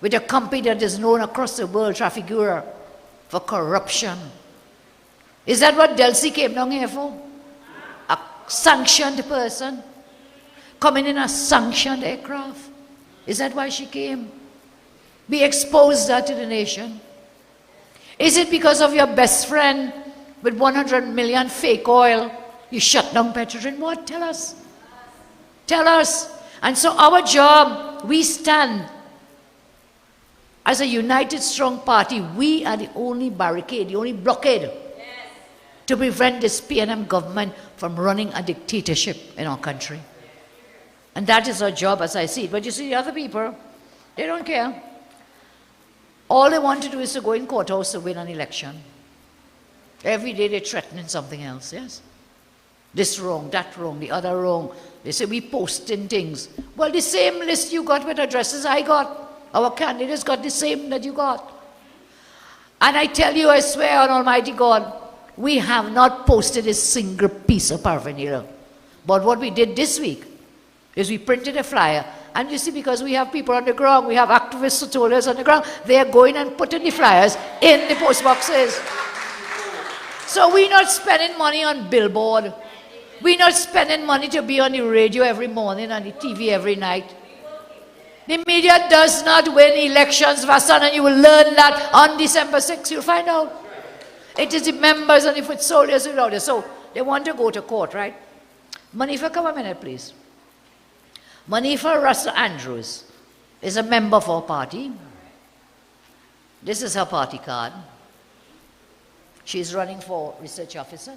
with a company that is known across the world, Trafigura, for corruption. Is that what Delcy came down here for? A sanctioned person coming in a sanctioned aircraft. Is that why she came? We exposed that to the nation. Is it because of your best friend with 100 million fake oil, you shut down Petrotrin? What? Tell us. Tell us. And so our job, we stand as a united, strong party. We are the only barricade, the only blockade to prevent this PNM government from running a dictatorship in our country. And that is our job as I see it. But you see, the other people, they don't care. All they want to do is to go in courthouse to win an election. Every day they're threatening something else, yes? This wrong, that wrong, the other wrong. They say we posting things. Well, the same list you got with addresses I got. Our candidates got the same that you got. And I tell you, I swear on Almighty God, we have not posted a single piece of paraphernalia. But what we did this week is we printed a flyer. And you see, because we have people on the ground, we have activists who told us on the ground, they are going and putting the flyers in the post boxes. So we're not spending money on billboard. We're not spending money to be on the radio every morning and the TV every night. The media does not win elections, Vasan, and you will learn that on December 6th. You'll find out. It is the members and the foot soldiers who are there. So they want to go to court, right? Manifa, come a minute, please. Manifa Russell Andrews is a member for a party. This is her party card. She's running for research officer.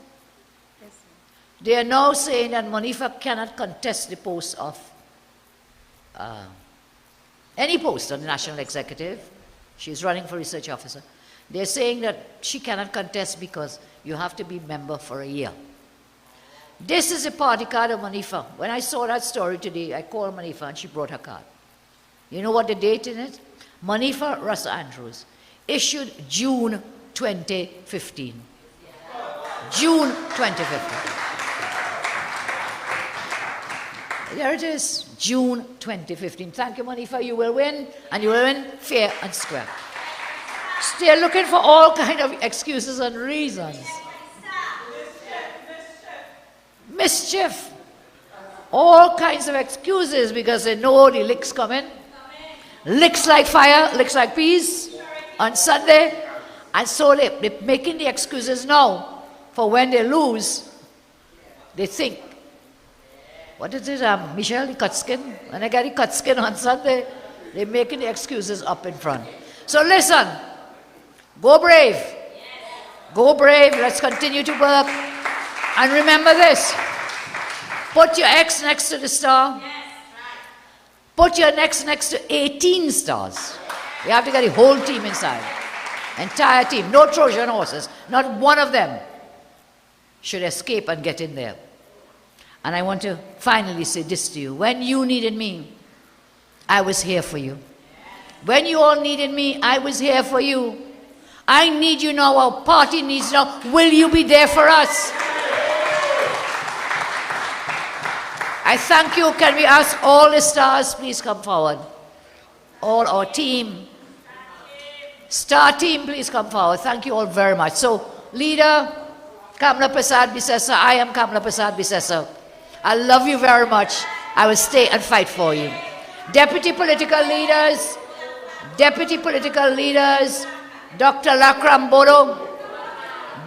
Yes, they are now saying that Manifa cannot contest the post of any post on the national executive. She's running for research officer. They're saying that she cannot contest because you have to be member for a year. This is a party card of Manifa. When I saw that story today, I called Manifa and she brought her card. You know what the date in it? Manifa Russell Andrews, issued June 2015. June 2015. There it is, June 2015. Thank you, Manifa. You will win, and you will win fair and square. They're looking for all kind of excuses and reasons. Mischief. All kinds of excuses because they know the licks coming. Licks like fire, licks like peas on Sunday. And so they're making the excuses now for when they lose. They think, what is it, Michelle, the cut skin? When I get the cut skin on Sunday, they're making the excuses up in front. So listen, go brave. Go brave, let's continue to work. And remember this, put your X next to the star. Put your X next to 18 stars. You have to get the whole team inside. Entire team, no Trojan horses. Not one of them should escape and get in there. And I want to finally say this to you. When you needed me, I was here for you. When you all needed me, I was here for you. I need you now, our party needs you now. Will you be there for us? I thank you. Can we ask all the stars, please come forward. All our team. Star team, please come forward. Thank you all very much. So, leader, Kamla Prasad Bisesa, I am Kamla Prasad Bisesa. I love you very much. I will stay and fight for you. Deputy political leaders, Dr. Lakram Boro,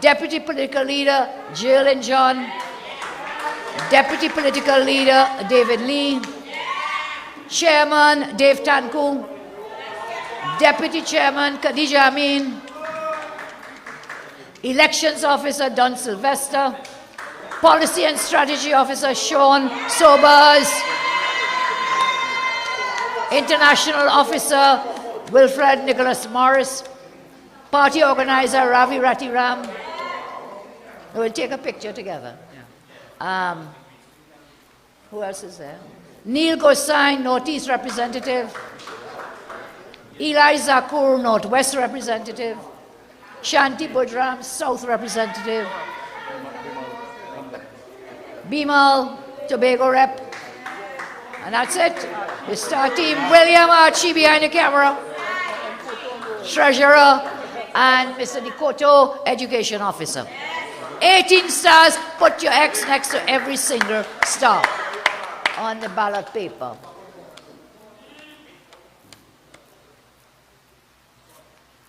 Deputy political leader, Jill and John, Deputy political leader, David Lee, Chairman, Dave Tanku, Deputy Chairman, Khadija Amin, Elections Officer, Don Sylvester, Policy and Strategy Officer, Sean Sobers, International Officer, Wilfred Nicholas Morris, Party Organizer, Ravi Ratiram. We'll take a picture together. Who else is there? Neil Gosain, Northeast Representative. Eli Zakur, Northwest Representative. Shanti Budram, South Representative. Bimal, Tobago Rep. And that's it. The star team, William Archie behind the camera. Treasurer, and Mr. Nikoto, Education Officer. 18 stars, put your X next to every single star on the ballot paper.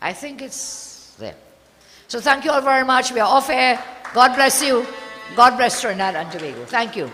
I think it's there. So thank you all very much. We are off air. God bless you. God bless Trinidad and Tobago. Thank you.